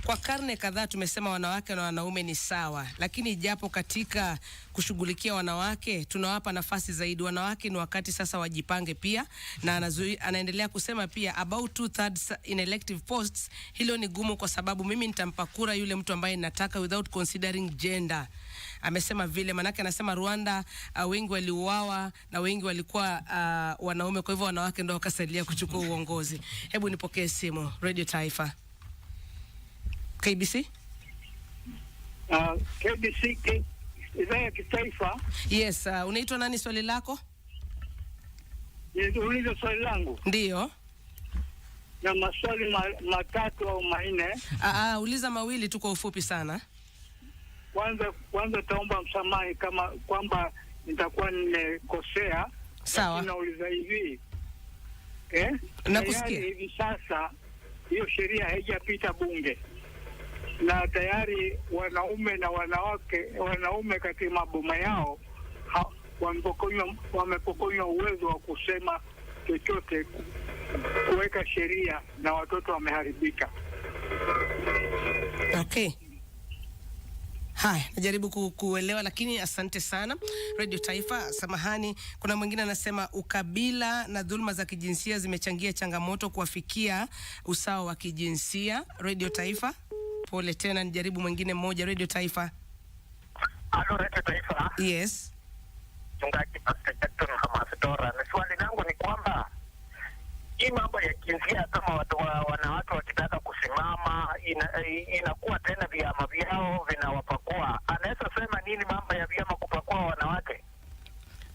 kwa karne kadhaa tumesema wanawake na wanaume ni sawa, lakini japo katika kushughulikia wanawake tunawapa nafasi zaidi wanawake, ni wakati sasa wajipange pia. Na anaendelea kusema pia about 2/3 in elective posts, hilo ni gumu kwa sababu mimi nitampa kura yule mtu ambaye nataka without considering gender. Amesema vile, manake anasema Rwanda wengi waliuawa na wengi walikuwa wanaume, kwa hivyo wanawake ndio wakasalia kuchukua uongozi. Hebu nipokee simu. Radio Taifa. KBC? KBC idhaa ya kitaifa. Yes, unaitwa nani, swali lako? Niulize swali langu. Ndio. Na maswali matatu au manne. Uliza mawili tu kwa ufupi sana. Kwanza taomba msamaha kama kwamba nitakuwa nimekosea. Sawa. Nauliza hivi. Nakusikia. Hivi sasa hiyo sheria haijapita bunge, na tayari wanaume na wanaume katika maboma yao wamepokonywa uwezo wa kusema chochote, kuweka sheria, na watoto wameharibika. Okay. Hai, najaribu kuelewa, lakini asante sana Radio Taifa. Samahani, kuna mwingine anasema ukabila na dhulma za kijinsia zimechangia changamoto kuwafikia usawa wa kijinsia. Radio Taifa. Pole tena, nijaribu mwingine mmoja. Radio Taifa. Halo Radio Taifa. Yes. Mchungaji Pastor Jackson Hamasdora. Swali langu ni kwamba hii mambo ya jinsia, kama wanawake wakitaka kusimama inakuwa tena vyama vyao vinawapakua. Anaweza sema nini mambo ya vyama kupakua wanawake?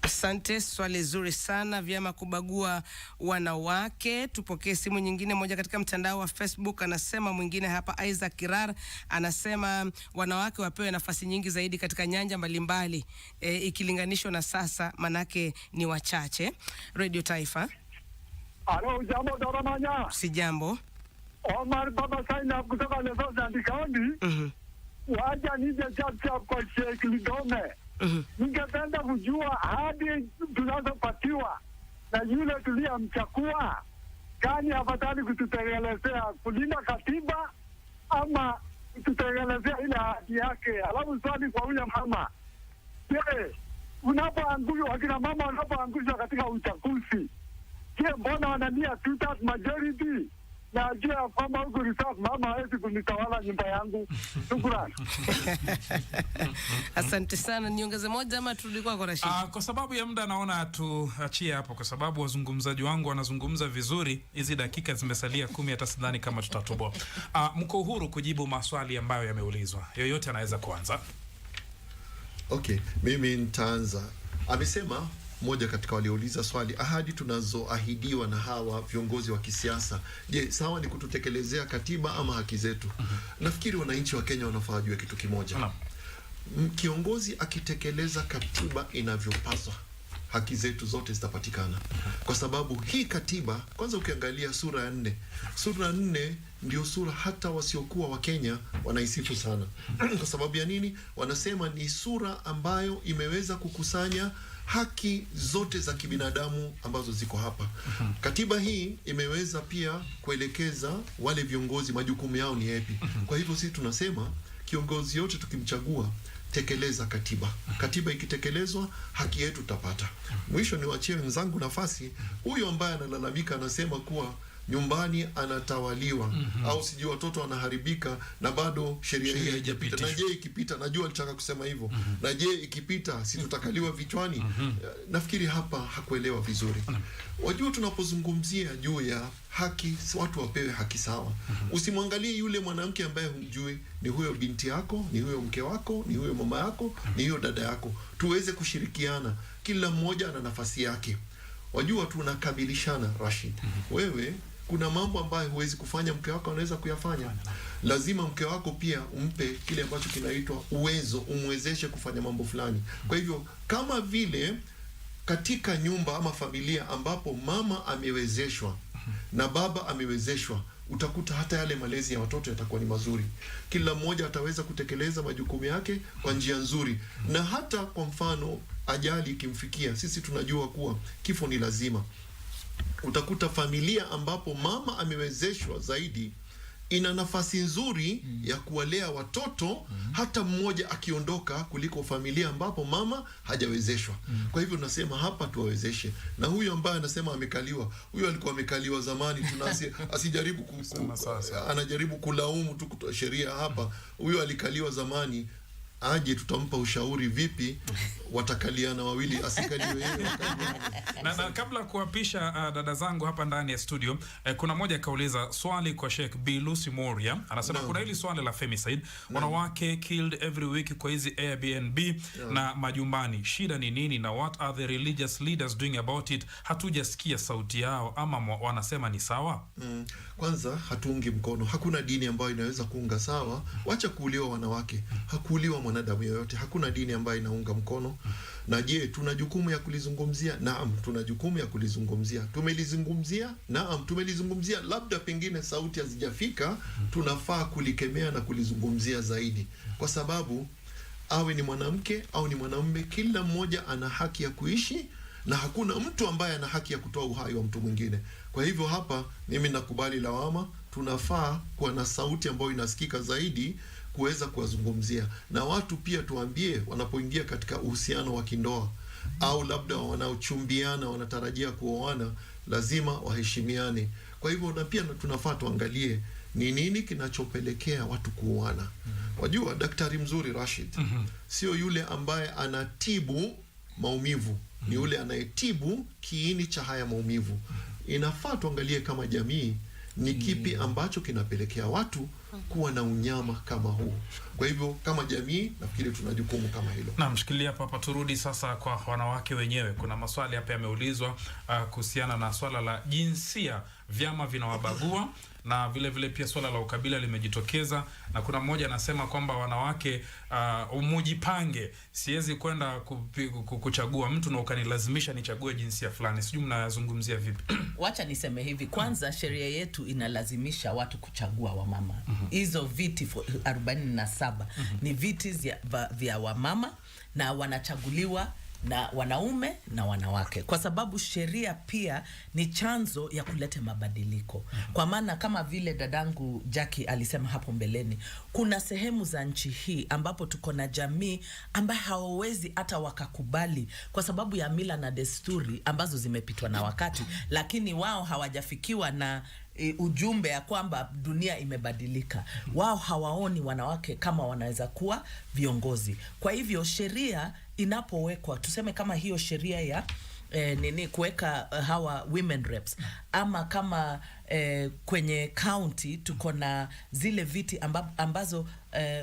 Asante, swali zuri sana, vyama kubagua wanawake. Tupokee simu nyingine moja katika mtandao wa Facebook. Anasema mwingine hapa, Isaac Kirar anasema wanawake wapewe nafasi nyingi zaidi katika nyanja mbalimbali ikilinganishwa na sasa, manake ni wachache. Radio Taifa. Halo, jambo Dora Manya. Si jambo. Omar Baba Saina kutoka Lesos and County. Waja nije chap kwa Sheikh Lidome. Ningependa kujua hadi tunazopatiwa na yule tuliyemchakua, gani afadhali kututekelezea, kulinda katiba ama kututekelezea ile haki yake? Alafu swali kwa huyo mama, wakina mama wanapoangushwa katika uchaguzi, mbona wanania 2/3 majority? najua kwamba huku reserve mama hawezi kunitawala nyumba yangu. Shukrani. Asante sana. Niongeze moja ama turudi kwako Rashid? Kwa sababu ya muda naona tuachie hapo, kwa sababu wazungumzaji wangu wanazungumza vizuri. Hizi dakika zimesalia 10, hata sidhani kama tutatoboa. Mko uhuru kujibu maswali ambayo yameulizwa. Yoyote anaweza kuanza. Okay, mimi nitaanza. Amesema moja katika waliouliza swali, ahadi tunazoahidiwa na hawa viongozi wa kisiasa, je, sawa ni kututekelezea katiba ama haki zetu? Nafikiri wananchi wa Kenya wanafaa wajue kitu kimoja. Kiongozi akitekeleza katiba inavyopaswa, haki zetu zote zitapatikana. Kwa sababu hii katiba, kwanza ukiangalia sura ya 4, sura ya 4 ndio sura hata wasiokuwa wa Kenya wanaisifu sana. Kwa sababu ya nini? Wanasema ni sura ambayo imeweza kukusanya haki zote za kibinadamu ambazo ziko hapa. Katiba hii imeweza pia kuelekeza wale viongozi majukumu yao ni yapi. Kwa hivyo sisi tunasema kiongozi yote tukimchagua, tekeleza katiba. Katiba ikitekelezwa, haki yetu tutapata. Mwisho niwaachie wenzangu nafasi. Huyo ambaye analalamika anasema kuwa nyumbani anatawaliwa au sijui watoto wanaharibika na bado sheria hii haijapita. Na je ikipita, najua alitaka kusema hivyo. Na je ikipita si tutakaliwa vichwani? Nafikiri hapa hakuelewa vizuri. Wajua tunapozungumzia juu ya haki, watu wapewe haki sawa. Usimwangalie yule mwanamke ambaye humjui, ni huyo binti yako, ni huyo mke wako, ni huyo mama yako, ni huyo dada yako. Tuweze kushirikiana, kila mmoja ana nafasi yake. Wajua tunakabilishana, Rashid. Wewe kuna mambo ambayo huwezi kufanya, mke wako anaweza kuyafanya. Lazima mke wako pia umpe kile ambacho kinaitwa uwezo, umwezeshe kufanya mambo fulani. Kwa hivyo kama vile katika nyumba ama familia ambapo mama amewezeshwa na baba amewezeshwa, utakuta hata yale malezi ya watoto yatakuwa ni mazuri. Kila mmoja ataweza kutekeleza majukumu yake kwa njia nzuri. Na hata kwa mfano ajali ikimfikia, sisi tunajua kuwa kifo ni lazima. Utakuta familia ambapo mama amewezeshwa zaidi ina nafasi nzuri ya kuwalea watoto hata mmoja akiondoka, kuliko familia ambapo mama hajawezeshwa. Kwa hivyo nasema hapa tuwawezeshe. Na huyu ambaye anasema amekaliwa, huyu alikuwa amekaliwa zamani, asijaribu anajaribu kulaumu tu sheria hapa. Huyu alikaliwa zamani, aje tutampa ushauri vipi watakaliana wawili, asikaliwe yeye. Na kabla kuapisha dada zangu hapa ndani ya studio, kuna moja kauliza swali kwa Sheikh Bilusi Moria. Anasema kuna hili swali la femicide, wanawake killed every week kwa hizi Airbnb na majumbani. Shida ni nini na what are the religious leaders doing about it? Hatujasikia sauti yao ama wanasema ni sawa? Kwanza hatuungi mkono. Hakuna dini ambayo inaweza kuunga sawa. Wacha kuuliwa wanawake. Hakuuliwa mwanadamu yoyote. Hakuna dini ambayo inaunga mkono. Na je, tuna jukumu ya kulizungumzia? Naam, tuna jukumu ya kulizungumzia. Tumelizungumzia? Naam, tumelizungumzia. Labda pengine sauti hazijafika, tunafaa kulikemea na kulizungumzia zaidi. Kwa sababu awe ni mwanamke au ni mwanamume, kila mmoja ana haki ya kuishi na hakuna mtu ambaye ana haki ya kutoa uhai wa mtu mwingine. Kwa hivyo hapa mimi nakubali lawama, tunafaa kuwa na sauti ambayo inasikika zaidi kuweza kuwazungumzia. Na watu pia tuambie wanapoingia katika uhusiano wa kindoa au labda wanaochumbiana wanatarajia kuoana, lazima waheshimiane. Kwa hivyo na pia tunafaa tuangalie ni nini kinachopelekea watu kuoana. Wajua daktari mzuri Rashid, sio yule ambaye anatibu maumivu, ni yule anayetibu kiini cha haya maumivu. Inafaa tuangalie kama jamii ni kipi ambacho kinapelekea watu kuwa na unyama kama huu. Kwa hivyo kama jamii nafikiri tuna jukumu kama hilo. Na mshikilia hapa, turudi sasa kwa wanawake wenyewe. Kuna maswali hapa yameulizwa kuhusiana na swala la jinsia, vyama vinawabagua, na vile vile pia swala la ukabila limejitokeza. Na kuna mmoja anasema kwamba wanawake umujipange, siwezi kwenda kuchagua mtu na ukanilazimisha nichague jinsia fulani. Sijui mnazungumzia vipi? Wacha niseme hivi, kwanza sheria yetu inalazimisha watu kuchagua wamama. Hizo viti 47 ni viti vya wamama na wanachaguliwa na wanaume na wanawake, kwa sababu sheria pia ni chanzo ya kuleta mabadiliko. Kwa maana kama vile dadangu Jackie alisema hapo mbeleni, kuna sehemu za nchi hii ambapo tuko na jamii ambayo hawawezi hata wakakubali kwa sababu ya mila na desturi ambazo zimepitwa na wakati, lakini wao hawajafikiwa na ujumbe ya kwamba dunia imebadilika. Wao hawaoni wanawake kama wanaweza kuwa viongozi. Kwa hivyo sheria inapowekwa, tuseme kama hiyo sheria ya kuweka hawa women reps, ama kama kwenye county tuko na zile viti ambazo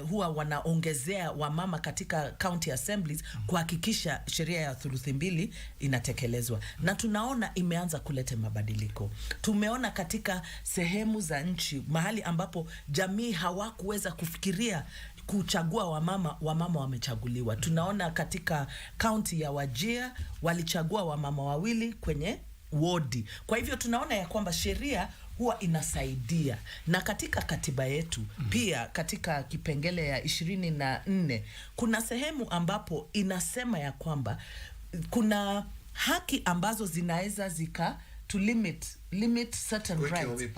huwa wanaongezea wamama katika county assemblies kuhakikisha sheria ya thuluthi mbili inatekelezwa, na tunaona imeanza kuleta mabadiliko. Tumeona katika sehemu za nchi mahali ambapo jamii hawakuweza kufikiria kuchagua wamama wamechaguliwa. Tunaona katika county ya Wajir walichagua wamama wawili kwenye wodi. Kwa hivyo tunaona ya kwamba sheria huwa inasaidia, na katika katiba yetu pia katika kipengele ya 24 kuna sehemu ambapo inasema ya kwamba kuna haki ambazo zinaweza zika to limit certain rights,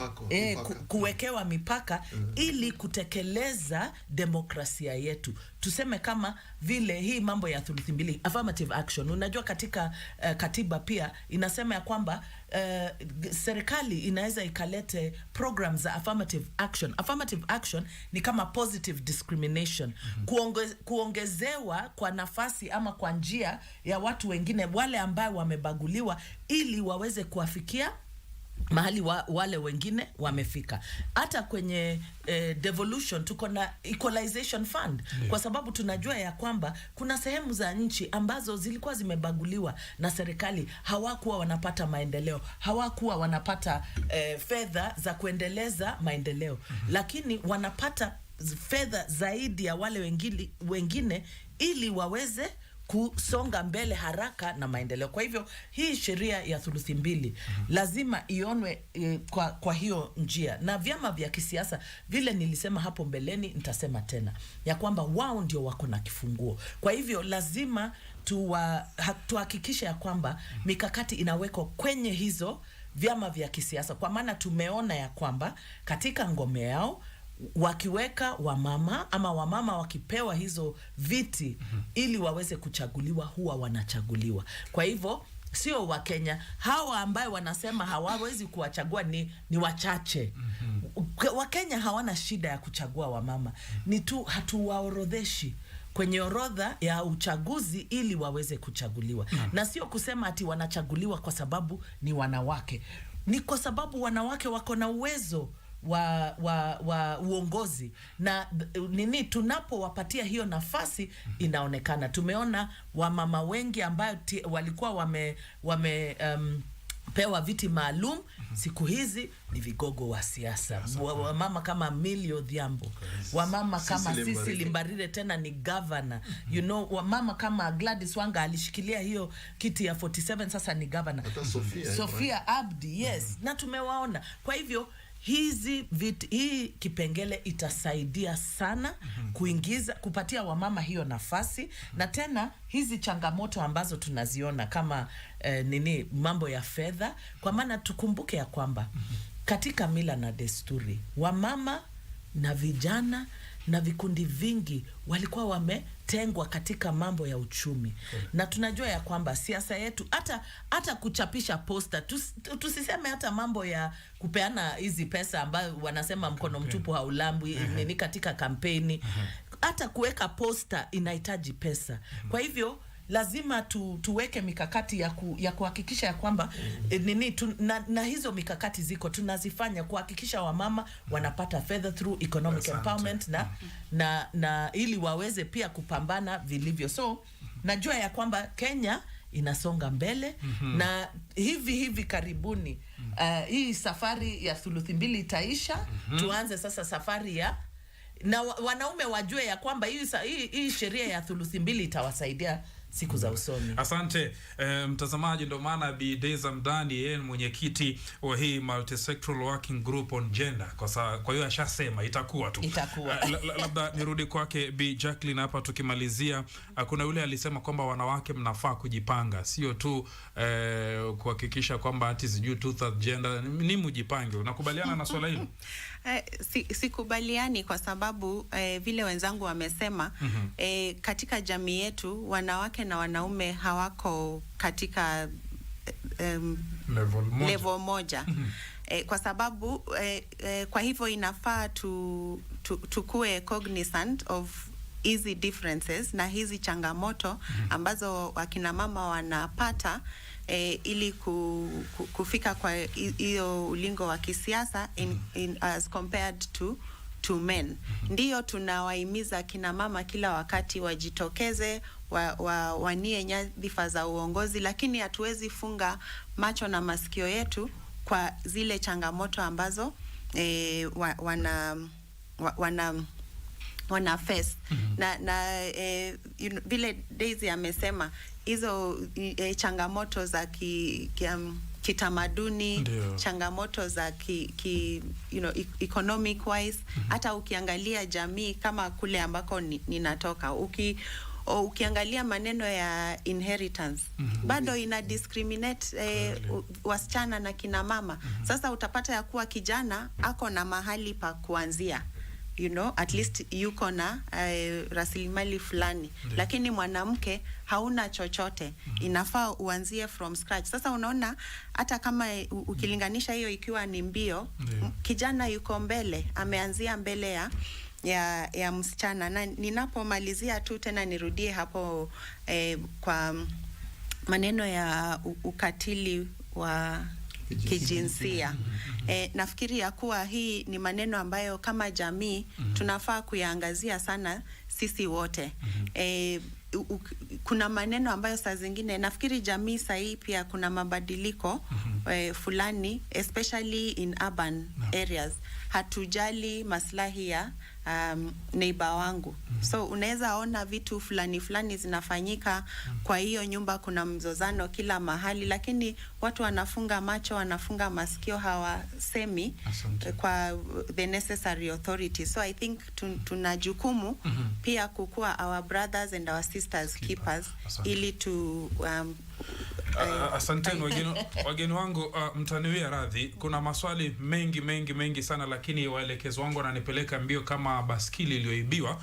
kuwekewa mipaka ili kutekeleza demokrasia yetu. Tuseme kama vile hii mambo ya thuluthi mbili, affirmative action. Unajua katika katiba pia inasema ya kwamba serikali inaweza ikalete programs za affirmative action. Affirmative action ni kama positive discrimination, kuongezewa kwa nafasi ama kwa njia ya watu wengine wale ambao wamebaguliwa ili waweze kuafikia mahali wale wengine wamefika. Hata kwenye devolution tuko na equalization fund, kwa sababu tunajua ya kwamba kuna sehemu za nchi ambazo zilikuwa zimebaguliwa na serikali, hawakuwa wanapata maendeleo, hawakuwa wanapata fedha za kuendeleza maendeleo, lakini wanapata fedha zaidi ya wale wengine ili waweze kusonga mbele haraka na maendeleo. Kwa hivyo hii sheria ya thuluthi mbili lazima ionwe kwa hiyo njia, na vyama vya kisiasa vile nilisema hapo mbeleni, nitasema tena ya kwamba wao ndio wako na kifunguo. Kwa hivyo lazima tuhakikishe ya kwamba mikakati inawekwa kwenye hizo vyama vya kisiasa, kwa maana tumeona ya kwamba katika ngome yao wakiweka wamama ama wamama wakipewa hizo viti ili waweze kuchaguliwa, huwa wanachaguliwa. Kwa hivyo sio Wakenya hawa ambao wanasema hawawezi kuwachagua ni wachache. Wakenya hawana shida ya kuchagua wamama, ni tu hatuwaorodheshi kwenye orodha ya uchaguzi ili waweze kuchaguliwa. Na sio kusema ati wanachaguliwa kwa sababu ni wanawake, ni kwa sababu wanawake wako na uwezo wa uongozi, na tunapowapatia hiyo nafasi inaonekana. Tumeona wamama wengi ambao walikuwa pewa viti maalum, siku hizi ni vigogo wa siasa. Wamama kama Millie Odhiambo, wamama kama Sisi Mbarire tena ni governor, wamama kama Gladys Wanga alishikilia hiyo kiti ya 47, sasa ni governor. Sofia Abdi, yes, na tumewaona. Kwa hivyo hii kipengele itasaidia sana kupatia wamama hiyo nafasi, na tena hizi changamoto ambazo tunaziona kama mambo ya fedha, kwa maana tukumbuke ya kwamba katika mila na desturi wamama na vijana na vikundi vingi walikuwa wametengwa katika mambo ya uchumi. Na tunajua ya kwamba siasa yetu hata kuchapisha posta, tusiseme hata mambo ya kupeana hizi pesa ambayo wanasema mkono mtupu haulambwi, katika kampeni, hata kuweka posta inahitaji pesa. Kwa hivyo lazima tuweke mikakati ya kuhakikisha ya kwamba na hizo mikakati ziko tunazifanya kuhakikisha wamama wanapata fedha through economic empowerment na ili waweze pia kupambana vilivyo. So najua ya kwamba Kenya inasonga mbele na hivi karibuni hii safari ya thuluthi mbili itaisha. Tuanze sasa safari ya na wanaume wajue ya kwamba hii sheria ya thuluthi mbili itawasaidia siku za usoni. Asante mtazamaji, ndo maana Bi Deza Mdani yeye mwenyekiti wa hii multisectoral working group on gender, kwa hiyo ashasema itakuwa tu. Labda nirudi kwake Bi Jacqueline hapa tukimalizia. Kuna yule alisema kwamba wanawake mnafaa kujipanga, sio tu kuhakikisha kwamba ati sijui two-third gender, ni mjipange. Unakubaliana na swala hilo? Sikubaliani kwa sababu vile wenzangu wamesema, katika jamii yetu wanawake na wanaume hawako katika level moja. kwa sababu kwa hivyo inafaa tukue cognizant of hizi differences na hizi changamoto ambazo wakina mama wanapata ili kufika kwa hiyo ulingo wa kisiasa as compared to men. Ndiyo tunawahimiza kina mama kila wakati wajitokeze, wanie nyadhifa za uongozi, lakini hatuwezi funga macho na masikio yetu kwa zile changamoto ambazo wana face. Na vile Daisy amesema hizo changamoto za kitamaduni, changamoto za economic wise, hata ukiangalia jamii kama kule ambako ninatoka, ukiangalia maneno ya inheritance bado ina discriminate wasichana na kina mama. Sasa utapata ya kuwa kijana ako na mahali pa kuanzia, at least yuko na rasilimali fulani, lakini mwanamke hauna chochote, inafaa uanzie from scratch. Sasa unaona hata kama ukilinganisha hiyo ikiwa ni mbio, kijana yuko mbele, ameanzia mbele ya msichana. Na ninapomalizia tu tena nirudie hapo kwa maneno ya ukatili wa kijinsia. Nafikiri ya kuwa hii ni maneno ambayo kama jamii tunafaa kuyaangazia sana sisi wote. Kuna maneno ambayo saa zingine nafikiri jamii sahii pia kuna mabadiliko fulani, especially in urban areas. Hatujali maslahi ya neighbor wangu. So unaweza ona vitu fulani zinafanyika, kwa hiyo nyumba kuna mzozano kila mahali, lakini watu wanafunga macho, wanafunga masikio, hawasemi kwa the necessary authority. So I think tuna jukumu pia kukua our brothers and our sisters keepers ili tu asanteni wageni wangu. Mtaniwia radhi, kuna maswali mengi sana, lakini waelekezo wangu wananipeleka mbio kama baskili iliyoibiwa.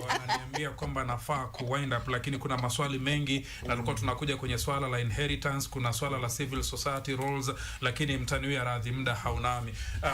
Wananiambia kwamba nafaa wind up, lakini kuna maswali mengi na tulikuwa tunakuja kwenye swala la inheritance, kuna swala la civil society roles, lakini mtaniwia radhi, muda haunami.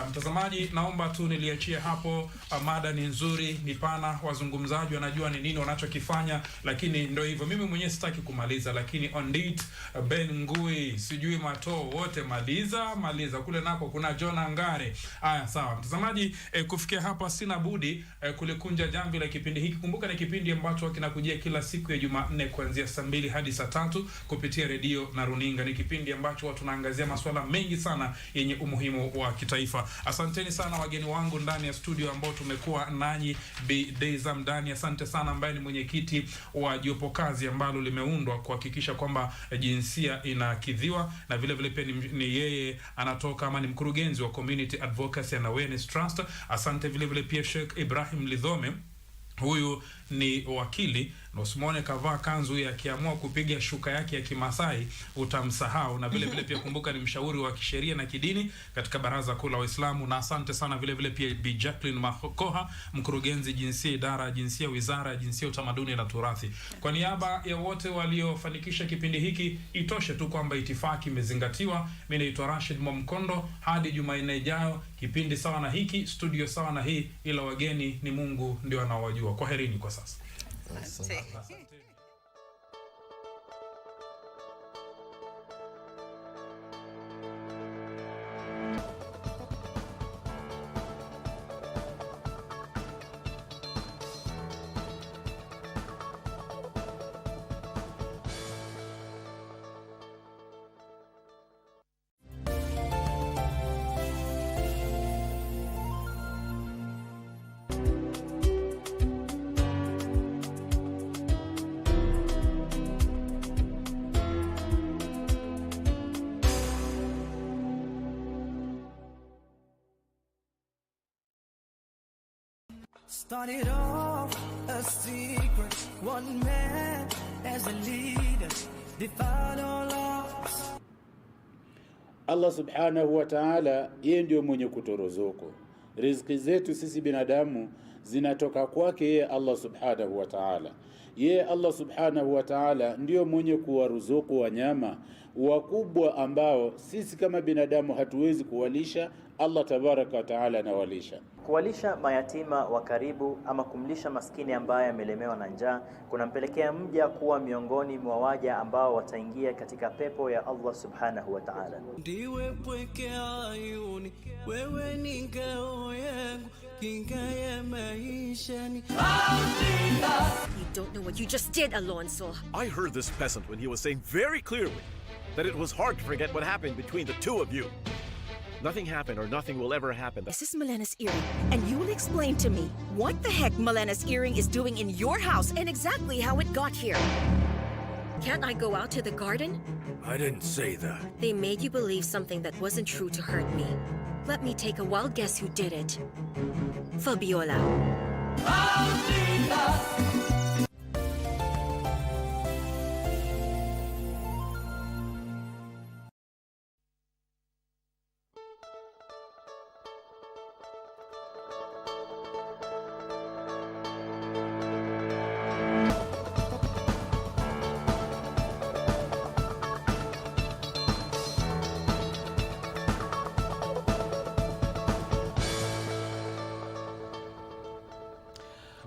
Mtazamaji, naomba tu niliachie hapo. Mada ni nzuri, ni pana, wazungumzaji wanajua ni nini wanachokifanya, lakini ndio hivyo. Mimi mwenyewe sitaki kumaliza, lakini on it Ben Ngui, sijui Mato, wote maliza. Kule nako kuna John Angare. Haya, sawa mtazamaji, kufikia hapa sina budi kulikunja jamvi la kipindi hiki. Kumbuka ni kipindi ambacho kinakujia kila siku ya Jumanne kuanzia saa 2 hadi saa 3 kupitia redio na runinga. Ni kipindi ambacho watu tunaangazia masuala mengi sana yenye umuhimu wa kitaifa. Asanteni sana wageni wangu ndani ya studio ambao tumekuwa nanyi, Bi Deiza Mdani. Asante sana ambaye ni mwenyekiti wa jopo kazi ambalo limeundwa kuhakikisha kwamba jinsia inakidhiwa, na vile pia ni yeye anatoka ama ni mkurugenzi wa Community Advocacy and Awareness Trust. Asante vile pia Sheikh Ibrahim Lidhome, huyu ni wakili, na usimwone kavaa kanzu ya kiamua kupiga shuka yake ya Kimasai utamsahau. Na vile pia kumbuka ni mshauri wa kisheria na kidini katika Baraza Kuu la Waislamu. Na asante sana vile pia Bi Jacqueline Makoha, mkurugenzi jinsia, idara ya jinsia, wizara ya jinsia, utamaduni na turathi. Kwa niaba ya wote waliofanikisha kipindi hiki, itoshe tu kwamba itifaki imezingatiwa. Mimi naitwa Rashid Momkondo, hadi Jumanne ijayo, kipindi sawa na hiki, studio sawa na hii, ila wageni ni Mungu ndio anawajua. Kwaherini kwa sasa. Asante. Started off a secret, one man as a leader, defied all odds. Allah subhanahu wa ta'ala, yeye ndio mwenye kuturuzuku. Riziki zetu sisi binadamu zinatoka kwake yeye Allah subhanahu wa ta'ala. Ye Allah subhanahu wa ta'ala ndio mwenye kuwaruzuku wanyama wakubwa ambao sisi kama binadamu hatuwezi kuwalisha. Allah tabaraka wa ta'ala anawalisha. Kuwalisha mayatima wa karibu ama kumlisha maskini ambaye amelemewa na njaa kunampelekea mja kuwa miongoni mwa waja ambao wataingia katika pepo ya Allah subhanahu wa ta'ala. Ndiwe pweke ayuni, wewe ni ngao yangu, kinga ya maisha ni Afrika. You don't know what you just did, Alonso. I heard this peasant when he was saying very clearly that it was hard to forget what happened between the two of you. Nothing happened or nothing will ever happen. This is Melena's earring, and you will explain to me what the heck Melena's earring is doing in your house and exactly how it got here. Can't I go out to the garden? I didn't say that. They made you believe something that wasn't true to hurt me. Let me take a wild guess who did it. Fabiola.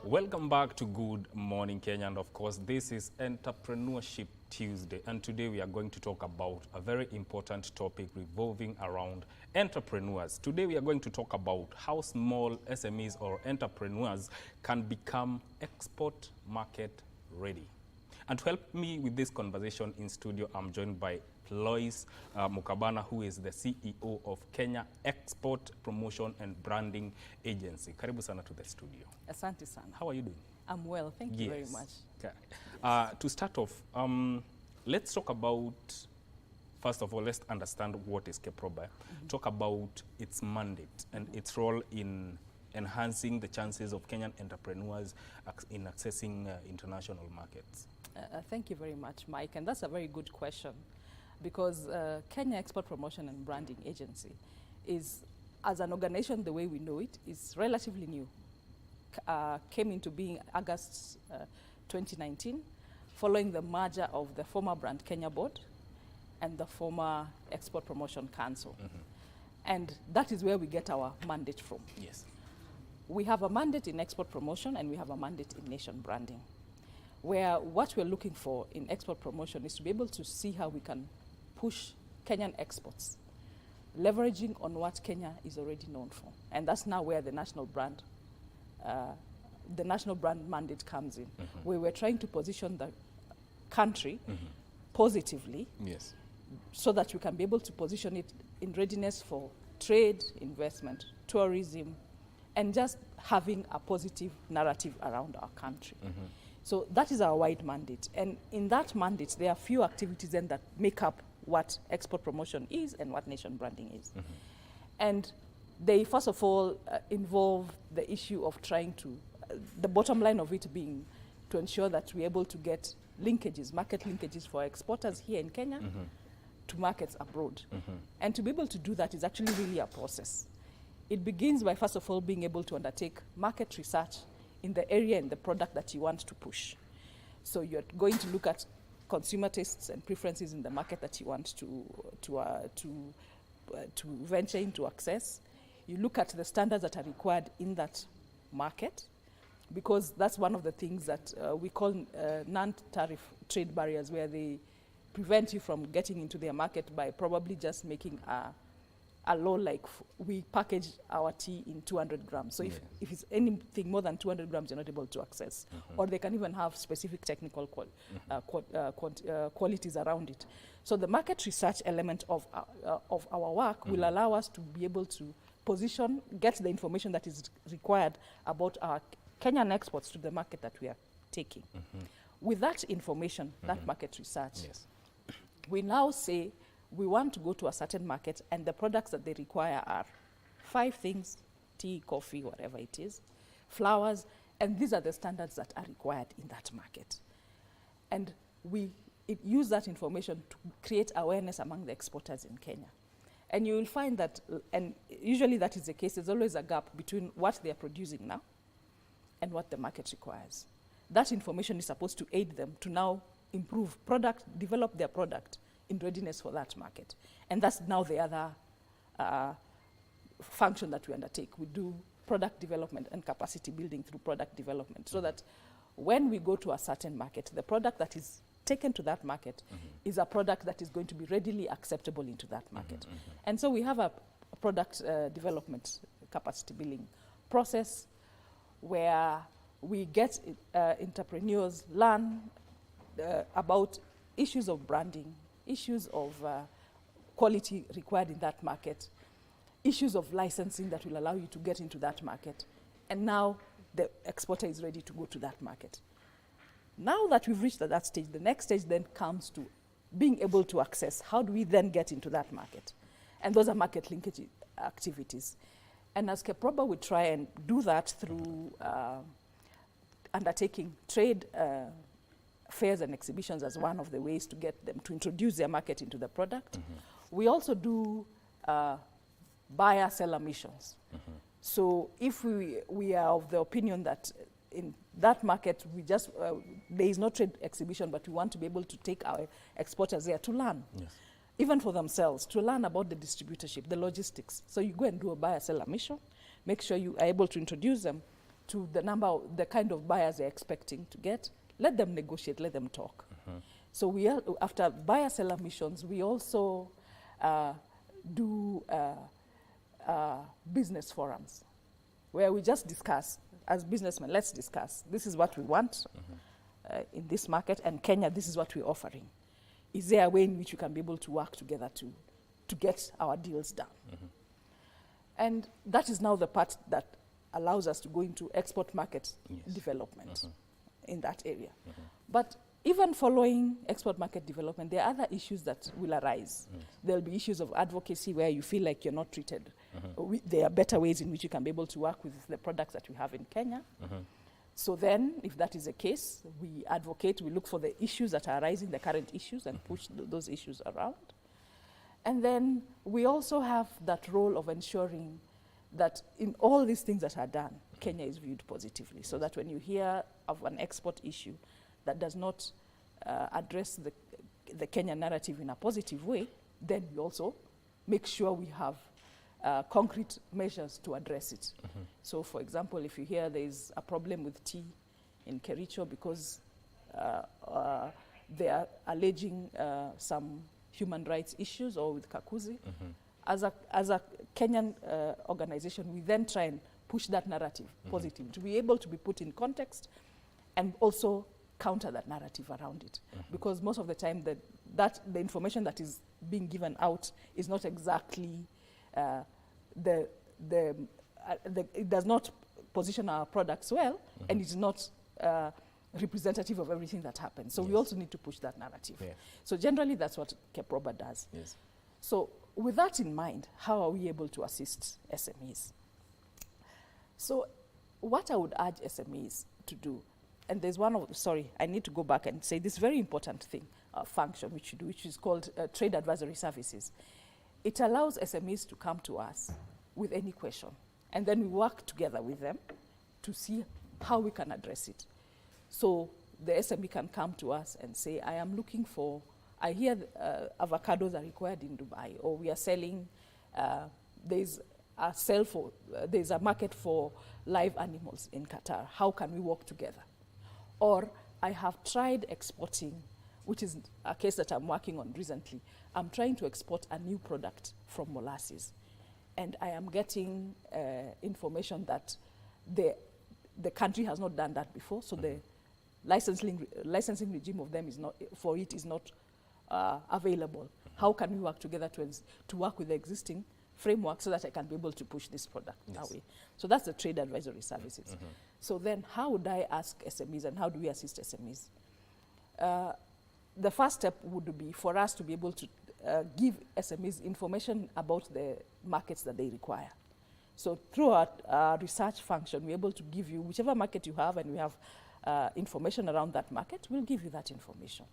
Welcome back to Good Morning Kenya, and of course this is Entrepreneurship Tuesday, and today we are going to talk about a very important topic revolving around entrepreneurs. Today we are going to talk about how small SMEs or entrepreneurs can become export market ready. And to help me with this conversation in studio, I'm joined by Lois Mukabana, who is the CEO of Kenya Export Promotion and Branding Agency. Karibu sana to the studio. Asante sana. How are you doing? I'm well, thank you very much. Okay. To start off, let's talk about, first of all, let's understand what is KEPROBA. Talk about its mandate and its role in enhancing the chances of Kenyan entrepreneurs in accessing international markets. Thank you very much, Mike, and that's a very good question, because Kenya Export Promotion and Branding Agency is, as an organization the way we know it, is relatively new. Came into being August 2019, following the merger of the former Brand Kenya Board and the former Export Promotion Council. And that is where we get our mandate from. Yes. We have a mandate in export promotion and we have a mandate in nation branding, where what we're looking for in export promotion is to be able to see how we can push Kenyan exports, leveraging on what Kenya is already known for. And that's now where the national brand mandate comes in, where we're trying to position the country positively, yes, so that we can be able to position it in readiness for trade, investment, tourism, and just having a positive narrative around our country. So that is our wide mandate. And in that mandate, there are few activities then that make up what export promotion is and what nation branding is. And they, first of all, involve the issue of trying to, the bottom line of it being to ensure that we're able to get linkages, market linkages for exporters here in Kenya to markets abroad. And to be able to do that is actually really a process. It begins by, first of all, being able to undertake market research in the area and the product that you want to push. So you're going to look at consumer tastes and preferences in the market that you want to venture into access. You look at the standards that are required in that market, because that's one of the things that we call non-tariff trade barriers, where they prevent you from getting into their market by probably just making a law like we package our tea in 200 grams. So if it's anything more than 200 grams, you're not able to access. Or they can even have specific technical qualities around it. So the market research element of our work will allow us to be able to position, get the information that is required about our Kenyan exports to the market that we are taking. With that information, that market research, we now say, we want to go to a certain market and the products that they require are 5 things: tea, coffee, whatever it is, flowers, and these are the standards that are required in that market. And we use that information to create awareness among the exporters in Kenya. And you will find that, and usually that is the case, there's always a gap between what they are producing now and what the market requires. that information is supposed to aid them to now develop their product in readiness for that market. And that's now the other function that we undertake. We do product development and capacity building through product development, so that when we go to a certain market, the product that is taken to that market is a product that is going to be readily acceptable into that market. And so we have a product development capacity building process where we get entrepreneurs learn about issues of branding, issues of quality required in that market, issues of licensing that will allow you to get into that market. And now the exporter is ready to go to that market. Now that we've reached that stage, the next stage then comes to being able to access. How do we then get into that market? And those are market linkage activities. And as KEPROBA, we try and do that through undertaking trade fairs and exhibitions as one of the ways to get them to introduce their market into the product. We also do buyer-seller missions. So if we are of the opinion that in that market there is no trade exhibition, but we want to be able to take our exporters there to learn, even for themselves, to learn about the distributorship, the logistics. So you go and do a buyer-seller mission, make sure you are able to introduce them to the kind of buyers they're expecting to get, let them negotiate, let them talk. So after buyer-seller missions, we also do business forums where we just discuss, as businessmen, let's discuss. This is what we want in this market, and Kenya, this is what we're offering. Is there a way in which we can be able to work together to get our deals done? And that is now the part that allows us to go into export market development in that area. But even following export market development, there are other issues that will arise. There'll be issues of advocacy where you feel like you're not treated. There are better ways in which you can be able to work with the products that we have in Kenya. So then, if that is the case, we advocate, we look for the issues that are arising, the current issues, and push those issues around. And then we also have that role of ensuring that in all these things that are done, Kenya is viewed positively, so that when you hear of an export issue that does not address the Kenya narrative in a positive way, then we also make sure we have concrete measures to address it. So for example, if you hear there is a problem with tea in Kericho because they are alleging some human rights issues, or with Kakuzi, as a Kenyan organization, we then try and push that narrative positive, to be able to be put in context and also counter that narrative around it. Because most of the time the information that is being given out is not exactly it does not position our products well, and it's not representative of everything that happens. So we also need to push that narrative. So generally that's what KEPROBA does. So with that in mind, how are we able to assist SMEs? So what I would urge SMEs to do, and there's I need to go back and say this very important thing, function which you do, which is called trade advisory services. It allows SMEs to come to us with any question, and then we work together with them to see how we can address it. So the SME can come to us and say, I hear avocados are required in Dubai, or we are selling, there's a market for live animals in Qatar. How can we work together? Or I have tried exporting, which is a case that I'm working on recently. I'm trying to export a new product from molasses, and I am getting information that the country has not done that before, so the licensing regime of them is not available. How can we work together to work with the existing framework so that I can be able to push this product that way? So that's the trade advisory services. So then how would I ask SMEs, and how do we assist SMEs? The first step would be for us to be able to give SMEs information about the markets that they require. So through our research function, we're able to give you whichever market you have, and we have information around that market, we'll give you that information.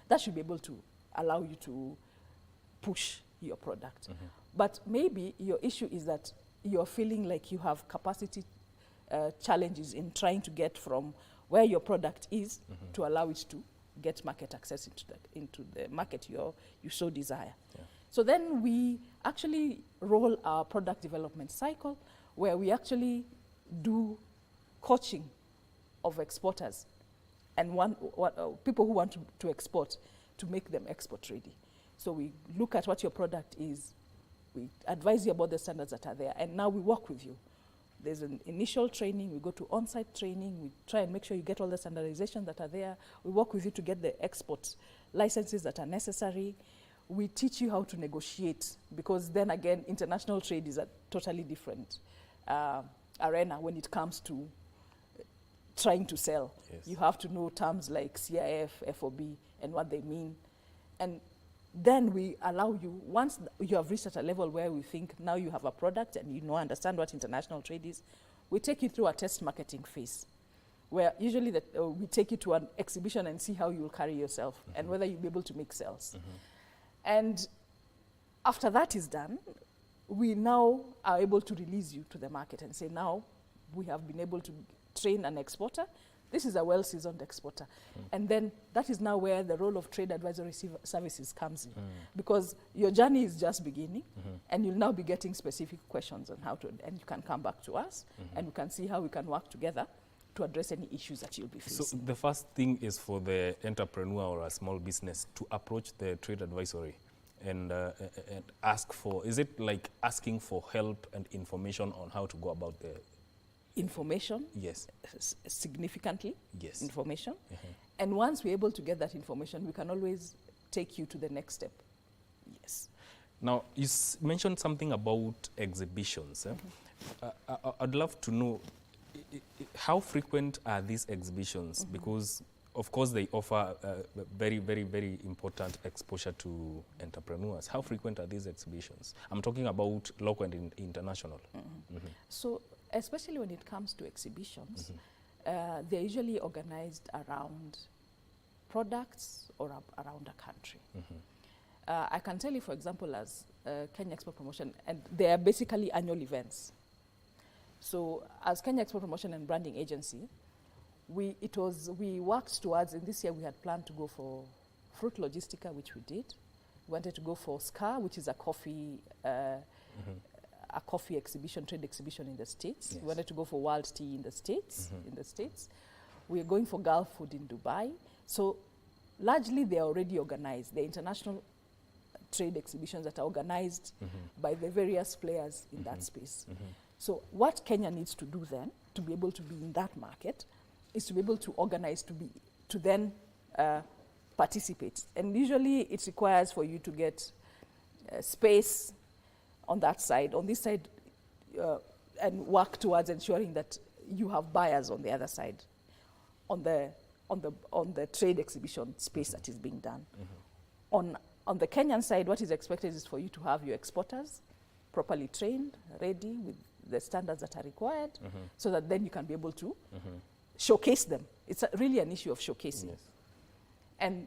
That should be able to allow you to push your product. But maybe your issue is that you're feeling like you have capacity challenges in trying to get from where your product is to allow it to get market access into the market you so desire. Yeah. So then we actually roll our product development cycle, where we actually do coaching of exporters and people who want to export, to make them export ready. So we look at what your product is, we advise you about the standards that are there, and now we work with you. There's an initial training, we go to on-site training, we try and make sure you get all the standardizations that are there. We work with you to get the export licenses that are necessary. We teach you how to negotiate, because then again, international trade is a totally different arena when it comes to trying to sell. Yes. You have to know terms like CIF, FOB, and what they mean. And then we allow you, once you have reached at a level where we think now you have a product and you understand what international trade is, we take you through a test marketing phase, where usually we take you to an exhibition and see how you will carry yourself and whether you'll be able to make sales. And after that is done, we now are able to release you to the market and say, now we have been able to train an exporter. This is a well-seasoned exporter. And then that is now where the role of trade advisory services comes in. Because your journey is just beginning, and you'll now be getting specific questions on how to, and you can come back to us, and we can see how we can work together to address any issues that you'll be facing. So the first thing is for the entrepreneur or a small business to approach the trade advisory and ask for, is it like asking for help and information on how to go about the information? Yes. Significantly? Yes. Information. And once we're able to get that information, we can always take you to the next step. Yes. Now, you mentioned something about exhibitions. I'd love to know, how frequent are these exhibitions? Because, of course, they offer very, very, very important exposure to entrepreneurs. How frequent are these exhibitions? I'm talking about local and international. So, especially when it comes to exhibitions, they're usually organized around products or around a country. I can tell you, for example, as Kenya Export Promotion, and they are basically annual events. So as Kenya Export Promotion and Branding Agency, we worked towards, and this year we had planned to go for Fruit Logistica, which we did. We wanted to go for SCAR, which is a coffee exhibition, trade exhibition in the States. Yes. We wanted to go for World Tea in the States. We are going for Gulf Food in Dubai. So largely they are already organized. The international trade exhibitions that are organized by the various players in that space. So what Kenya needs to do then, to be able to be in that market, is to be able to organize to then participate. And usually it requires for you to get space on that side, on this side, and work towards ensuring that you have buyers on the other side, on the trade exhibition space that is being done. On the Kenyan side, what is expected is for you to have your exporters properly trained, ready with the standards that are required, so that then you can be able to showcase them. It's really an issue of showcasing. And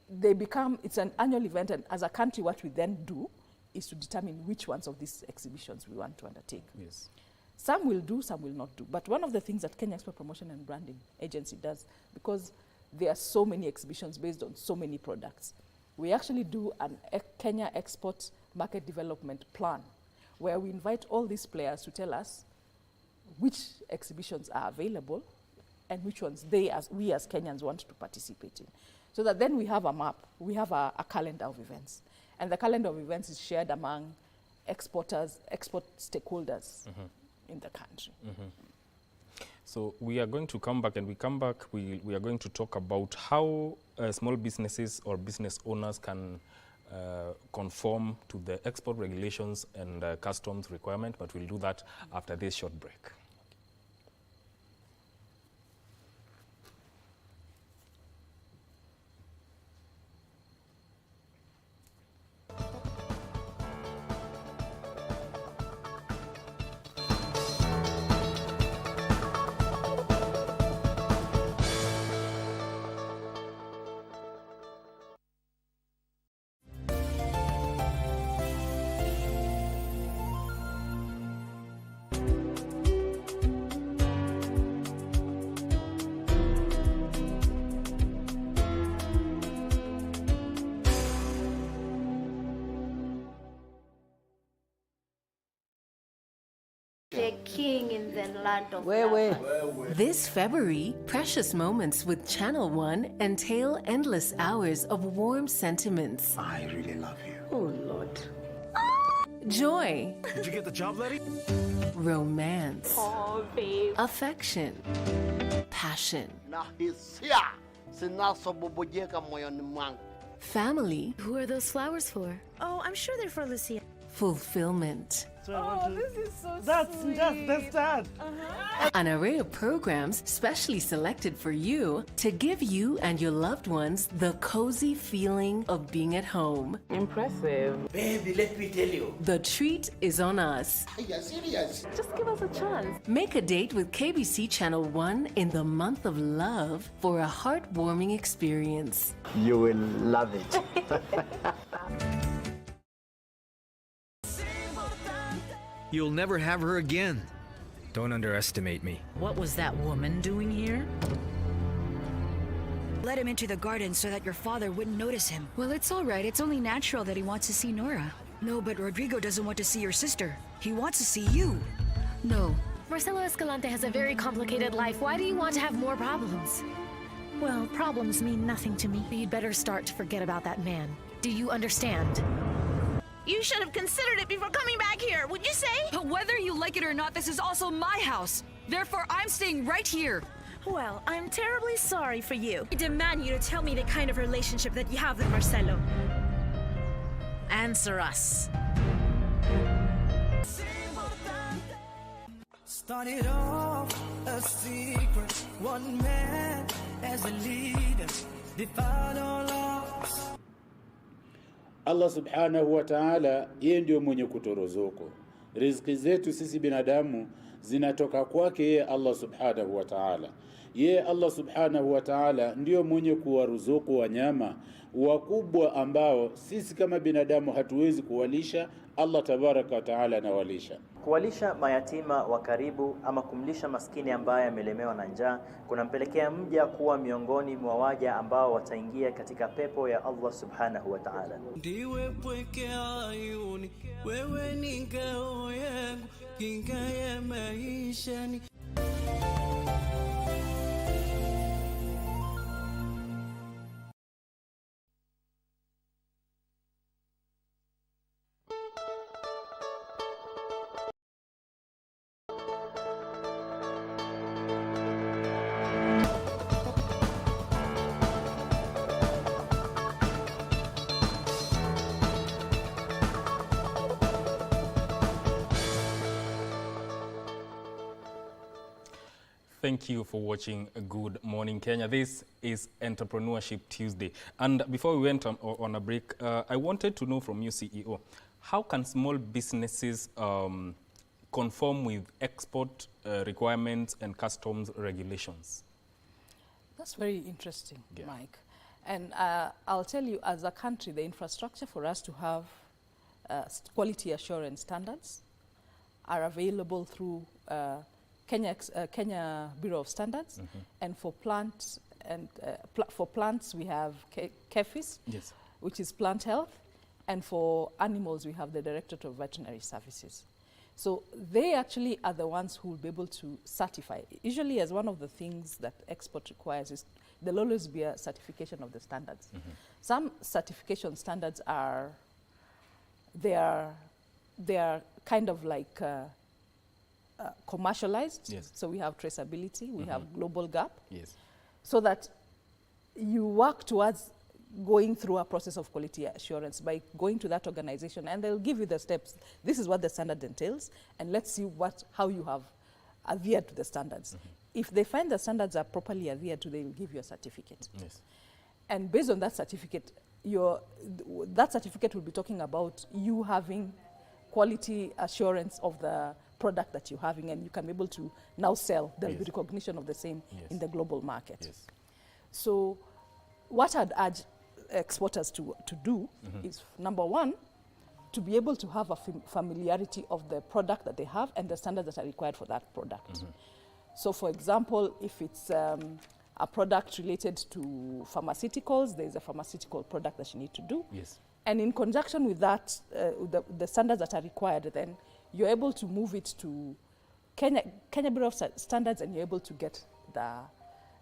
it's an annual event, and as a country, what we then do is to determine which ones of these exhibitions we want to undertake. Yes. Some will do, some will not do. But one of the things that Kenya Export Promotion and Branding Agency does, because there are so many exhibitions based on so many products, we actually do a Kenya Export Market Development Plan, where we invite all these players to tell us which exhibitions are available and which ones we as Kenyans want to participate in. So that then we have a map, we have a calendar of events. And the calendar of events is shared among exporters, export stakeholders in the country. So we are going to come back, and we are going to talk about how small businesses or business owners can conform to the export regulations and customs requirement, but we'll do that after this short break. The king in the land of This February, precious moments with Channel One entail endless hours of warm sentiments. I really love you. Oh, Lord. Joy. Did you get the job, Letty? Romance. Oh, babe. Affection. Passion. Family. Who are those flowers for? Oh, I'm sure they're for Lucia. Fulfillment. This is so That's sweet. just the start. An array of programs specially selected for you to give you and your loved ones the cozy feeling of being at home. Impressive. Baby, let me tell you. The treat is on us. Are you serious? Just give us a chance. Make a date with KBC Channel 1 in the month of love for a heartwarming experience. You will love it. You'll never have her again. Don't underestimate me. What was that woman doing here? Let him into the garden so that your father wouldn't notice him. Well, it's all right. It's only natural that he wants to see Nora. No, but Rodrigo doesn't want to see your sister. He wants to see you. No. Marcelo Escalante has a very complicated life. Why do you want to have more problems? Well, problems mean nothing to me. You'd better start to forget about that man. Do you understand? You should have considered it before coming back here, would you say? But whether you like it or not, this is also my house. Therefore, I'm staying right here. Well, I'm terribly sorry for you. I demand you to tell me the kind of relationship that you have with Marcelo. Answer us. Started off a secret, one man as a leader, defied all odds. Allah subhanahu wa ta'ala, yeye ndio mwenye kuturuzuku. Riziki zetu sisi binadamu zinatoka kwake yeye Allah subhanahu wa ta'ala. Yeye Allah subhanahu wa ta'ala ndio mwenye kuwaruzuku wanyama wakubwa ambao sisi kama binadamu hatuwezi kuwalisha. Allah tabaraka wa ta'ala anawalisha. Kuwalisha mayatima wa karibu ama kumlisha maskini ambaye amelemewa na njaa kunampelekea mja kuwa miongoni mwa waja ambao wataingia katika pepo ya Allah subhanahu wa ta'ala. Ndiwe pweke ayuni, wewe ni ngao yangu, kinga ya maisha ni Thank you for watching Good Morning Kenya. This is Entrepreneurship Tuesday. And before we went on a break, I wanted to know from you, CEO, how can small businesses conform with export requirements and customs regulations? That's very interesting, Mike. And I'll tell you, as a country, the infrastructure for us to have quality assurance standards are available through Kenya Bureau of Standards, and for plants for plants we have KEFIS, which is plant health, and for animals we have the Directorate of Veterinary Services. So they actually are the ones who will be able to certify. Usually, as one of the things that export requires is there'll always be a certification of the standards. Some certification standards are they are kind of like commercialized. So we have traceability, we have global gap, so that you work towards going through a process of quality assurance by going to that organization, and they'll give you the steps. This is what the standard entails, and let's see how you have adhered to the standards. If they find the standards are properly adhered to, they will give you a certificate. And based on that certificate, that certificate will be talking about you having quality assurance of the product that you're having, and you can be able to now sell. There'll be recognition of the same in the global market. So what I'd urge exporters to do is, number one, to be able to have a familiarity of the product that they have and the standards that are required for that product. So for example, if it's a product related to pharmaceuticals, there's a pharmaceutical product that you need to do. And in conjunction with that, the standards that are required, then you're able to move it to Kenya Bureau of Standards, and you're able to get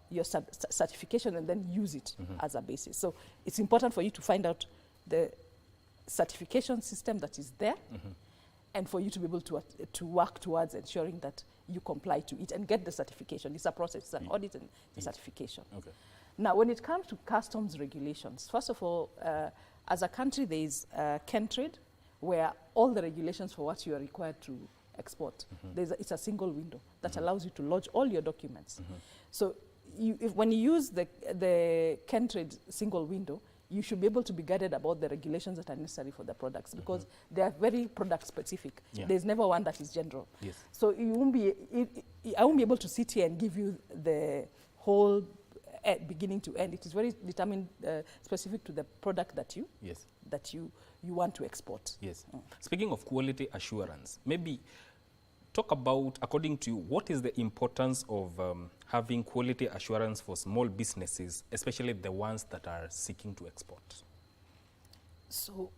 your certification and then use it as a basis. So it's important for you to find out the certification system that is there, and for you to be able to work towards ensuring that you comply to it and get the certification. It's a process, it's an audit and certification. Okay. Now, when it comes to customs regulations, first of all, as a country, there is Kentrade, where all the regulations for what you are required to export, it's a single window that allows you to lodge all your documents. So when you use the Kentrade single window, you should be able to be guided about the regulations that are necessary for the products, because they are very product specific. Yeah. There's never one that is general. Yes. So you won't be, I won't be able to sit here and give you the whole beginning to end. It is very determined, specific to the product that you you want to export. Yes. Speaking of quality assurance, maybe talk about, according to you, what is the importance of having quality assurance for small businesses, especially the ones that are seeking to export? So,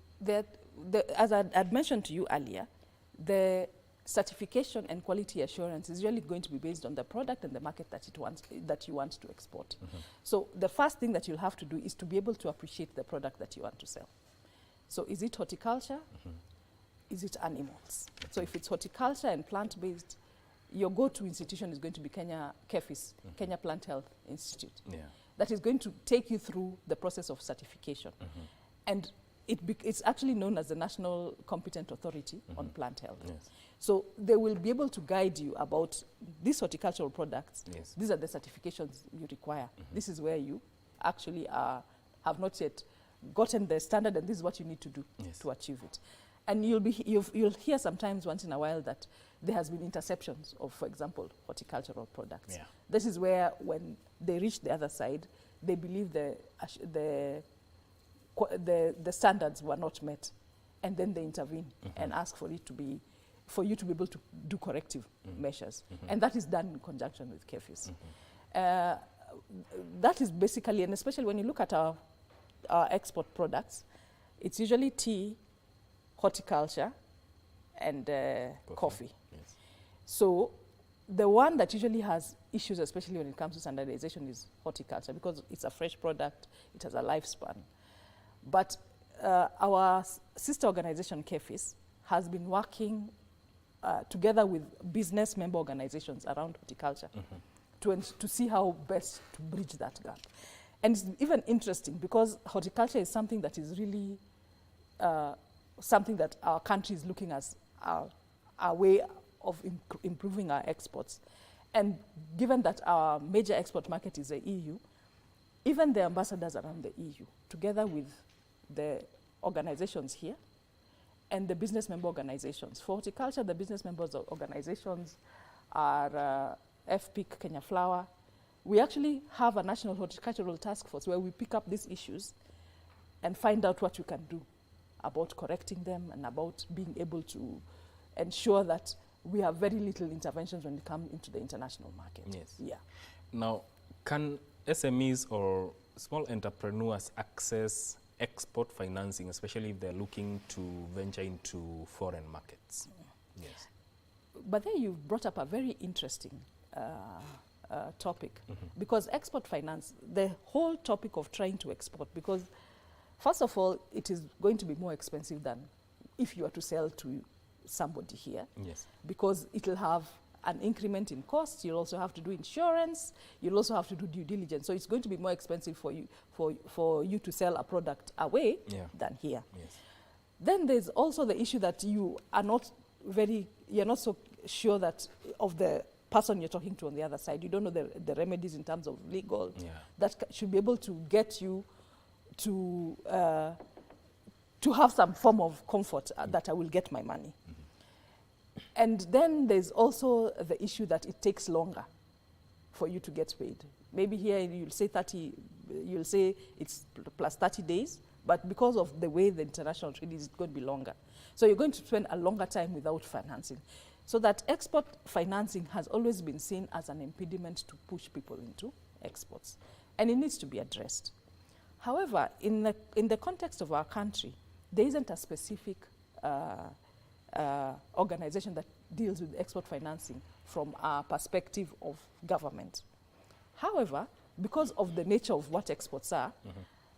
as I'd mentioned to you earlier, the certification and quality assurance is really going to be based on the product and the market that you want to export. So the first thing that you'll have to do is to be able to appreciate the product that you want to sell. So is it horticulture? Is it animals? So if it's horticulture and plant-based, your go-to institution is going to be Kenya KEFIS, Kenya Plant Health Institute. Yeah. That is going to take you through the process of certification. And it's actually known as the National Competent Authority on Plant Health. Yes. So they will be able to guide you about these horticultural products. Yes. These are the certifications you require. This is where you actually have not yet gotten the standard, and this is what you need to do to achieve it. And you'll hear sometimes once in a while that there has been interceptions of, for example, horticultural products. Yeah. This is where, when they reach the other side, they believe the standards were not met, and then they intervene and ask for you to be able to do corrective measures, and that is done in conjunction with KEFIS. That is basically, and especially when you look at our export products, it's usually tea, horticulture, and coffee. Yes. So the one that usually has issues, especially when it comes to standardization, is horticulture, because it's a fresh product, it has a lifespan. But our sister organization, KEFIS, has been working together with business member organizations around horticulture to see how best to bridge that gap. And it's even interesting because horticulture is something that is really something that our country is looking as our way of improving our exports. And given that our major export market is the EU, even the ambassadors around the EU, together with the organizations here and the business member organizations. For horticulture, the business members organizations are FPIC, Kenya Flower. We actually have a national horticultural task force where we pick up these issues and find out what we can do about correcting them and about being able to ensure that we have very little interventions when we come into the international market. Yes. Yeah. Now, can SMEs or small entrepreneurs access export financing, especially if they're looking to venture into foreign markets? Yes. But then you've brought up a very interesting topic, because export finance, the whole topic of trying to export, because first of all, it is going to be more expensive than if you are to sell to somebody here. Yes. Because it will have an increment in cost. You'll also have to do insurance. You'll also have to do due diligence. So it's going to be more expensive for you to sell a product away than here. Yes. Then there's also the issue that you're not so sure that of the person you're talking to on the other side. You don't know the remedies in terms of legal that should be able to get you to have some form of comfort that I will get my money. And then there's also the issue that it takes longer for you to get paid. Maybe here you'll say it's plus 30 days, but because of the way the international trade is, it's going to be longer. So you're going to spend a longer time without financing. So that export financing has always been seen as an impediment to push people into exports, and it needs to be addressed. However, in the context of our country, there isn't a specific organization that deals with export financing from a perspective of government. However, because of the nature of what exports are,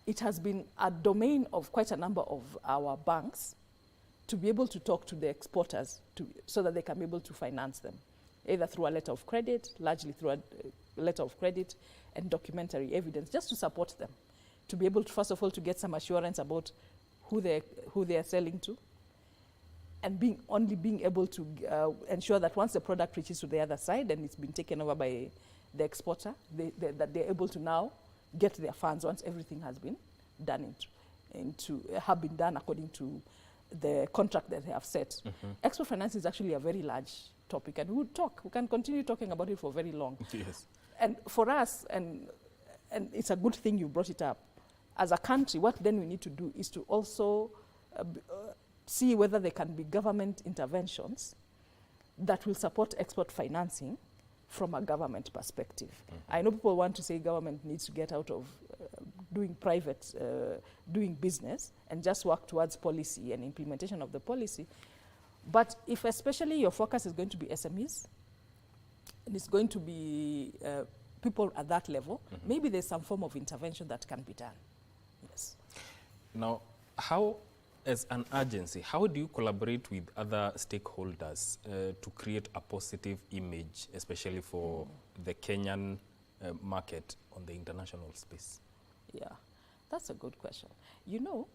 it has been a domain of quite a number of our banks to be able to talk to the exporters so that they can be able to finance them, either through a letter of credit, largely through a letter of credit and documentary evidence, just to support them, to be able to, first of all, to get some assurance about who they are selling to, and being able to ensure that once the product reaches to the other side and it's been taken over by the exporter, that they're able to now get their funds once everything has been done have been done according to the contract that they have set. Export finance is actually a very large topic, and we can continue talking about it for very long. Yes. And for us, and it's a good thing you brought it up, as a country, what then we need to do is to also see whether there can be government interventions that will support export financing from a government perspective. I know people want to say government needs to get out of doing business and just work towards policy and implementation of the policy. But if especially your focus is going to be SMEs, and it's going to be people at that level, maybe there's some form of intervention that can be done. Yes. Now, how, as an agency, how do you collaborate with other stakeholders to create a positive image, especially for the Kenyan market on the international space? Yeah, that's a good question. You know,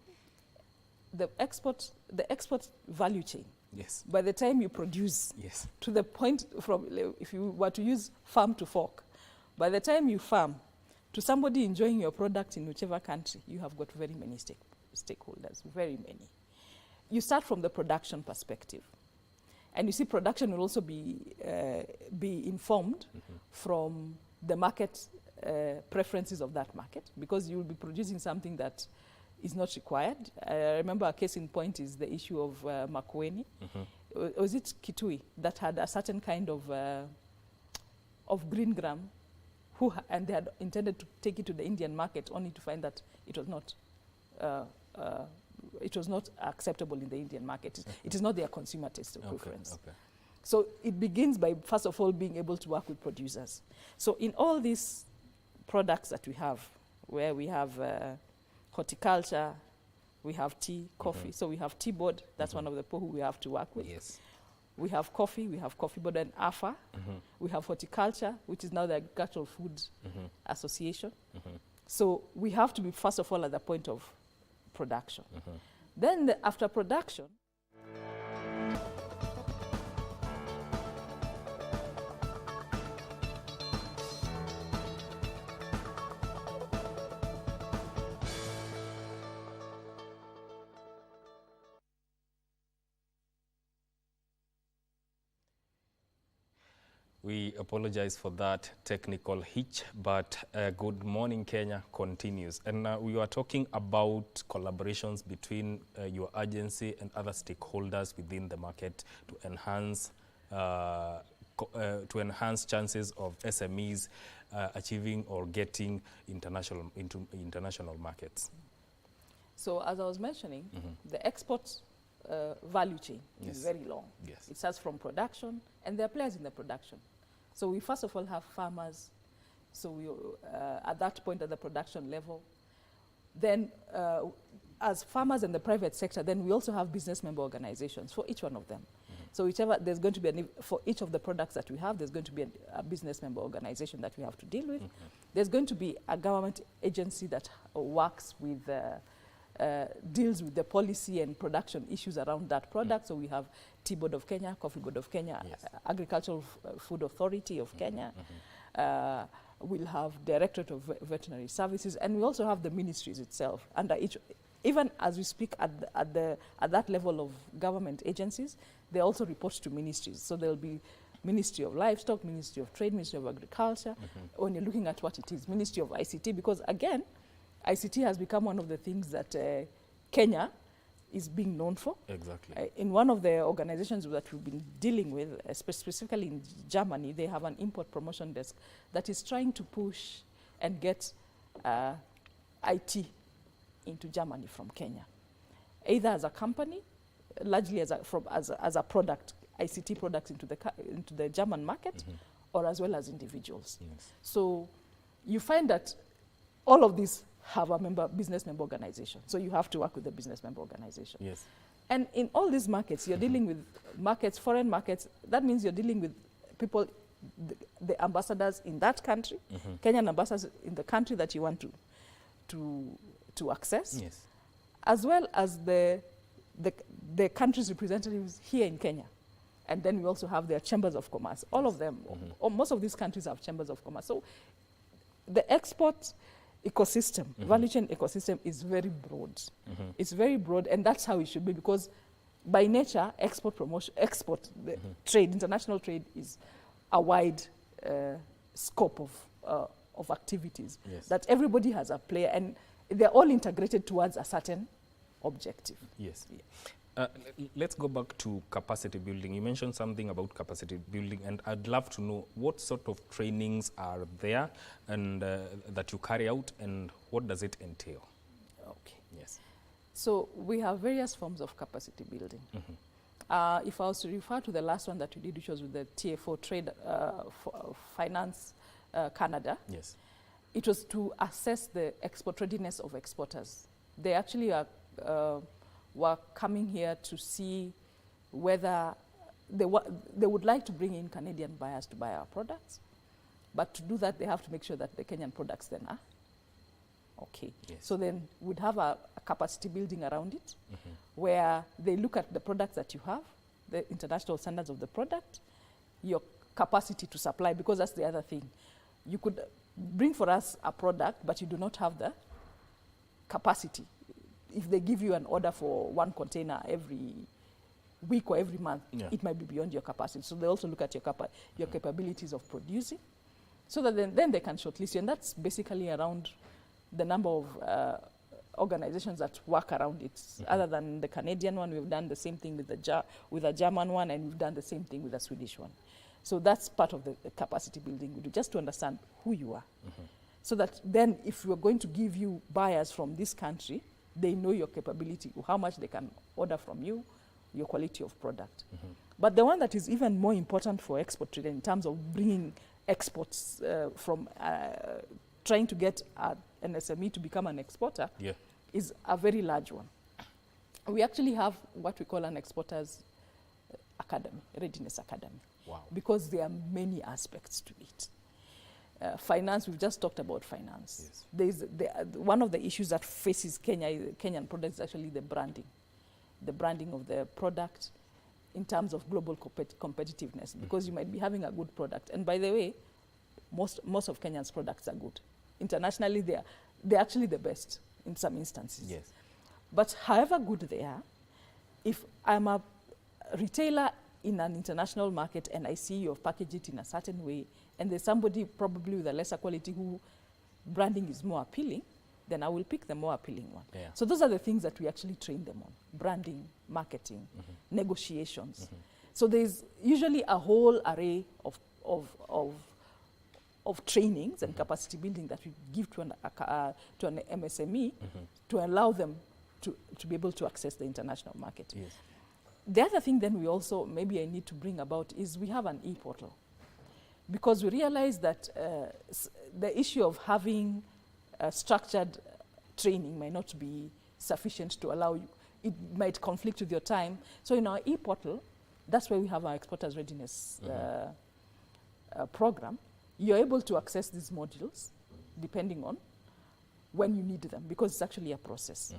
the export value chain. Yes. By the time you produce, yes, to the point from, if you were to use farm to fork, by the time you farm to somebody enjoying your product in whichever country, you have got very many stakeholders, very many. You start from the production perspective. And you see production will also be informed from the market preferences of that market, because you will be producing something that is not required. I remember a case in point is the issue of Makueni. Was it Kitui that had a certain kind of green gram, and they had intended to take it to the Indian market, only to find that it was not acceptable in the Indian market. It is not their consumer taste or preference. Okay. So it begins by, first of all, being able to work with producers. So in all these products that we have, where we have horticulture, we have tea, coffee. So we have tea board, that's one of the people who we have to work with. Yes. We have coffee board and AFA. We have horticulture, which is now the Agricultural Food Association. So we have to be, first of all, at the point of production. Then after production, we apologize for that technical hitch, but Good Morning Kenya continues. And we were talking about collaborations between your agency and other stakeholders within the market to enhance chances of SMEs achieving or getting into international markets. So as I was mentioning, the export value chain is very long. Yes. It starts from production, and there are players in the production. So we first of all have farmers. So we at that point at the production level. Then as farmers in the private sector, then we also have business member organizations for each one of them. So whichever, there's going to be, for each of the products that we have, there's going to be a business member organization that we have to deal with. There's going to be a government agency that works with deals with the policy and production issues around that product. So we have Tea Board of Kenya, Coffee Board of Kenya, Agricultural Food Authority of Kenya. We'll have Directorate of Veterinary Services, and we also have the ministries itself. Under each, even as we speak at that level of government agencies, they also report to ministries. So there'll be Ministry of Livestock, Ministry of Trade, Ministry of Agriculture. When you're looking at what it is, Ministry of ICT, because again, ICT has become one of the things that Kenya is being known for. Exactly. In one of the organizations that we've been dealing with, specifically in Germany, they have an import promotion desk that is trying to push and get IT into Germany from Kenya, either as a company largely as a product, ICT products into the German market, or as well as individuals. Yes. So you find that all of these have a business member organization. So you have to work with the business member organization. Yes. And in all these markets, you're dealing with markets, foreign markets. That means you're dealing with people, the ambassadors in that country, Kenyan ambassadors in the country that you want to access, yes, as well as the country's representatives here in Kenya. And then we also have their chambers of commerce. All of them, or most of these countries have chambers of commerce. So the export ecosystem, value chain ecosystem is very broad. It's very broad, and that's how it should be, because by nature, trade, international trade is a wide scope of activities, yes, that everybody has a player, and they're all integrated towards a certain objective. Yes. Yeah. Let's go back to capacity building. You mentioned something about capacity building, and I'd love to know what sort of trainings are there and that you carry out, and what does it entail? Okay. Yes. So we have various forms of capacity building. If I was to refer to the last one that we did, which was with the TFO Trade Finance Canada, yes, it was to assess the export readiness of exporters. They actually were coming here to see whether they would like to bring in Canadian buyers to buy our products, but to do that they have to make sure that the Kenyan products then are okay. Yes. So then we'd have a capacity building around it, where they look at the products that you have, the international standards of the product, your capacity to supply, because that's the other thing. You could bring for us a product, but you do not have the capacity. If they give you an order for 1 container every week or every month, it might be beyond your capacity. So they also look at your capabilities of producing, so that then they can shortlist you. And that's basically around the number of organizations that work around it. Other than the Canadian one, we've done the same thing with the German one, and we've done the same thing with the Swedish one. So that's part of the capacity building we do, just to understand who you are. So that then if we're going to give you buyers from this country, they know your capability, how much they can order from you, your quality of product. But the one that is even more important for export trade in terms of bringing exports from trying to get an SME to become an exporter is a very large one. We actually have what we call an exporters academy, readiness academy. Wow. Because there are many aspects to it. Finance, we've just talked about finance. Yes. One of the issues that faces Kenyan products is actually the branding of the product in terms of global competitiveness, because you might be having a good product. And by the way, most of Kenyan's products are good. Internationally, they're actually the best in some instances. Yes. But however good they are, if I'm a retailer in an international market and I see you package it in a certain way, and there's somebody probably with a lesser quality who branding is more appealing, then I will pick the more appealing one. Yeah. So those are the things that we actually train them on: branding, marketing, negotiations. So there's usually a whole array of trainings and capacity building that we give to an MSME to allow them to be able to access the international market. Yes. The other thing then we also, maybe I need to bring about, is we have an e-portal. Because we realize that the issue of having structured training might not be sufficient to allow you. It might conflict with your time. So in our e-portal, that's where we have our exporters readiness program. You're able to access these modules depending on when you need them, because it's actually a process.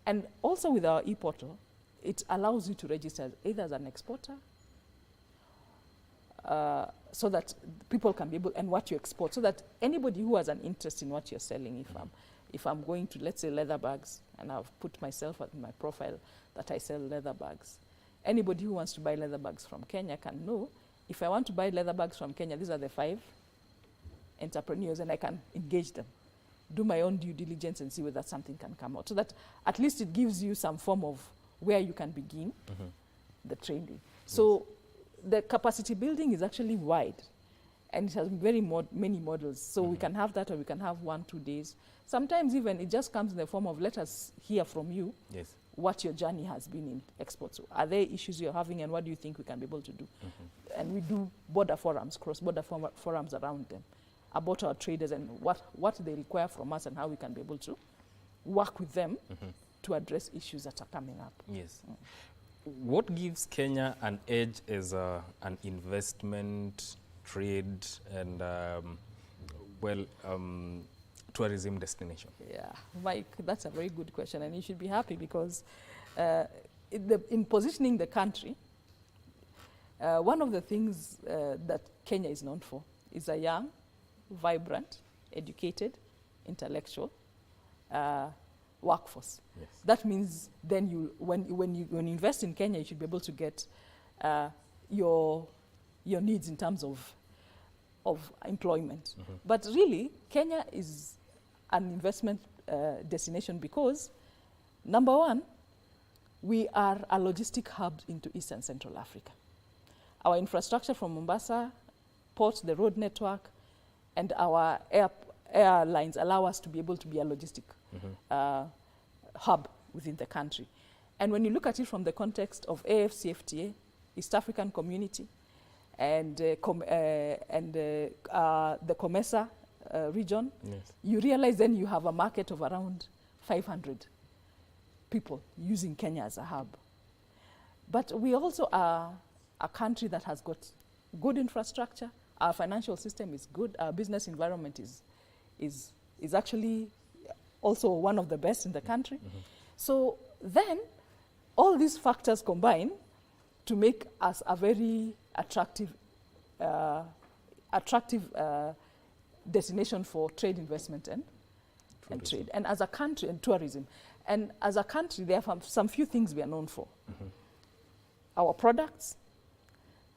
And also with our e-portal, it allows you to register either as an exporter, so that people can be able, and what you export, so that anybody who has an interest in what you're selling, if I'm going to, let's say, leather bags, and I've put myself in my profile that I sell leather bags, anybody who wants to buy leather bags from Kenya can know, if I want to buy leather bags from Kenya, these are the 5 entrepreneurs, and I can engage them, do my own due diligence and see whether something can come out. So that at least it gives you some form of where you can begin the training. So the capacity building is actually wide. And it has many models. So we can have that, or we can have 1-2 days. Sometimes even it just comes in the form of, let us hear from you what your journey has been in exports. Are there issues you're having, and what do you think we can be able to do? And we do border forums, cross-border forums around them, about our traders and what they require from us and how we can be able to work with them to address issues that are coming up. Yes. What gives Kenya an edge as an investment, trade, and tourism destination? Yeah, Mike, that's a very good question, and you should be happy because in positioning the country, one of the things that Kenya is known for is a young, vibrant, educated, intellectual workforce. Yes. That means then when you invest in Kenya, you should be able to get your needs in terms of employment. But really, Kenya is an investment destination because, number one, we are a logistic hub into East and Central Africa. Our infrastructure from Mombasa, ports, the road network, and our airlines allow us to be able to be a logistic hub within the country. And when you look at it from the context of AFCFTA, East African Community, and the COMESA region, you realize then you have a market of around 500 people using Kenya as a hub. But we also are a country that has got good infrastructure. Our financial system is good. Our business environment is actually also one of the best in the country. So then all these factors combine to make us a very attractive destination for trade, investment, and trade. And as a country, and tourism. And as a country, there are some few things we are known for. Our products,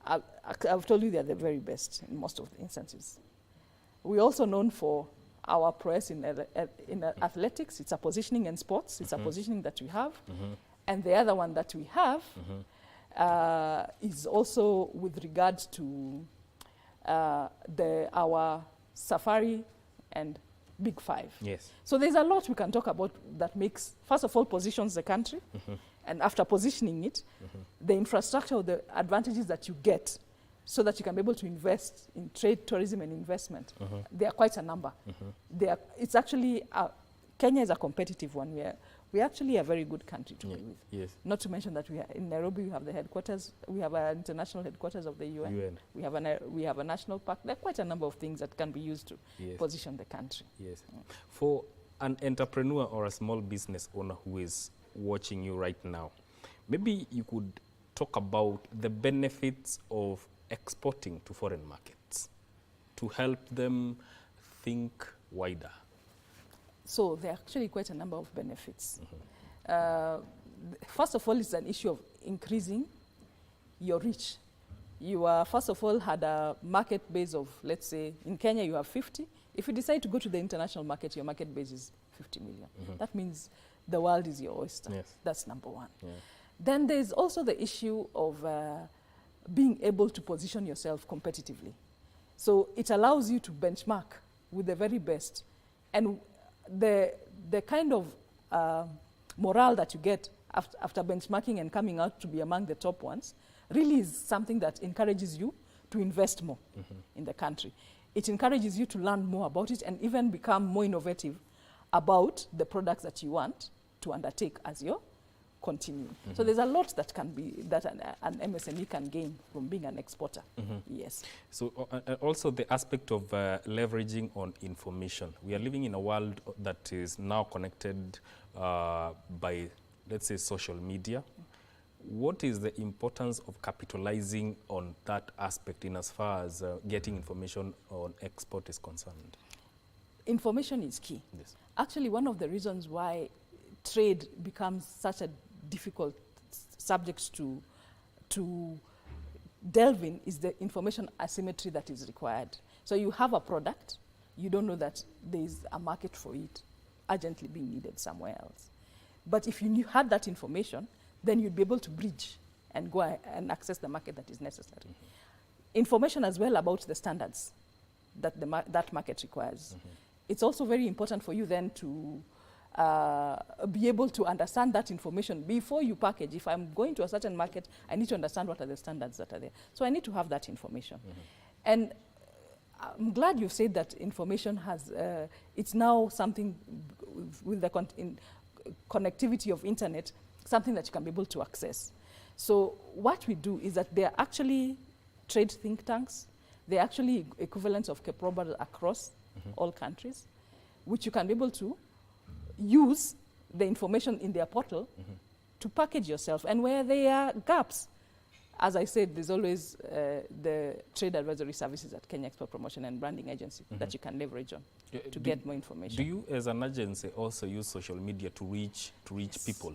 I've told you they are the very best in most of the instances. We're also known for our prowess in athletics. It's a positioning in sports. It's a positioning that we have. And the other one that we have is also with regards to our safari and Big Five. Yes. So there's a lot we can talk about that makes, first of all, positions the country. And after positioning it, the infrastructure, the advantages that you get so that you can be able to invest in trade, tourism, and investment. There are quite a number. It's actually, Kenya is a competitive one. We're actually a very good country to be with. Yes. Not to mention that in Nairobi we have the headquarters, we have an international headquarters of the UN. We have a national park. There are quite a number of things that can be used to position the country. Yes. For an entrepreneur or a small business owner who is watching you right now, maybe you could talk about the benefits of exporting to foreign markets to help them think wider. So there are actually quite a number of benefits. First of all, it's an issue of increasing your reach. You first of all had a market base of, let's say, in Kenya you have 50. If you decide to go to the international market, your market base is 50 million. That means the world is your oyster. Yes. That's number one. Then there's also the issue of being able to position yourself competitively. So it allows you to benchmark with the very best. And the kind of morale that you get after benchmarking and coming out to be among the top ones really is something that encourages you to invest more in the country. It encourages you to learn more about it and even become more innovative about the products that you want to undertake as you're continuing. So there's a lot that can be, that an MSME can gain from being an exporter. Yes. So also the aspect of leveraging on information. We are living in a world that is now connected by, let's say, social media. What is the importance of capitalizing on that aspect in as far as getting information on export is concerned? Information is key. Yes. Actually, one of the reasons why trade becomes such a difficult subject to delve in is the information asymmetry that is required. So you have a product, you don't know that there is a market for it urgently being needed somewhere else. But if you had that information, then you'd be able to bridge and go and access the market that is necessary. information as well about the standards that that market requires. It's also very important for you then to be able to understand that information before you package. If I'm going to a certain market, I need to understand what are the standards that are there. So I need to have that information. And I'm glad you've said that information has, it's now something with the connectivity of internet, something that you can be able to access. So what we do is that they're actually trade think tanks. They're actually equivalents of KPROBA across all countries, which you can be able to use the information in their portal to package yourself. And where there are gaps, as I said, there's always the trade advisory services at Kenya Export Promotion and Branding Agency that you can leverage on to get more information. Do you, as an agency, also use social media to reach people?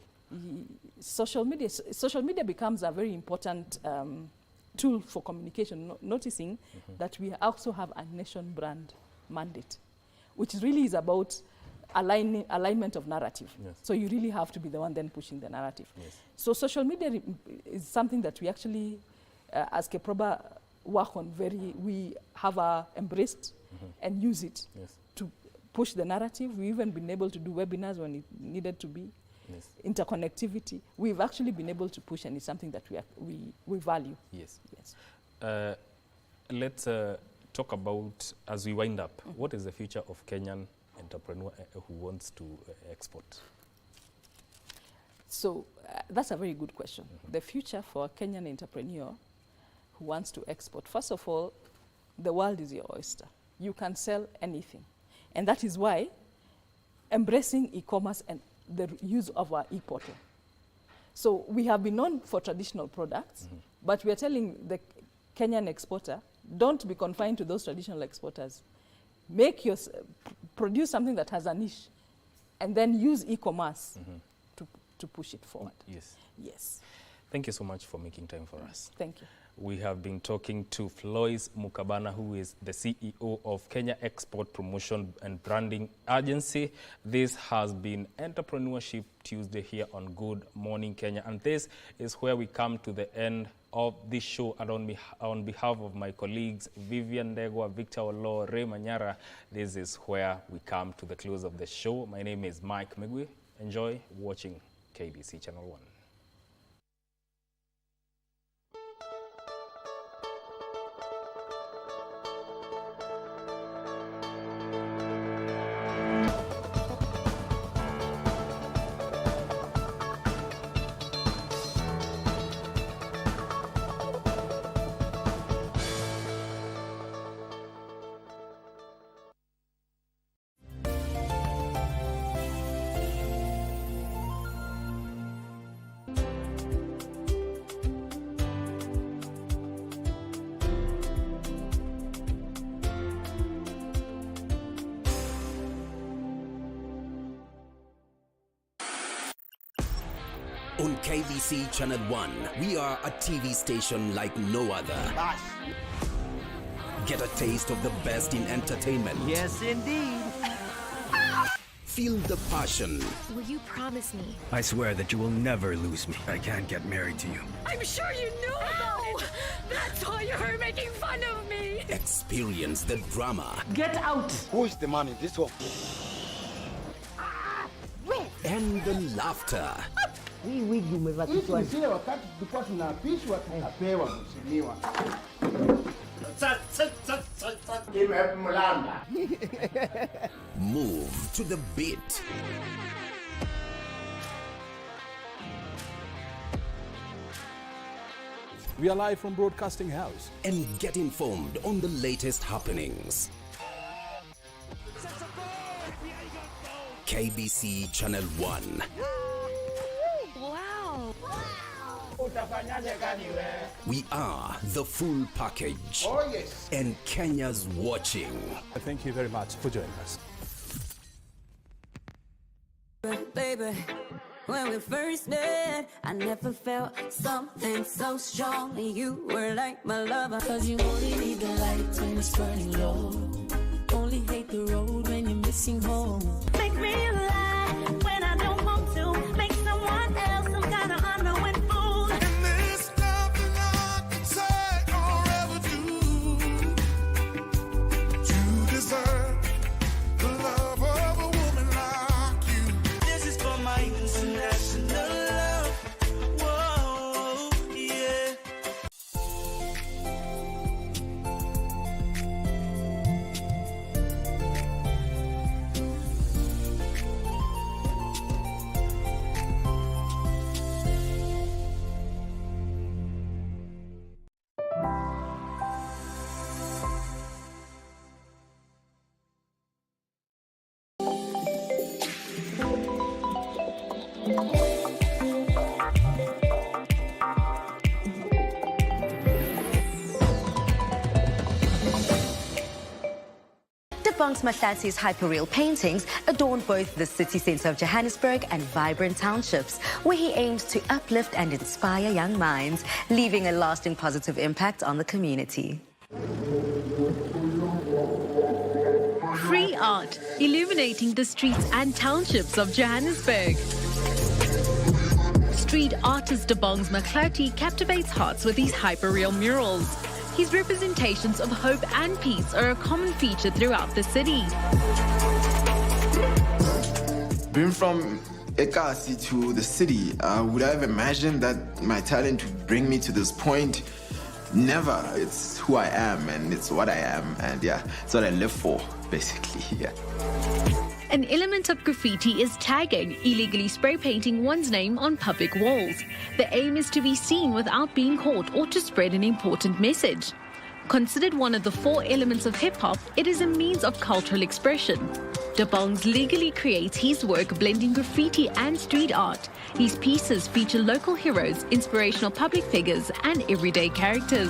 Social media becomes a very important tool for communication, noticing that we also have a nation brand mandate, which really is about alignment of narrative. So you really have to be the one then pushing the narrative. So social media is something that we actually, as KPROBA, work on we have embraced and use it to push the narrative. We've even been able to do webinars when it needed to be. Interconnectivity, we've actually been able to push, and it's something that we value. Yes. Let's talk about, as we wind up, what is the future of Kenyan entrepreneur who wants to export? So that's a very good question. The future for a Kenyan entrepreneur who wants to export, first of all, the world is your oyster. You can sell anything. And that is why embracing e-commerce and the use of our e-portal. So we have been known for traditional products, but we are telling the Kenyan exporter, don't be confined to those traditional exporters. Produce something that has a niche, and then use e-commerce to push it forward. Yes. Thank you so much for making time for us. Thank you. We have been talking to Floyce Mukabana, who is the CEO of Kenya Export Promotion and Branding Agency. This has been Entrepreneurship Tuesday here on Good Morning Kenya. And this is where we come to the end of this show. And on behalf of my colleagues, Vivian Degwa, Victor Olo, Ray Manyara, this is where we come to the close of the show. My name is Mike Megwe. Enjoy watching KBC Channel 1. On KBC Channel 1, we are a TV station like no other. Get a taste of the best in entertainment. Yes, indeed. Feel the passion. Will you promise me? I swear that you will never lose me. I can't get married to you. I'm sure you knew about it. That's why you're making fun of me. Experience the drama. Get out. Who is the man in this one? And the laughter. Hii wigi umevaa kichwani. Sisi wakati tulikuwa tunaapishwa tunapewa mheshimiwa. Move to the beat. We are live from Broadcasting House. And get informed on the latest happenings. KBC Channel 1. Wow. We are the full package. Oh, yes. And Kenya's watching. Thank you very much for joining us. Baby, when we first met, I never felt something so strong. And you were like my lover. Cause you only need the light when it's burning low. Only hate the road when you're missing home. Make me lie when I don't want to. Make someone else some kind of unknowing fool. And there's nothing I can say or ever do Debongs Mahlathi's hyperreal paintings adorn both the city centre of Johannesburg and vibrant townships, where he aims to uplift and inspire young minds, leaving a lasting positive impact on the community. Free art, illuminating the streets and townships of Johannesburg. Street artist Debongs Mahlathi captivates hearts with his hyperreal murals. His representations of hope and peace are a common feature throughout the city. Being from Ekasi to the city, would I have imagined that my talent would bring me to this point? Never. It's who I am and it's what I am, and yeah, it's what I live for, basically, yeah. An element of graffiti is tagging, illegally spray painting one's name on public walls. The aim is to be seen without being caught or to spread an important message. Considered one of the 4 elements of hip-hop, it is a means of cultural expression. Debongs legally creates his work blending graffiti and street art. His pieces feature local heroes, inspirational public figures, and everyday characters.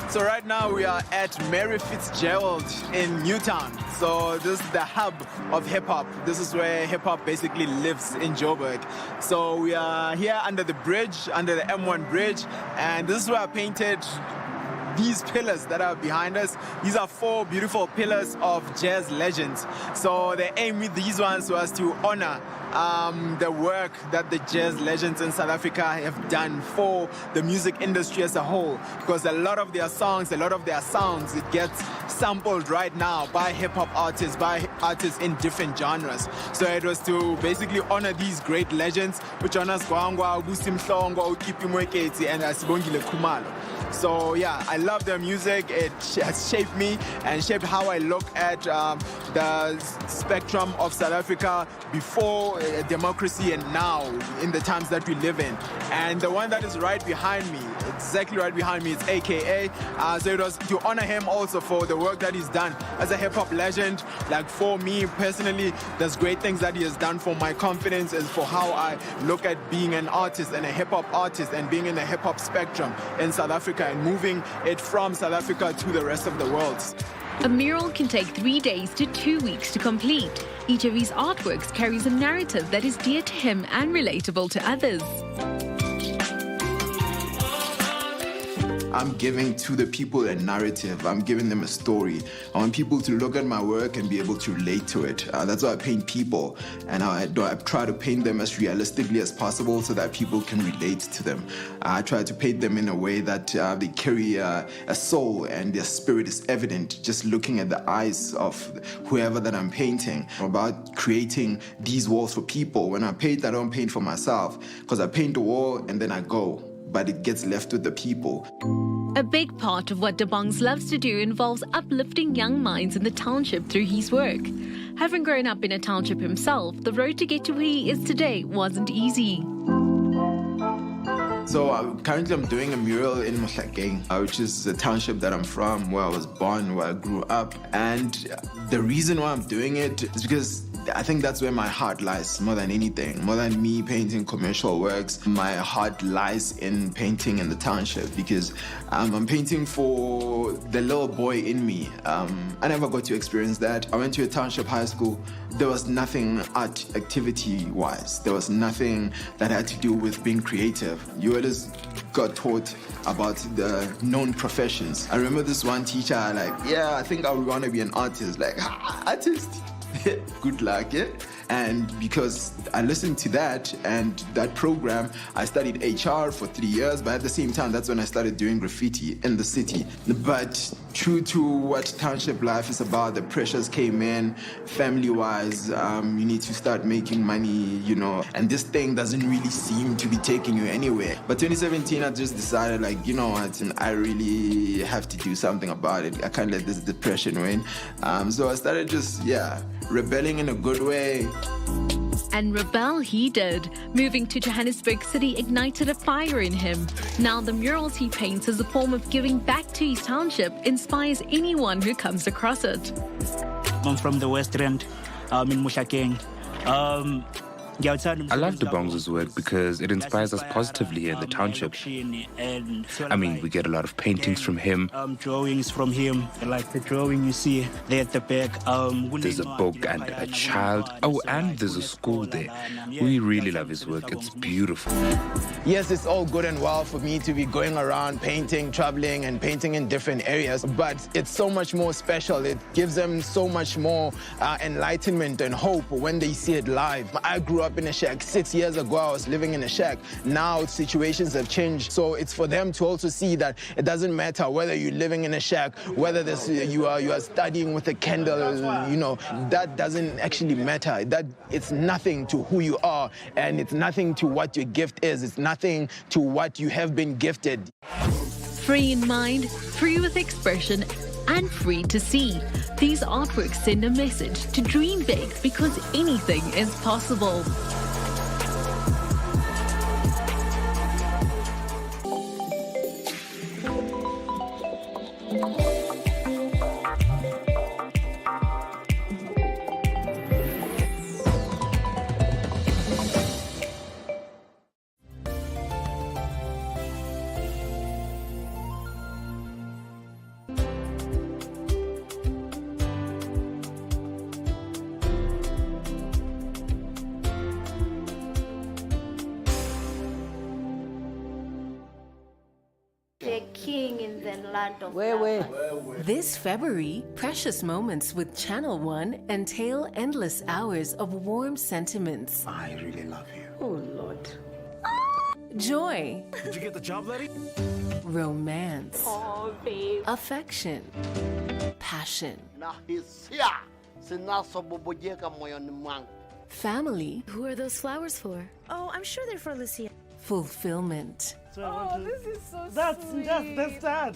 So right now we are at Mary Fitzgerald in Newtown. So this is the hub of hip-hop. This is where hip-hop basically lives in Joburg. So we are here under the bridge, under the M1 bridge, and this is where I painted these pillars that are behind us. These are 4 beautiful pillars of jazz legends. So the aim with these ones was to honor the work that the jazz legends in South Africa have done for the music industry as a whole, because a lot of their songs, a lot of their sounds, it gets sampled right now by hip-hop artists, by artists in different genres. So it was to basically honor these great legends, which honors Gwangwa, Busi Mhlongo, Ukipi Mweketi, and Sibongile Khumalo. So yeah, I love their music. It has shaped me and shaped how I look at the spectrum of South Africa before democracy and now in the times that we live in. And the one that is right behind me, exactly right behind me, is AKA. So it was to honor him also for the work that he's done as a hip-hop legend. Like for me personally, there's great things that he has done for my confidence and for how I look at being an artist and a hip-hop artist and being in the hip-hop spectrum in South Africa and moving it from South Africa to the rest of the world. A mural can take 3 days to 2 weeks to complete. Each of his artworks carries a narrative that is dear to him and relatable to others. I'm giving to the people a narrative. I'm giving them a story. I want people to look at my work and be able to relate to it. That's why I paint people, and I try to paint them as realistically as possible so that people can relate to them. I try to paint them in a way that they carry a soul and their spirit is evident just looking at the eyes of whoever that I'm painting. About creating these walls for people. When I paint, I don't paint for myself, because I paint the wall and then I go, but it gets left with the people. A big part of what Debongs loves to do involves uplifting young minds in the township through his work. Having grown up in a township himself, the road to get to where he is today wasn't easy. So currently I'm doing a mural in Mohlakeng, which is the township that I'm from, where I was born, where I grew up. And the reason why I'm doing it is because I think that's where my heart lies more than anything. More than me painting commercial works, my heart lies in painting in the township, because I'm painting for the little boy in me. I never got to experience that. I went to a township high school. There was nothing art activity-wise. There was nothing that had to do with being creative. You just got taught about the known professions. I remember this one teacher, like, yeah, I think I would want to be an artist. Like, artist? Good luck, yeah? And because I listened to that and that program, I studied HR for 3 years, but at the same time, that's when I started doing graffiti in the city. But true to what township life is about, the pressures came in, family-wise, you need to start making money, you know, and this thing doesn't really seem to be taking you anywhere. But 2017, I just decided, like, you know what, I really have to do something about it. I can't let this depression win. So I started just, rebelling in a good way. And rebel he did. Moving to Johannesburg City ignited a fire in him. Now the murals he paints as a form of giving back to his township inspires anyone who comes across it. I'm from the West End, in Mohlakeng. I love Debong's work because it inspires us positively here in the township. I mean, we get a lot of paintings from him. Drawings from him, like the drawing you see there at the back. There's a book and a child. Oh, and there's a school there. We really love his work. It's beautiful. Yes, it's all good and well for me to be going around painting, traveling and painting in different areas, but it's so much more special. It gives them so much more enlightenment and hope when they see it live. I grew up in a shack. 6 years ago, I was living in a shack. Now situations have changed. So it's for them to also see that it doesn't matter whether you're living in a shack, whether you are studying with a candle, you know, that doesn't actually matter. That it's nothing to who you are, and it's nothing to what your gift is. It's nothing to what you have been gifted. Free in mind, free with expression, and free to see. These artworks send a message to dream big because anything is possible. The king in the land of This February, precious moments with Channel 1 entail endless hours of warm sentiments. I really love you. Oh, Lord. Joy. Did you get the job, Letty? Romance. Oh, babe. Affection. Passion. Family. Who are those flowers for? Oh, I'm sure they're for Lucia. Fulfillment. Oh, this is so sweet. That's that.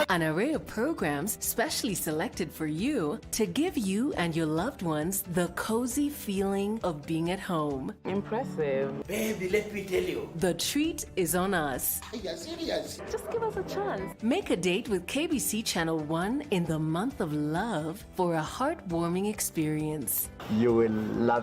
An array of programs specially selected for you to give you and your loved ones the cozy feeling of being at home. Impressive. Baby, let me tell you. The treat is on us. Are you serious? Just give us a chance. Make a date with KBC Channel 1 in the month of love for a heartwarming experience. You will love